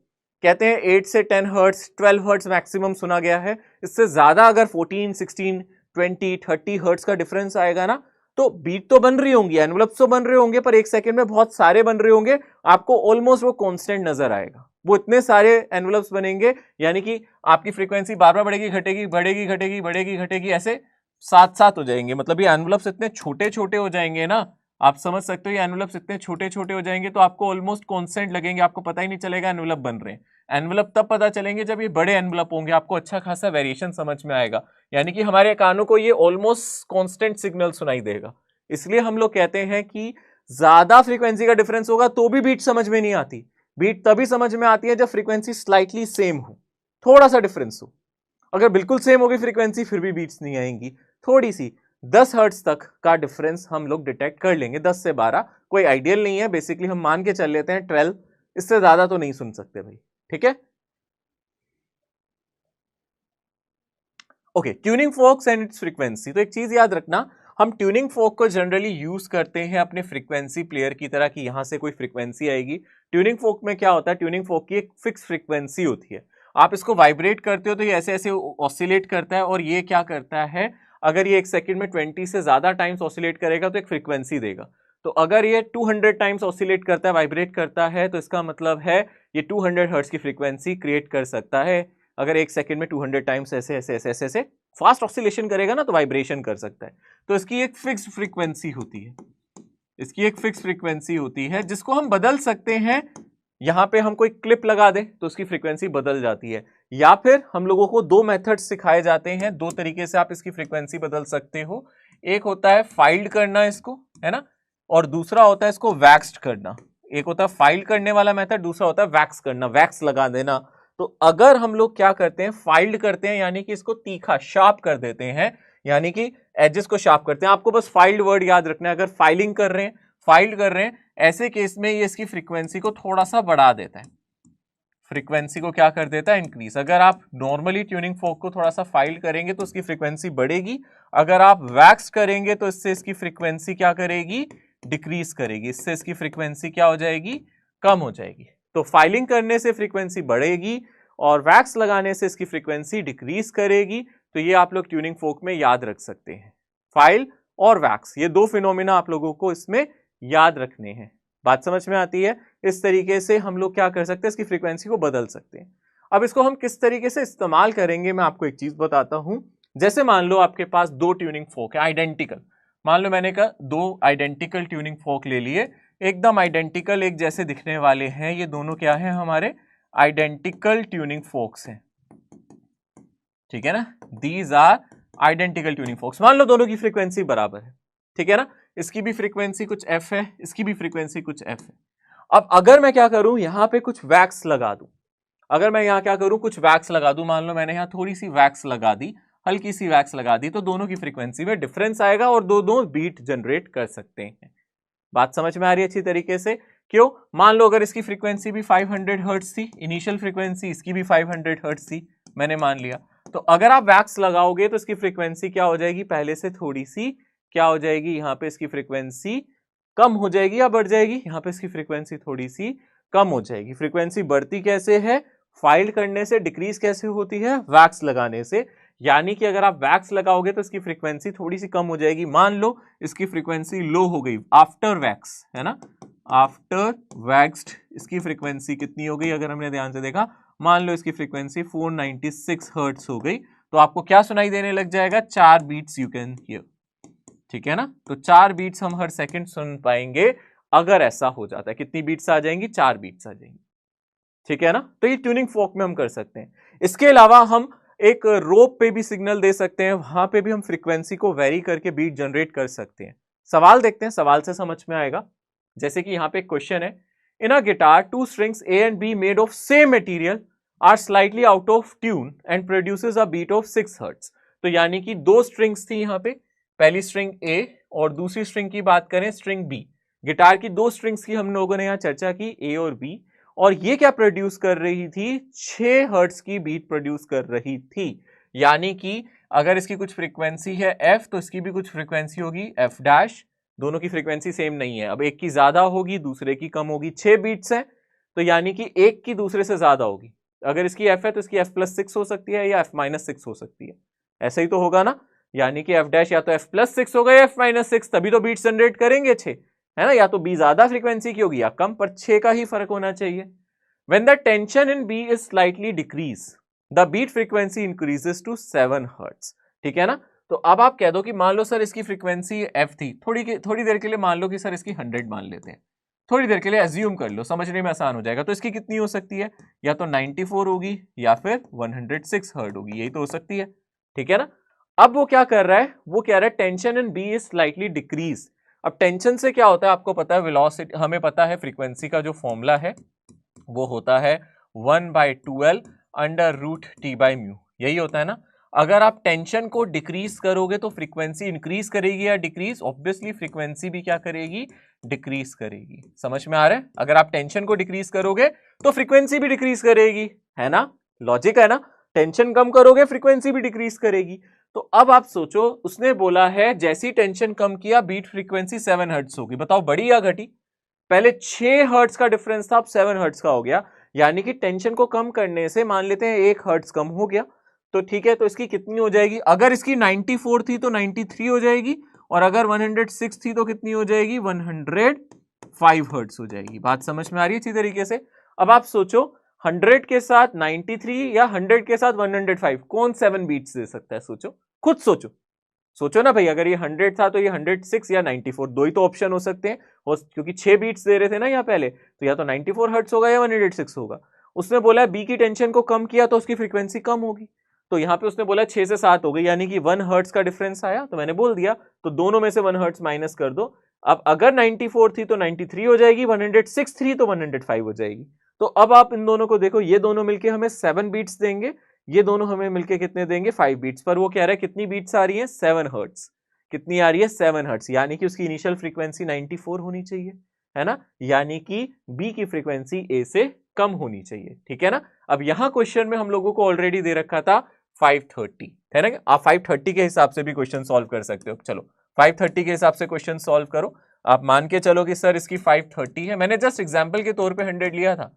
कहते हैं 8 से 10 हर्ट्ज, 12 हर्ट्ज मैक्सिमम सुना गया है। इससे ज्यादा अगर 14, 16, 20, 30 हर्ट्ज का डिफरेंस आएगा ना, तो बीट तो बन रही होंगी, एनवलप्स तो बन रहे होंगे, पर एक सेकंड में बहुत सारे बन रहे होंगे। आपको ऑलमोस्ट वो कांस्टेंट नजर आएगा। वो इतने सारे एनवलप्स बनेंगे, यानी कि आपकी फ्रीक्वेंसी बार बार बढ़ेगी, घटेगी, बढ़ेगी, घटेगी, बढ़ेगी, घटेगी, ऐसे साथ साथ हो जाएंगे। मतलब ये एनवलप्स इतने छोटे छोटे हो जाएंगे ना, आप समझ सकते हो, ये एनवलप्स इतने छोटे छोटे हो जाएंगे तो आपको ऑलमोस्ट कांस्टेंट लगेंगे। आपको पता ही नहीं चलेगा एनवलप बन रहे हैं। एनवलप तब पता चलेंगे जब ये बड़े एनवलप होंगे, आपको अच्छा खासा वेरिएशन समझ में आएगा। यानी कि हमारे कानों को ये ऑलमोस्ट कांस्टेंट सिग्नल सुनाई देगा। इसलिए हम लोग कहते हैं कि ज्यादा फ्रीक्वेंसी का डिफरेंस होगा तो भी बीट समझ में नहीं आती। बीट तभी समझ में आती है जब फ्रीक्वेंसी स्लाइटली सेम हो, थोड़ा सा डिफरेंस हो। अगर बिल्कुल सेम होगी फ्रीक्वेंसी फिर भी बीट्स नहीं आएंगी। थोड़ी सी 10 हर्ट्ज तक का डिफरेंस हम लोग डिटेक्ट कर लेंगे, 10 से 12 कोई आइडियल नहीं है। बेसिकली हम मान के चल लेते हैं 12, इससे ज्यादा तो नहीं सुन सकते भाई, ठीक है। Okay, tuning forks and its frequency. तो एक चीज याद रखना, हम ट्यूनिंग फोक को जनरली यूज करते हैं अपने फ्रीक्वेंसी प्लेयर की तरह कि यहां से कोई फ्रीक्वेंसी आएगी। ट्यूनिंग फोक में क्या होता है, ट्यूनिंग फोक की एक फिक्स फ्रीक्वेंसी होती है। आप इसको वाइब्रेट करते हो तो ये ऐसे ऐसे ऑसिलेट करता है, और ये क्या करता है, अगर ये एक सेकंड में 20 से ज्यादा टाइम्स ऑसिलेट करेगा तो एक फ्रीक्वेंसी देगा। तो अगर ये 200 टाइम्स ऑसिलेट करता है, वाइब्रेट करता है, तो इसका मतलब है ये 200 हर्ट्ज की फ्रीक्वेंसी क्रिएट कर सकता है। अगर एक सेकंड में 200 टाइम्स ऐसे ऐसे ऐसे ऐसे ऐसे फास्ट ऑसिलेशन करेगा ना तो वाइब्रेशन कर सकता है। तो इसकी एक फिक्स फ्रीक्वेंसी होती है, इसकी एक फिक्स फ्रीक्वेंसी होती है जिसको हम बदल सकते हैं। यहां पे हम कोई क्लिप लगा दें तो उसकी फ्रीक्वेंसी बदल जाती है। या फिर हम लोगों को 2 मेथड्स सिखाए जाते हैं, 2 तरीके से आप इसकी फ्रीक्वेंसी बदल सकते हो। एक होता है फाइल्ड करना इसको, है ना, और दूसरा होता है इसको वैक्स्ड करना। एक होता है फाइल्ड करने वाला मेथड, दूसरा होता है वैक्स करना, वैक्स लगा देना। तो अगर हम लोग क्या करते हैं, फाइल्ड करते हैं, यानी कि इसको तीखा शार्प कर देते हैं, यानी कि एजेस को शार्प करते हैं। आपको बस फाइल्ड वर्ड याद रखना है। अगर फाइलिंग कर रहे हैं, फाइल्ड कर रहे हैं, ऐसे केस में ये इसकी फ्रीक्वेंसी को थोड़ा सा बढ़ा देता है, फ्रीक्वेंसी को क्या कर देता है, इंक्रीज। अगर आप नॉर्मली ट्यूनिंग फोक को थोड़ा सा फाइल्ड करेंगे तो उसकी फ्रीक्वेंसी बढ़ेगी। अगर आप वैक्स करेंगे तो इससे इसकी फ्रीक्वेंसी क्या करेगी, डिक्रीज करेगी। इससे इसकी फ्रीक्वेंसी क्या हो जाएगी, कम हो जाएगी। तो फाइलिंग करने से फ्रीक्वेंसी बढ़ेगी और वैक्स लगाने से इसकी फ्रीक्वेंसी डिक्रीज करेगी। तो ये आप लोग ट्यूनिंग फोक में याद रख सकते हैं, फाइल और वैक्स, ये 2 फिनोमिना आप लोगों को इसमें याद रखने हैं। बात समझ में आती है। इस तरीके से हम लोग क्या कर सकते हैं, इसकी फ्रीक्वेंसी को बदल सकते हैं। अब इसको हम किस तरीके से इस्तेमाल करेंगे, मैं आपको एक चीज बताता हूं। जैसे मान लो आपके पास 2 ट्यूनिंग फोक है आइडेंटिकल। मान लो मैंने कहा 2 आइडेंटिकल ट्यूनिंग फोक ले लिए, एकदम आइडेंटिकल, एक जैसे दिखने वाले हैं। ये दोनों क्या है, हमारे आइडेंटिकल ट्यूनिंग फोक्स हैं, ठीक है ना। These are identical tuning forks. मान लो दोनों की फ्रीक्वेंसी बराबर है, ठीक है ना। इसकी भी फ्रीक्वेंसी कुछ एफ है, इसकी भी फ्रीक्वेंसी कुछ एफ है। अब अगर मैं क्या करूं, यहां पे कुछ वैक्स लगा दूं, अगर मैं यहां क्या करूं, कुछ वैक्स लगा दूं, मान लो मैंने यहां थोड़ी सी वैक्स लगा दी, हल्की सी वैक्स लगा दी, तो दोनों की फ्रीक्वेंसी में डिफरेंस आएगा और दो बीट जनरेट कर सकते हैं। बात समझ में आ रही है अच्छी तरीके से। क्यों, मान लो अगर इसकी फ्रीक्वेंसी भी 500 हर्ट्ज थी, इनिशियल फ्रीक्वेंसी इसकी भी 500 हर्ट्ज थी, मैंने मान लिया, तो अगर आप वैक्स लगाओगे तो इसकी फ्रीक्वेंसी क्या हो जाएगी, पहले से थोड़ी सी क्या हो जाएगी, यहां पे इसकी फ्रीक्वेंसी कम हो जाएगी या बढ़ जाएगी, यहां पे इसकी फ्रीक्वेंसी थोड़ी सी कम हो जाएगी। फ्रीक्वेंसी बढ़ती कैसे है, फाइल्ड करने से। डिक्रीज कैसे होती है, वैक्स लगाने से। यानी कि अगर आप वैक्स लगाओगे तो इसकी फ्रीक्वेंसी थोड़ी सी कम हो जाएगी। मान लो इसकी फ्रीक्वेंसी लो हो गई आफ्टर वैक्स, है ना, आफ्टर वैक्स्ड इसकी फ्रीक्वेंसी कितनी हो गई, अगर हमने ध्यान से देखा, मान लो इसकी फ्रीक्वेंसी 496 हर्ट्ज हो गई, तो आपको क्या सुनाई देने लग जाएगा, 4 बीट्स यू कैन हियर, ठीक है ना। तो 4 बीट्स हम हर सेकंड सुन पाएंगे अगर ऐसा हो जाता है। कितनी बीट्स आ जाएंगी, 4 बीट्स आ जाएंगी, ठीक है ना। तो ये ट्यूनिंग फोक में हम कर सकते हैं। इसके अलावा हम एक रोप पे भी सिग्नल दे सकते हैं, वहां पे भी हम फ्रीक्वेंसी को वेरी करके बीट जनरेट कर सकते हैं। सवाल देखते हैं, सवाल से समझ में आएगा। जैसे कि यहां पे एक क्वेश्चन है, इन अ guitar 2 strings A and B made of same material are slightly out of tune and produces a beat of 6 hertz. तो यानी कि दो स्ट्रिंग्स थी यहाँ पे, पहली स्ट्रिंग ए और दूसरी स्ट्रिंग की बात करें स्ट्रिंग बी। गिटार की दो स्ट्रिंग्स की हम लोगों ने यहाँ चर्चा की, ए और बी, और ये क्या प्रोड्यूस कर रही थी, 6 हर्ट्ज की बीट प्रोड्यूस कर रही थी। यानी कि अगर इसकी कुछ फ्रीक्वेंसी है एफ, तो इसकी भी कुछ फ्रीक्वेंसी होगी एफ डैश। दोनों की फ्रीक्वेंसी सेम नहीं है, अब एक की ज्यादा होगी दूसरे की कम होगी। 6 बीट्स है तो यानी कि एक की दूसरे से ज्यादा होगी। अगर इसकी एफ है तो इसकी f+6 हो सकती है या f-6 हो सकती है, ऐसा ही तो होगा ना। यानी कि एफ डैश या तो f+6 होगा या f-6, तभी तो बीट्स जनरेट करेंगे 6, है ना। या तो बी ज्यादा फ्रीक्वेंसी की होगी या कम, पर 6 का ही फर्क होना चाहिए। When the tension in B is slightly decrease, the beat frequency increases to 7 Hz। ठीक है ना। तो अब आप कह दो कि मान लो सर इसकी फ्रीक्वेंसी f थी, थोड़ी देर के लिए मान लो कि सर इसकी 100 मान लेते हैं, थोड़ी देर के लिए एज्यूम कर लो, समझने में आसान हो जाएगा। तो इसकी कितनी हो सकती है, या तो 94 होगी या फिर 106 हर्ट्ज होगी, यही तो हो सकती है। ठीक है ना। अब वो क्या कर रहा है, वो कह रहा है tension in B is slightly decrease. अब टेंशन से क्या होता है आपको पता है, वेलोसिटी हमें पता है, फ्रीक्वेंसी का जो फॉर्मूला है वो होता है 1/12 √T/μ, यही होता है ना। अगर आप टेंशन को डिक्रीज करोगे तो फ्रीक्वेंसी इंक्रीज करेगी या डिक्रीज, ऑब्वियसली फ्रीक्वेंसी भी क्या करेगी, डिक्रीज करेगी। समझ में आ रहा है, अगर आप टेंशन को डिक्रीज करोगे तो फ्रीक्वेंसी भी डिक्रीज करेगी, है ना, लॉजिक है ना। टेंशन कम करोगे फ्रीक्वेंसी भी डिक्रीज करेगी। तो अब आप सोचो, उसने बोला है जैसी टेंशन कम किया बीट फ्रीक्वेंसी 7 हर्ट्ज होगी, बताओ बढ़ी या घटी। पहले 6 हर्ट्ज का डिफरेंस था, अब 7 हर्ट्ज का हो गया। यानी कि टेंशन को कम करने से मान लेते हैं 1 हर्ट्ज कम हो गया, तो ठीक है, तो इसकी कितनी हो जाएगी, अगर इसकी 94 थी तो 93 हो जाएगी, और अगर 106 थी तो कितनी हो जाएगी, 105 हर्ट्ज हो जाएगी। बात समझ में आ रही है अच्छी तरीके से। अब आप सोचो 100 के साथ 93 या 100 के साथ 105, कौन 7 बीट्स दे सकता है, सोचो, खुद सोचो, सोचो ना भाई। अगर ये 100 था तो ये 106 या 94, दो ही तो ऑप्शन हो सकते हैं, क्योंकि 6 बीट्स दे रहे थे ना यहाँ पहले, तो या तो 94 हर्ट्ज होगा या 106 होगा। उसने बोला बी की टेंशन को कम किया तो उसकी फ्रीक्वेंसी कम होगी, तो यहाँ पे उसने बोला 6 से 7 हो गई, यानी कि 1 हर्ट्ज का डिफरेंस आया, तो मैंने बोल दिया तो दोनों में से 1 हर्ट्ज माइनस कर दो। अब अगर 94 थी तो 93 हो जाएगी, 106 थी तो 105 हो जाएगी। तो अब आप इन दोनों को देखो, ये दोनों मिलके हमें 7 बीट्स देंगे, ये दोनों हमें मिलके कितने देंगे, 5 बीट्स। पर वो कह रहा है कितनी बीट्स आ रही है, 7 हर्ट्ज। कितनी आ रही है, 7 हर्ट्ज, यानी कि उसकी इनिशियल फ्रीक्वेंसी 94 होनी चाहिए, है ना। यानी कि बी की फ्रीक्वेंसी ए से कम होनी चाहिए, ठीक है ना। अब यहां क्वेश्चन में हम लोगों को ऑलरेडी दे रखा था 530, है ना। आप 530 के हिसाब से भी क्वेश्चन सॉल्व कर सकते हो। चलो 530 के हिसाब से क्वेश्चन सॉल्व करो। आप मान के चलो कि सर इसकी 530 है, मैंने जस्ट एग्जांपल के तौर पे 100 लिया था,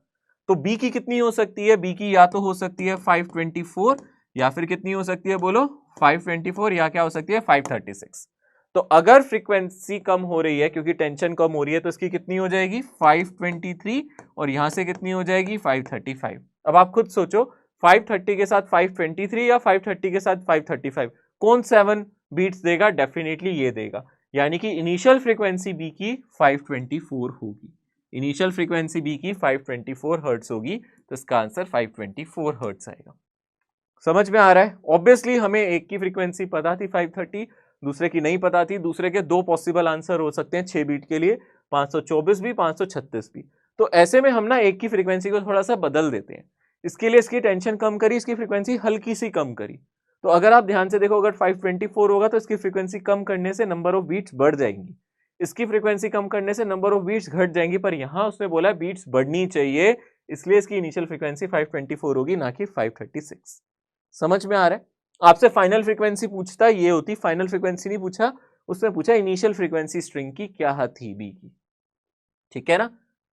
तो बी की कितनी हो सकती है, बी की या तो हो सकती है 524 या फिर कितनी हो सकती है, बोलो 524, या क्या हो सकती है 536। तो अगर फ्रीक्वेंसी कम हो रही है क्योंकि टेंशन कम हो रही है, तो इसकी कितनी हो जाएगी 523, और यहां से कितनी हो जाएगी 535। अब आप खुद सोचो 530 के साथ 523 या 530 के साथ 535, कौन 7 बीट्स देगा, डेफिनेटली ये देगा। यानी कि इनिशियल फ्रीक्वेंसी बी की 524 होगी, इनिशियल फ्रीक्वेंसी बी की 524 हर्ट्ज होगी, तो इसका आंसर 524 हर्ट्ज आएगा। समझ में आ रहा है। ऑब्वियसली हमें एक की फ्रीक्वेंसी पता थी 530, दूसरे की नहीं पता थी। दूसरे के दो पॉसिबल आंसर हो सकते हैं 6 बीट के लिए, 524 भी 536 भी। तो ऐसे में हम ना एक की फ्रीक्वेंसी को थोड़ा सा बदल देते हैं। इसके लिए इसकी टेंशन कम करी, इसकी फ्रीक्वेंसी हल्की सी कम करी। तो अगर आप ध्यान से देखो, अगर 524 होगा तो इसकी फ्रीक्वेंसी कम करने से नंबर ऑफ बीट्स बढ़ जाएंगी, इसकी फ्रीक्वेंसी कम करने से नंबर ऑफ बीट्स घट जाएंगी। पर यहां उसने बोला बीट्स बढ़नी चाहिए, इसलिए इसकी इनिशियल फ्रीक्वेंसी 524 होगी, ना कि 536। समझ में आ रहा है। आपसे फाइनल फ्रीक्वेंसी पूछता ये होती, फाइनल फ्रीक्वेंसी नहीं पूछा, उसने पूछा इनिशियल फ्रीक्वेंसी स्ट्रिंग की क्या थी, बी की, ठीक है ना।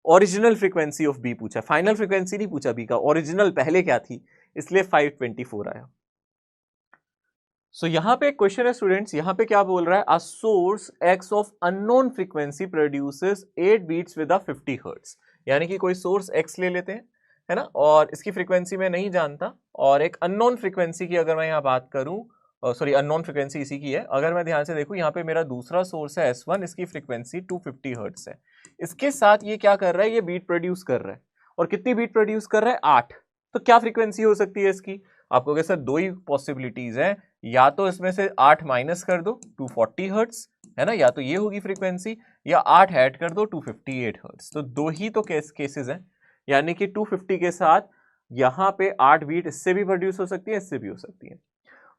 ओरिजिनल फ्रीक्वेंसी ऑफ बी पूछा, फाइनल फ्रीक्वेंसी नहीं पूछा बी का, ओरिजिनल पहले क्या थी, इसलिए 524 आया। सो यहां पे एक क्वेश्चन है स्टूडेंट्स, यहां पे क्या बोल रहा है, a source x of unknown frequency produces 8 beats with a 50 hertz. यानी कि कोई सोर्स एक्स ले लेते हैं, है ना, और इसकी फ्रीक्वेंसी मैं नहीं जानता, और एक अननोन फ्रीक्वेंसी की अगर मैं यहाँ बात करूं, सॉरी अननोन फ्रीक्वेंसी इसी की है, अगर मैं ध्यान से देखूं यहाँ पे मेरा दूसरा सोर्स है S1, इसकी फ्रीक्वेंसी 250 हर्ट्ज है। इसके साथ ये क्या कर रहा है, ये बीट प्रोड्यूस कर रहा है, और कितनी बीट प्रोड्यूस कर रहा है, 8। तो क्या फ्रीक्वेंसी हो सकती है इसकी, आपको कहे सर दो ही पॉसिबिलिटीज है, या तो इसमें से 8 माइनस कर दो 240 हर्ट्ज, है ना, या तो ये होगी फ्रीक्वेंसी, या 8 ऐड कर दो 258 हर्ट्ज। तो दो ही तो केसेस हैं, यानी कि 250 के साथ यहाँ पे 8 बीट इससे भी प्रोड्यूस हो सकती है, इससे भी हो सकती है।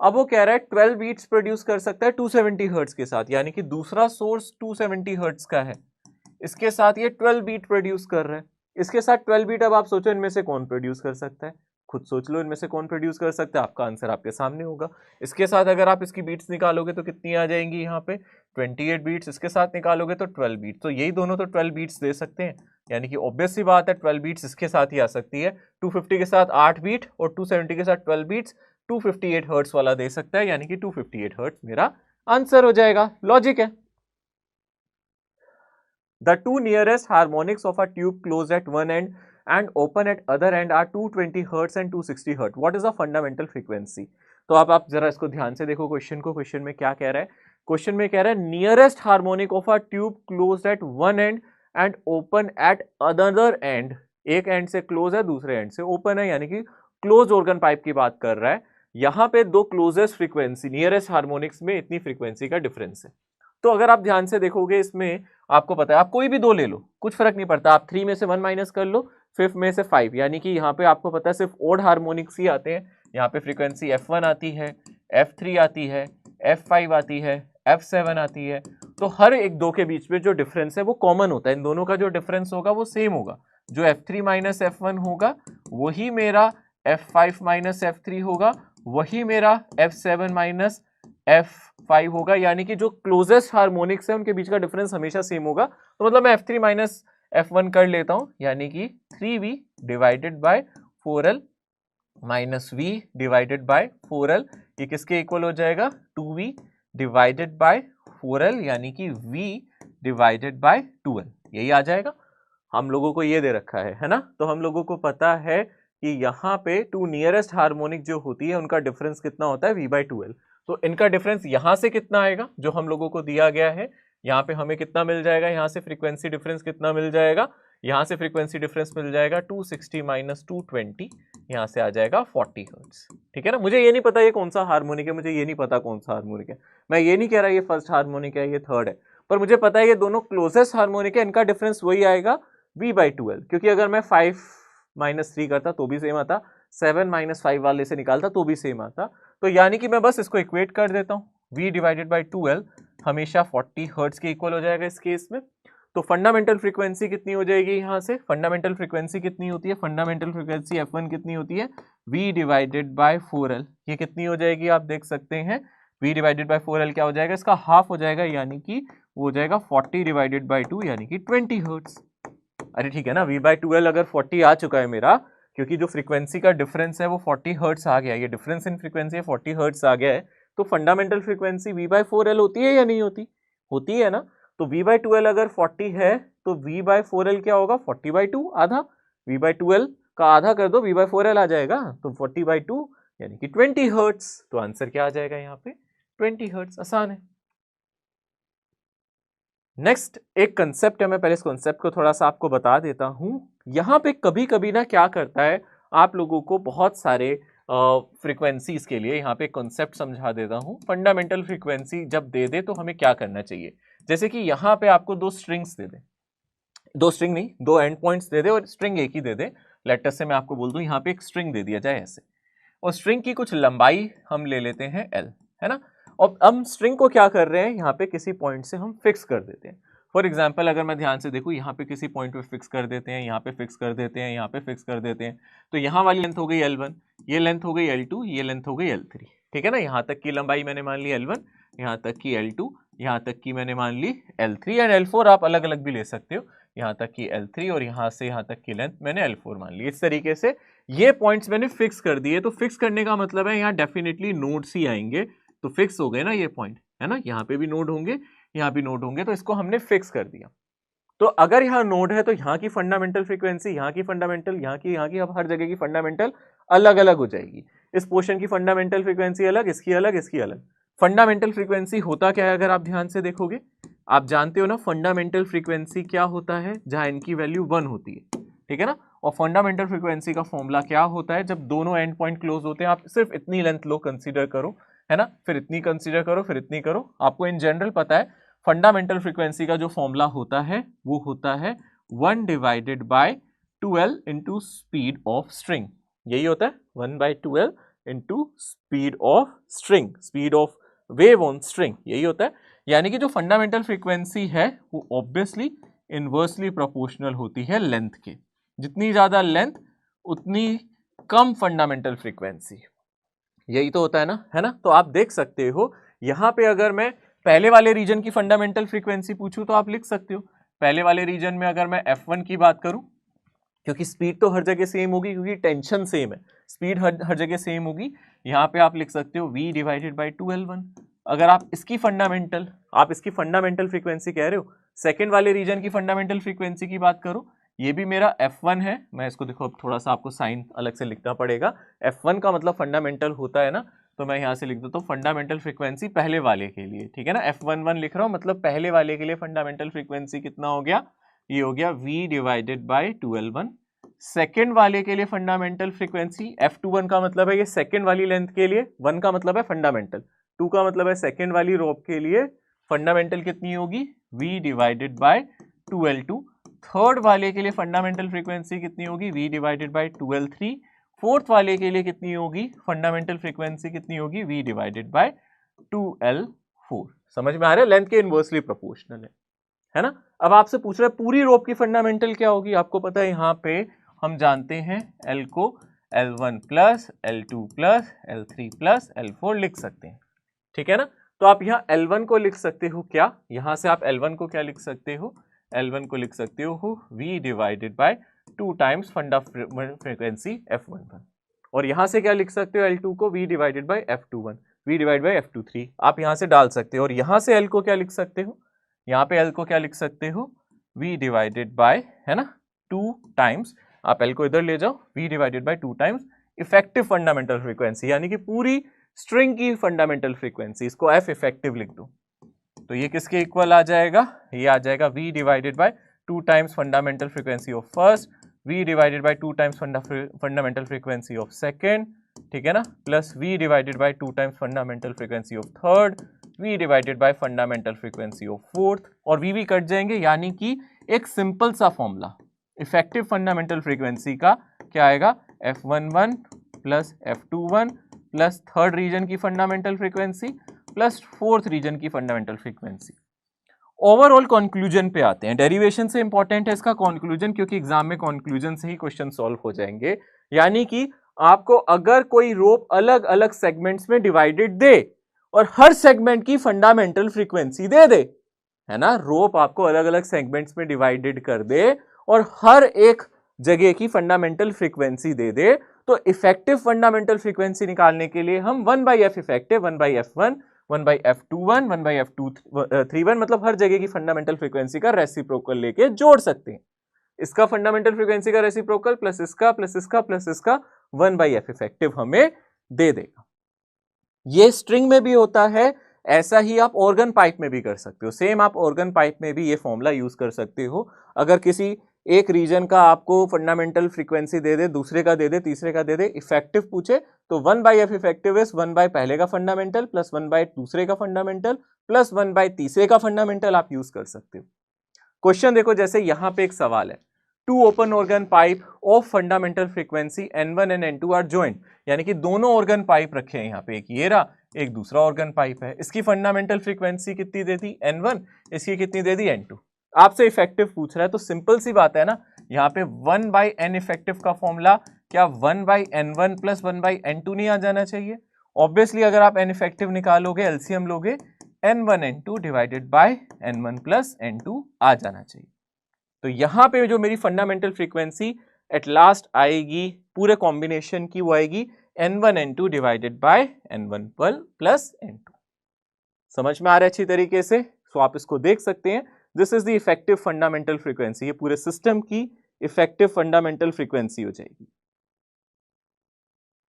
अब वो कह रहा है 12 बीट्स प्रोड्यूस कर सकता है 270 हर्ट्ज के साथ, यानी कि दूसरा सोर्स 270 हर्ट्ज का है, इसके साथ ये 12 बीट प्रोड्यूस कर रहा है, इसके साथ 12 बीट। अब आप सोचो इनमें से कौन प्रोड्यूस कर सकता है, खुद सोच लो इनमें से कौन प्रोड्यूस कर सकता है, आपका आंसर आपके सामने होगा। इसके साथ अगर आप इसकी बीट्स निकालोगे तो कितनी आ जाएंगी यहाँ पे 28 बीट्स, इसके साथ निकालोगे तो 12 बीट्स, तो यही दोनों तो 12 बीट्स दे सकते हैं, यानी कि ऑब्वियस सी बात है 12 बीट्स इसके साथ ही आ सकती है। 250 के साथ 8 बीट और 270 के साथ 12 बीट्स 258 हर्ट्ज वाला दे सकता है, यानी कि 258 हर्ट्ज मेरा आंसर हो जाएगा। लॉजिक है। The two nearest harmonics of a tube closed at one end and open at other end are 220 Hz and 260 Hz. What is the fundamental frequency? तो आप जरा इसको ध्यान से देखो क्वेश्चन को। क्वेश्चन में क्या कह रहा है? क्वेश्चन में कह रहा है nearest harmonic of a tube closed eight one and and open at other and. एक एंड से क्लोज है, दूसरे एंड से ओपन है, यानी कि क्लोज ऑर्गन पाइप की बात कर रहा है। यहाँ पे दो क्लोजेस्ट फ्रीक्वेंसी नियरेस्ट हार्मोनिक्स में इतनी फ्रीक्वेंसी का डिफरेंस है। तो अगर आप ध्यान से देखोगे इसमें आपको पता है, आप कोई भी दो ले लो, कुछ फर्क नहीं पड़ता, आप 3 में से 1 माइनस कर लो, 5 में से 5, यानी कि यहाँ पे आपको पता है सिर्फ ओड हार्मोनिक्स ही आते हैं। यहाँ पे फ्रीक्वेंसी F1 आती है, F3 आती है, F5 आती है, F7 आती है। तो हर एक दो के बीच में जो डिफरेंस है वो कॉमन होता है, इन दोनों का जो डिफरेंस होगा वो सेम होगा। जो F3 माइनस F1 होगा वही मेरा F5 माइनस F3 होगा, वही मेरा F7 माइनस F5 होगा, यानी कि जो क्लोजेस्ट हार्मोनिक्स है उनके बीच का डिफरेंस हमेशा सेम होगा। तो मतलब मैं F3 माइनस F1 कर लेता हूं, यानी कि 3V divided by 4L minus V divided by 4L, ये किसके इक्वल हो जाएगा 2V डिवाइडेड बाय 4L, यानी कि V डिवाइडेड बाय 2L, यही आ जाएगा। हम लोगों को ये दे रखा है ना, तो हम लोगों को पता है कि यहाँ पे टू नियरेस्ट हार्मोनिक जो होती है उनका डिफरेंस कितना होता है V/2L। तो इनका डिफरेंस यहाँ से कितना आएगा जो हम लोगों को दिया गया है, यहाँ पे हमें कितना मिल जाएगा, यहाँ से फ्रीक्वेंसी डिफरेंस कितना मिल जाएगा, यहाँ से फ्रीक्वेंसी डिफरेंस मिल जाएगा 260 माइनस 220, यहाँ से आ जाएगा 40 हर्ट्ज। ठीक है ना। मुझे ये नहीं पता ये कौन सा हार्मोनिक है, मुझे ये नहीं पता कौन सा हार्मोनिक है, मैं ये नहीं कह रहा ये फर्स्ट हार्मोनिक है ये थर्ड है, पर मुझे पता है ये दोनों क्लोजेस्ट हार्मोनिक है, इनका डिफरेंस वही आएगा V/2L। क्योंकि अगर मैं 5 माइनस 3 करता तो भी सेम आता, 7 माइनस 5 वाले से निकालता तो भी सेम आता, तो यानी कि मैं बस इसको इक्वेट कर देता हूँ, V डिवाइडेड बाई 2L हमेशा 40 हर्ट्ज के इक्वल हो जाएगा इस केस में। तो फंडामेंटल फ्रीक्वेंसी कितनी हो जाएगी यहाँ से, फंडामेंटल फ्रीक्वेंसी कितनी होती है, फंडामेंटल फ्रीक्वेंसी F1 कितनी होती है V डिवाइडेड बाई 4L, ये कितनी हो जाएगी आप देख सकते हैं, V डिवाइडेड बाई 4L क्या हो जाएगा, इसका हाफ हो जाएगा, यानी कि वो हो जाएगा 40 डिवाइडेड बाई 2 यानी कि 20 हर्ट्ज। अरे ठीक है ना, V/2L अगर 40 आ चुका है मेरा, क्योंकि जो फ्रीक्वेंसी का डिफरेंस है वो 40 हर्ट्ज आ गया, ये डिफरेंस इन फ्रीक्वेंसी 40 हर्ट्ज आ गया है, तो फंडामेंटल फ्रीक्वेंसी V/4L होती है या नहीं होती, होती है ना। तो V/2L अगर 40 है तो V/4L क्या होगा 40/2, आधा, V/2L का आधा कर दो V/4L आ जाएगा, तो 40/2 यानी कि 20 हर्ट्ज। तो आंसर क्या आ जाएगा यहाँ पे 20 हर्ट्ज, आसान है। नेक्स्ट एक कंसेप्ट है, मैं पहले इस कंसेप्ट को थोड़ा सा आपको बता देता हूं। यहाँ पे कभी कभी ना क्या करता है, आप लोगों को बहुत सारे फ्रीक्वेंसीज के लिए यहाँ पे कंसेप्ट समझा देता हूं। फंडामेंटल फ्रीक्वेंसी जब दे दे तो हमें क्या करना चाहिए, जैसे कि यहाँ पे आपको दो स्ट्रिंग्स दे दे, दो स्ट्रिंग नहीं दो एंड पॉइंट्स दे दे और स्ट्रिंग एक ही दे दे। लेटर से मैं आपको बोल दूं यहाँ पे एक स्ट्रिंग दे दिया जाए ऐसे, और स्ट्रिंग की कुछ लंबाई हम ले लेते हैं L, है ना। और हम स्ट्रिंग को क्या कर रहे हैं, यहाँ पे किसी पॉइंट से हम फिक्स कर देते हैं। फॉर एग्जाम्पल अगर मैं ध्यान से देखूँ, यहाँ पे किसी पॉइंट पे फिक्स कर देते हैं, यहाँ पे फिक्स कर देते हैं, यहाँ पे फिक्स कर देते हैं, तो यहाँ वाली लेंथ हो गई L1, ये लेंथ हो गई L2, ये लेंथ हो गई L3, ठीक है ना। यहाँ तक की लंबाई मैंने मान ली L1, यहाँ तक की L2, यहाँ तक की मैंने मान ली L3 एंड L4 आप अलग अलग भी ले सकते हो, यहाँ तक की L3 और यहाँ से यहाँ तक की लेंथ मैंने L4 मान ली। इस तरीके से ये पॉइंट्स मैंने फिक्स कर दिए। तो फिक्स करने का मतलब है यहाँ डेफिनेटली नोड्स ही आएंगे, तो फिक्स हो गए ना ये पॉइंट, है ना। यहाँ पे भी नोड होंगे, यहाँ भी नोड होंगे, तो इसको हमने फिक्स कर दिया। तो अगर यहाँ नोड है तो यहाँ की फंडामेंटल फ्रीक्वेंसी, यहाँ की फंडामेंटल, यहाँ की अब हर जगह की फंडामेंटल अलग अलग हो जाएगी। इस पोर्शन की फंडामेंटल फ्रीक्वेंसी अलग, इसकी अलग, इसकी अलग। फंडामेंटल फ्रीक्वेंसी होता क्या है, अगर आप ध्यान से देखोगे, आप जानते हो ना फंडामेंटल फ्रीक्वेंसी क्या होता है, जहां इनकी वैल्यू 1 होती है, ठीक है ना। और फंडामेंटल फ्रीक्वेंसी का फॉर्मूला क्या होता है, जब दोनों एंड पॉइंट क्लोज होते हैं, आप सिर्फ इतनी लेंथ लो कंसीडर करो, है ना, फिर इतनी कंसीडर करो, फिर इतनी करो। आपको इन जनरल पता है फंडामेंटल फ्रीक्वेंसी का जो फॉर्मूला होता है वो होता है 1 divided by 2L into speed of string, यही होता है 1/2L into speed of string, speed of wave on string, यही होता है। यानी कि जो फंडामेंटल फ्रीक्वेंसी है वो ऑब्वियसली इनवर्सली प्रोपोर्शनल होती है लेंथ के। जितनी ज्यादा लेंथ उतनी कम फंडामेंटल फ्रीक्वेंसी, यही तो होता है ना, है ना। तो आप देख सकते हो यहां पे अगर मैं पहले वाले रीजन की फंडामेंटल फ्रीक्वेंसी पूछूं तो आप लिख सकते हो पहले वाले रीजन में अगर मैं F1 की बात करूं, क्योंकि स्पीड तो हर जगह सेम होगी, क्योंकि टेंशन सेम है, स्पीड हर जगह सेम होगी। यहां पे आप लिख सकते हो v डिवाइडेड बाई 2L1। अगर आप इसकी फंडामेंटल फ्रीक्वेंसी कह रहे हो, सेकंड वाले रीजन की फंडामेंटल फ्रीक्वेंसी की बात करो, ये भी मेरा F1 है। मैं इसको देखो अब थोड़ा सा आपको साइन अलग से लिखना पड़ेगा। F1 का मतलब फंडामेंटल होता है ना, तो मैं यहाँ से लिख देता हूँ फंडामेंटल फ्रीक्वेंसी पहले वाले के लिए, ठीक है ना। F11 लिख रहा हूँ, मतलब पहले वाले के लिए फंडामेंटल फ्रीक्वेंसी कितना हो गया, ये हो गया v divided by 2L1। Second वाले के लिए फंडामेंटल फ्रीक्वेंसी F21 का मतलब है ये सेकेंड वाली लेंथ के लिए, 1 का मतलब है फंडामेंटल, 2 का मतलब है सेकेंड वाली रोप के लिए फंडामेंटल कितनी होगी, v divided by 2L2। Third वाले के लिए फंडामेंटल फ्रीक्वेंसी कितनी होगी, v divided by 2L3। Fourth वाले के लिए कितनी होगी फंडामेंटल फ्रीक्वेंसी, कितनी होगी, v डिवाइडेड बाई 2L4। समझ में आ रहा है, लेंथ के इनवर्सली प्रोपोर्शनल है ना। अब आपसे पूछ रहा है पूरी रोप की फंडामेंटल क्या होगी। आपको पता है यहाँ पे हम जानते हैं L को L1 plus L2 plus L3 plus L4 लिख सकते हैं, ठीक है ना। तो आप यहाँ L1 को लिख सकते हो क्या, यहाँ से आप L1 को क्या लिख सकते हो, L1 को लिख सकते हो v डिवाइडेड बाय 2 टाइम्स फंडा फ्रीक्वेंसी F11। और यहाँ से क्या लिख सकते हो, L2 को v divided by F21, v divide by F23 आप यहाँ से डाल सकते हो। और यहाँ से L को क्या लिख सकते हो, यहाँ पे L को क्या लिख सकते हो, v डिवाइडेड बाय, है ना, 2 टाइम्स, आप L को इधर ले जाओ, v divided by 2 times effective fundamental frequency, यानी कि पूरी स्ट्रिंग की फंडामेंटल फ्रीक्वेंसी, इसको F इफेक्टिव लिख दो। तो ये किसके इक्वल आ जाएगा, ये आ जाएगा v divided by 2 times fundamental frequency of first, v divided by 2 times fundamental frequency of second, ठीक है ना, plus v divided by 2 times fundamental frequency of third, v divided by fundamental frequency of fourth, और v भी कट जाएंगे, यानी कि एक सिंपल सा फॉर्मूला इफेक्टिव फंडामेंटल फ्रीक्वेंसी का क्या आएगा, F11 plus F21 plus third region की fundamental frequency plus fourth region की फंडामेंटल फ्रीक्वेंसी। ओवरऑल कंक्लूजन पे आते हैं, डेरिवेशन से इंपॉर्टेंट है इसका कंक्लूजन, क्योंकि एग्जाम में कंक्लूजन से ही क्वेश्चन सॉल्व हो जाएंगे। यानी कि आपको अगर कोई रोप अलग अलग सेगमेंट्स में डिवाइडेड दे और हर सेगमेंट की फंडामेंटल फ्रीक्वेंसी दे दे, है ना, रोप आपको अलग अलग सेगमेंट्स में डिवाइडेड कर दे और हर एक जगह की फंडामेंटल फ्रीक्वेंसी दे दे, तो इफेक्टिव फंडामेंटल फ्रीक्वेंसी निकालने के लिए हम 1/f effective, 1/f1, 1/f21, 1/f31, मतलब हर जगह की फंडामेंटल फ्रीक्वेंसी का रेसिप्रोकल लेके जोड़ सकते हैं। इसका फंडामेंटल फ्रीक्वेंसी का रेसिप्रोकल प्लस इसका प्लस इसका प्लस इसका 1/f इफेक्टिव हमें दे देगा। ये स्ट्रिंग में भी होता है, ऐसा ही आप ऑर्गन पाइप में भी कर सकते हो। सेम आप ऑर्गन पाइप में भी ये फॉर्मूला यूज कर सकते हो। अगर किसी एक रीजन का आपको फंडामेंटल फ्रीक्वेंसी दे दे, दूसरे का दे दे, तीसरे का दे दे, इफेक्टिव पूछे तो 1/f इफेक्टिव इज 1 पहले का फंडामेंटल प्लस 1 दूसरे का फंडामेंटल प्लस 1 तीसरे का फंडामेंटल आप यूज कर सकते हो। क्वेश्चन देखो, जैसे यहां पे एक सवाल है, 2 open organ pipe of fundamental frequency N1 and N2 are joint, यानी कि दोनों ऑर्गन पाइप रखे हैं यहाँ पे, एक ये रहा, एक दूसरा ऑर्गन पाइप है। इसकी फंडामेंटल फ्रीक्वेंसी कितनी दे दी, N1, इसकी कितनी दे दी, N2। आपसे इफेक्टिव पूछ रहा है, तो सिंपल सी बात है ना, यहाँ पे 1/n इफेक्टिव का फॉर्मूला क्या 1/n1 प्लस 1/n2 नहीं आ जाना चाहिए। ऑब्वियसली अगर आप n इफेक्टिव निकालोगे, एलसीएम लोगे, N1 N2 divided by N1 plus N2 आ जाना चाहिए। तो यहां पे जो मेरी फंडामेंटल फ्रीक्वेंसी एट लास्ट आएगी पूरे कॉम्बिनेशन की, वो आएगी N1 N2 divided by N1 plus N2। समझ में आ रहा है अच्छी तरीके से, तो आप इसको देख सकते हैं, this is the effective fundamental frequency, ये पूरे सिस्टम की इफेक्टिव फंडामेंटल फ्रीक्वेंसी हो जाएगी।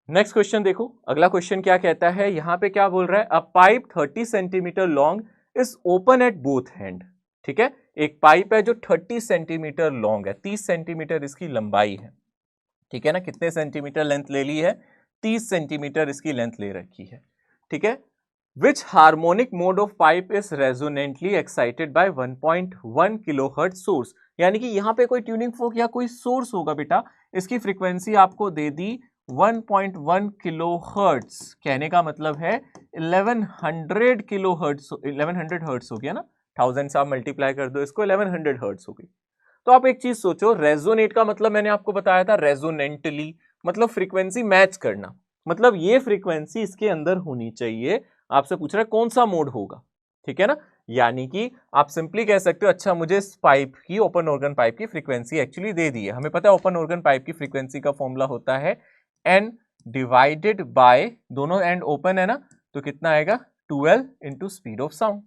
नेक्स्ट क्वेश्चन देखो, अगला क्वेश्चन क्या कहता है, यहां पे क्या बोल रहा है, अ pipe 30 centimetre long is open at both hand. ठीक है, एक पाइप है जो 30 सेंटीमीटर लॉन्ग है, 30 सेंटीमीटर इसकी लंबाई है। ठीक है ना, कितने सेंटीमीटर लेंथ ले ली है, 30 सेंटीमीटर इसकी लेंथ ले रखी है। ठीक है, which harmonic mode of pipe is resonantly excited by 1.1 kilohertz source, यानी कि यहाँ पे कोई ट्यूनिंग फोर्क या कोई सोर्स होगा बेटा, इसकी फ्रीक्वेंसी आपको दे दी 1.1 किलो हर्ट्स, कहने का मतलब है 1100 किलो हर्ट्स, 1100 हर्ट्स हो गया ना, 1000 से आप मल्टीप्लाई कर दो इसको, 1100 हर्ट्स हो गई। तो आप एक चीज सोचो, रेजोनेट का मतलब मैंने आपको बताया था रेजोनेंटली, मतलब फ्रीक्वेंसी मैच करना, मतलब ये फ्रीक्वेंसी इसके अंदर होनी चाहिए। आपसे पूछ रहा है कौन सा मोड होगा, ठीक है ना, यानी कि आप सिंपली कह सकते हो अच्छा मुझे इस पाइप की, ओपन ऑर्गन पाइप की फ्रीक्वेंसी एक्चुअली दे दी है। हमें पता है ओपन ऑर्गन पाइप की फ्रीक्वेंसी का फॉर्मूला होता है n डिवाइडेड बाय, दोनों एंड ओपन है ना, तो कितना आएगा 12 इंटू स्पीड ऑफ साउंड,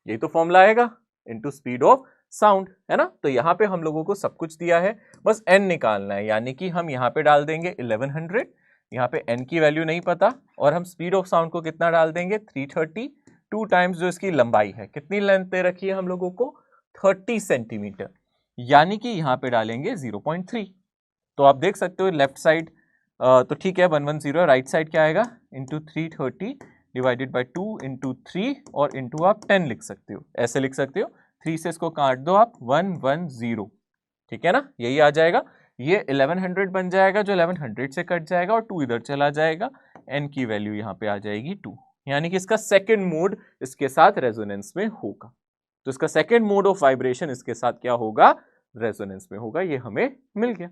यही तो फॉर्मूला आएगा, इंटू स्पीड ऑफ साउंड, है ना। तो यहाँ पे हम लोगों को सब कुछ दिया है, बस n निकालना है, यानी कि हम यहाँ पे डाल देंगे 1100, यहाँ पे n की वैल्यू नहीं पता, और हम स्पीड ऑफ साउंड को कितना डाल देंगे 330, 2 टाइम्स जो इसकी लंबाई है, कितनी लेंथ दे रखी है हम लोगों को 30 सेंटीमीटर, यानी कि यहाँ पे डालेंगे 0.3। तो आप देख सकते हो लेफ्ट साइड तो ठीक है 110, राइट साइड क्या आएगा इंटू 330 डिवाइडेड बाई 2 इंटू 3 और इंटू आप 10 लिख सकते हो, ऐसे लिख सकते हो, 3 से इसको काट दो आप 110, ठीक है ना, यही आ जाएगा। ये 1100 बन जाएगा जो 1100 से कट जाएगा और 2 इधर चला जाएगा, n की वैल्यू यहाँ पे आ जाएगी 2, यानी कि इसका सेकेंड मोड इसके साथ रेजोनेंस में होगा। तो इसका सेकेंड मोड ऑफ वाइब्रेशन इसके साथ क्या होगा, रेजोनेंस में होगा। ये हमें मिल गया,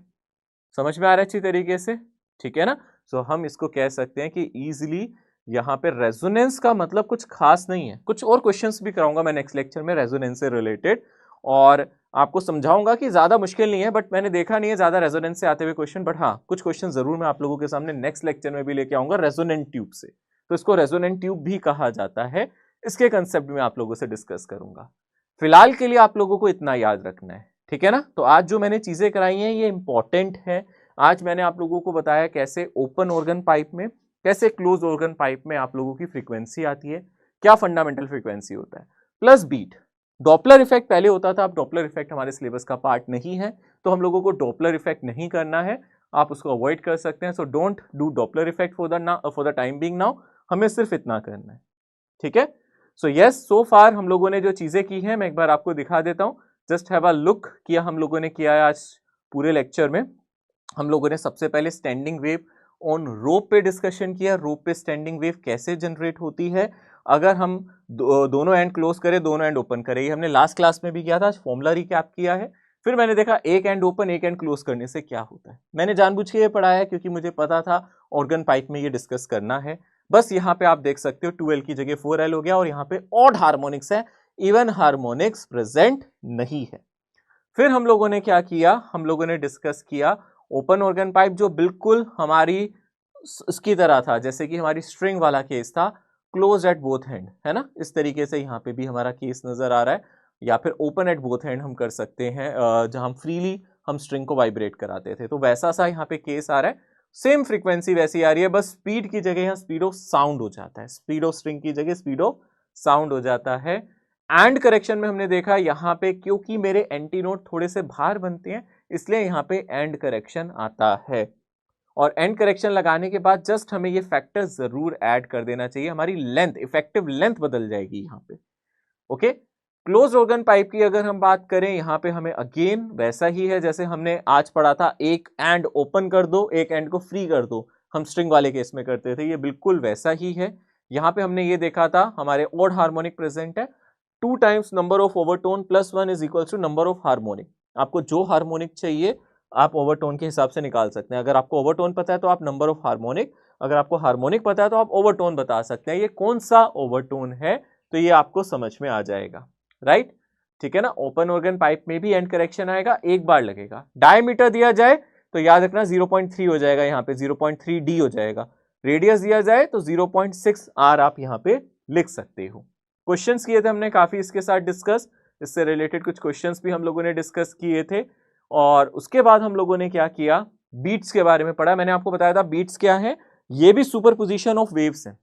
समझ में आ रहा है अच्छी तरीके से, ठीक है ना। सो हम इसको कह सकते हैं कि इजीली यहाँ पे रेजोनेंस का मतलब कुछ खास नहीं है, कुछ और क्वेश्चंस भी कराऊंगा मैं नेक्स्ट लेक्चर में रेजोनेंस से रिलेटेड, और आपको समझाऊंगा कि ज्यादा मुश्किल नहीं है, बट मैंने देखा नहीं है ज्यादा रेजोनेंस से आते हुए क्वेश्चन, बट हाँ कुछ क्वेश्चन जरूर मैं आप लोगों के सामने नेक्स्ट लेक्चर में भी लेके आऊंगा रेजोनेंट ट्यूब से। तो इसको रेजोनेंट ट्यूब भी कहा जाता है, इसके कंसेप्ट में आप लोगों से डिस्कस करूंगा। फिलहाल के लिए आप लोगों को इतना याद रखना है, ठीक है ना। तो आज जो मैंने चीजें कराई हैं ये इंपॉर्टेंट है। आज मैंने आप लोगों को बताया कैसे ओपन ऑर्गन पाइप में, कैसे क्लोज ऑर्गन पाइप में आप लोगों की फ्रीक्वेंसी आती है, क्या फंडामेंटल फ्रीक्वेंसी होता है, प्लस बीट। डॉपलर इफेक्ट पहले होता था, अब डॉपलर इफेक्ट हमारे सिलेबस का पार्ट नहीं है, तो हम लोगों को डॉपलर इफेक्ट नहीं करना है, आप उसको अवॉइड कर सकते हैं। So don't do Doppler effect for the time being now, हमें सिर्फ इतना करना है, ठीक है। सो यस, सो फार हम लोगों ने जो चीजें की हैं मैं एक बार आपको दिखा देता हूं, जस्ट हैव अ लुक किया हम लोगों ने किया है आज पूरे लेक्चर में। हम लोगों ने सबसे पहले स्टैंडिंग वेव ऑन रोप पे डिस्कशन किया, रोप पे स्टैंडिंग वेव कैसे जनरेट होती है अगर हम दोनों एंड क्लोज करें, दोनों एंड ओपन करें, ये हमने लास्ट क्लास में भी किया था, फॉर्मूला रिकैप किया है। फिर मैंने देखा एक एंड ओपन एक एंड क्लोज करने से क्या होता है, मैंने जानबूझ के ये पढ़ाया क्योंकि मुझे पता था ऑर्गन पाइप में ये डिस्कस करना है। बस यहाँ पे आप देख सकते हो 2L की जगह 4L हो गया, और यहाँ पे ऑड हार्मोनिक्स है, इवन हार्मोनिक्स प्रेजेंट नहीं है। फिर हम लोगों ने क्या किया, हम लोगों ने डिस्कस किया ओपन ऑर्गन पाइप जो बिल्कुल हमारी इसकी तरह था, जैसे कि हमारी स्ट्रिंग वाला केस था, क्लोज एट बोथ हैंड, है ना, इस तरीके से यहाँ पे भी हमारा केस नजर आ रहा है, या फिर ओपन एट बोथ हैंड हम कर सकते हैं, जहां हम फ्रीली हम स्ट्रिंग को वाइब्रेट कराते थे, तो वैसा सा यहाँ पे केस आ रहा है, सेम फ्रीक्वेंसी वैसी आ रही है, बस स्पीड की जगह यहाँ स्पीड ऑफ साउंड हो जाता है, स्पीड ऑफ स्ट्रिंग की जगह स्पीड ऑफ साउंड हो जाता है। एंड करेक्शन में हमने देखा यहाँ पे क्योंकि मेरे एंटी नोट थोड़े से बाहर बनते हैं, इसलिए यहाँ पे एंड करेक्शन आता है, और एंड करेक्शन लगाने के बाद जस्ट हमें ये फैक्टर जरूर ऐड कर देना चाहिए, हमारी लेंथ, इफेक्टिव लेंथ बदल जाएगी यहाँ पे। ओके, क्लोज ऑर्गन पाइप की अगर हम बात करें, यहाँ पे हमें अगेन वैसा ही है जैसे हमने आज पढ़ा था, एक एंड ओपन कर दो एक एंड को फ्री कर दो, हम स्ट्रिंग वाले केस में करते थे, ये बिल्कुल वैसा ही है। यहाँ पे हमने ये देखा था हमारे ऑड हार्मोनिक प्रेजेंट है, 2 times number of overtone plus 1 is equal to number of harmonic. आपको जो हार्मोनिक चाहिए आप ओवरटोन के हिसाब से निकाल सकते हैं, अगर आपको ओवरटोन पता है तो आप नंबर ऑफ हार्मोनिक, अगर आपको हार्मोनिक पता है तो आप ओवरटोन बता सकते हैं, ये कौन सा ओवरटोन है, तो ये आपको समझ में आ जाएगा, राइट, ठीक है ना। ओपन ऑर्गन पाइप में भी एंड करेक्शन आएगा, एक बार लगेगा। डायमीटर दिया जाए तो याद रखना 0.3 हो जाएगा, यहाँ पे 0.3d हो जाएगा। रेडियस दिया जाए तो 0.6r आप यहाँ पे लिख सकते हो। क्वेश्चंस किए थे हमने काफी इसके साथ डिस्कस, इससे रिलेटेड कुछ क्वेश्चंस भी हम लोगों ने डिस्कस किए थे, और उसके बाद हम लोगों ने क्या किया, बीट्स के बारे में पढ़ा। मैंने आपको बताया था बीट्स क्या है, ये भी सुपरपोजिशन ऑफ वेव्स है।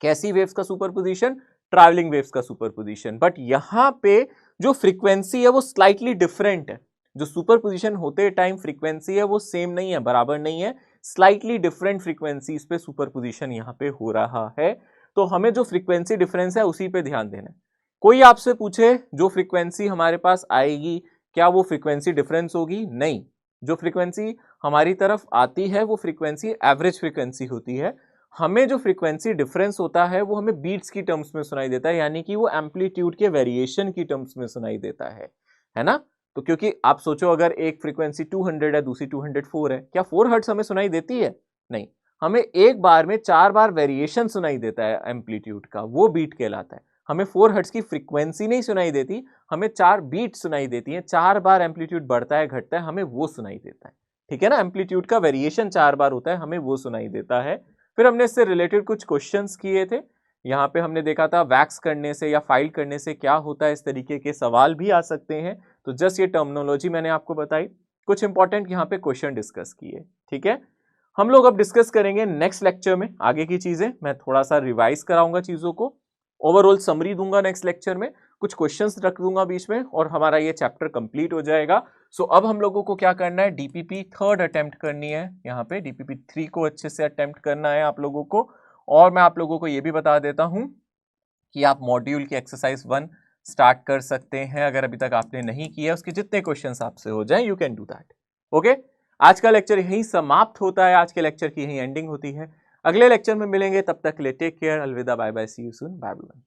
कैसी वेव्स का सुपरपोजिशन, ट्रैवलिंग वेव्स का सुपरपोजिशन, बट यहां पे जो फ्रीक्वेंसी है वो स्लाइटली डिफरेंट है, जो सुपरपोजिशन होते टाइम फ्रीक्वेंसी है वो सेम नहीं है, बराबर नहीं है, स्लाइटली डिफरेंट फ्रीक्वेंसीज पे सुपरपोजिशन यहाँ पे हो रहा है। तो हमें जो फ्रीक्वेंसी डिफरेंस है उसी पे ध्यान देना है। कोई आपसे पूछे जो फ्रीक्वेंसी हमारे पास आएगी क्या वो फ्रीक्वेंसी डिफरेंस होगी, नहीं, जो फ्रीक्वेंसी हमारी तरफ आती है वो फ्रीक्वेंसी एवरेज फ्रीक्वेंसी होती है। हमें जो फ्रीक्वेंसी डिफरेंस होता है वो हमें बीट्स की टर्म्स में सुनाई देता है, यानी कि वो एम्पलीट्यूड के वेरिएशन की टर्म्स में सुनाई देता है ना। तो क्योंकि आप सोचो अगर एक फ्रीक्वेंसी 200 है, दूसरी 204 है, क्या 4 हर्ट्ज हमें सुनाई देती है? नहीं, हमें एक बार में 4 बार वेरिएशन सुनाई देता है एम्पलीट्यूड का, वो बीट कहलाता है। हमें 4 हर्ट्ज की फ्रीक्वेंसी नहीं सुनाई देती, हमें 4 बीट सुनाई देती है, 4 बार एम्पलीट्यूड बढ़ता है घटता है, हमें वो सुनाई देता है। ठीक है ना, एम्पलीट्यूड का वेरिएशन 4 बार होता है, हमें वो सुनाई देता है। फिर हमने इससे रिलेटेड कुछ क्वेश्चंस किए थे। यहाँ पे हमने देखा था वैक्स करने से या फाइल करने से क्या होता है, इस तरीके के सवाल भी आ सकते हैं। तो जस्ट ये टर्मिनोलॉजी मैंने आपको बताई, कुछ इंपॉर्टेंट यहाँ पे क्वेश्चन डिस्कस किए। ठीक है, हम लोग अब डिस्कस करेंगे नेक्स्ट लेक्चर में आगे की चीजें। मैं थोड़ा सा रिवाइज कराऊंगा चीजों को, ओवरऑल समरी दूंगा नेक्स्ट लेक्चर में, कुछ क्वेश्चंस रख दूंगा बीच में और हमारा ये चैप्टर कंप्लीट हो जाएगा। सो अब हम लोगों को क्या करना है, डीपीपी 3rd अटेम्प्ट करनी है। यहाँ पे डीपीपी 3 को अच्छे से अटेम्प्ट करना है आप लोगों को। और मैं आप लोगों को ये भी बता देता हूं कि आप मॉड्यूल की एक्सरसाइज 1 स्टार्ट कर सकते हैं। अगर अभी तक आपने नहीं किया, उसके जितने क्वेश्चंस आपसे हो जाएं, you can do that. Okay, आज का लेक्चर यहीं समाप्त होता है, आज के लेक्चर की यहीं एंडिंग होती है। अगले लेक्चर में मिलेंगे, तब तक के लिए टेक केयर, अलविदा, bye bye, see you soon, bye bye.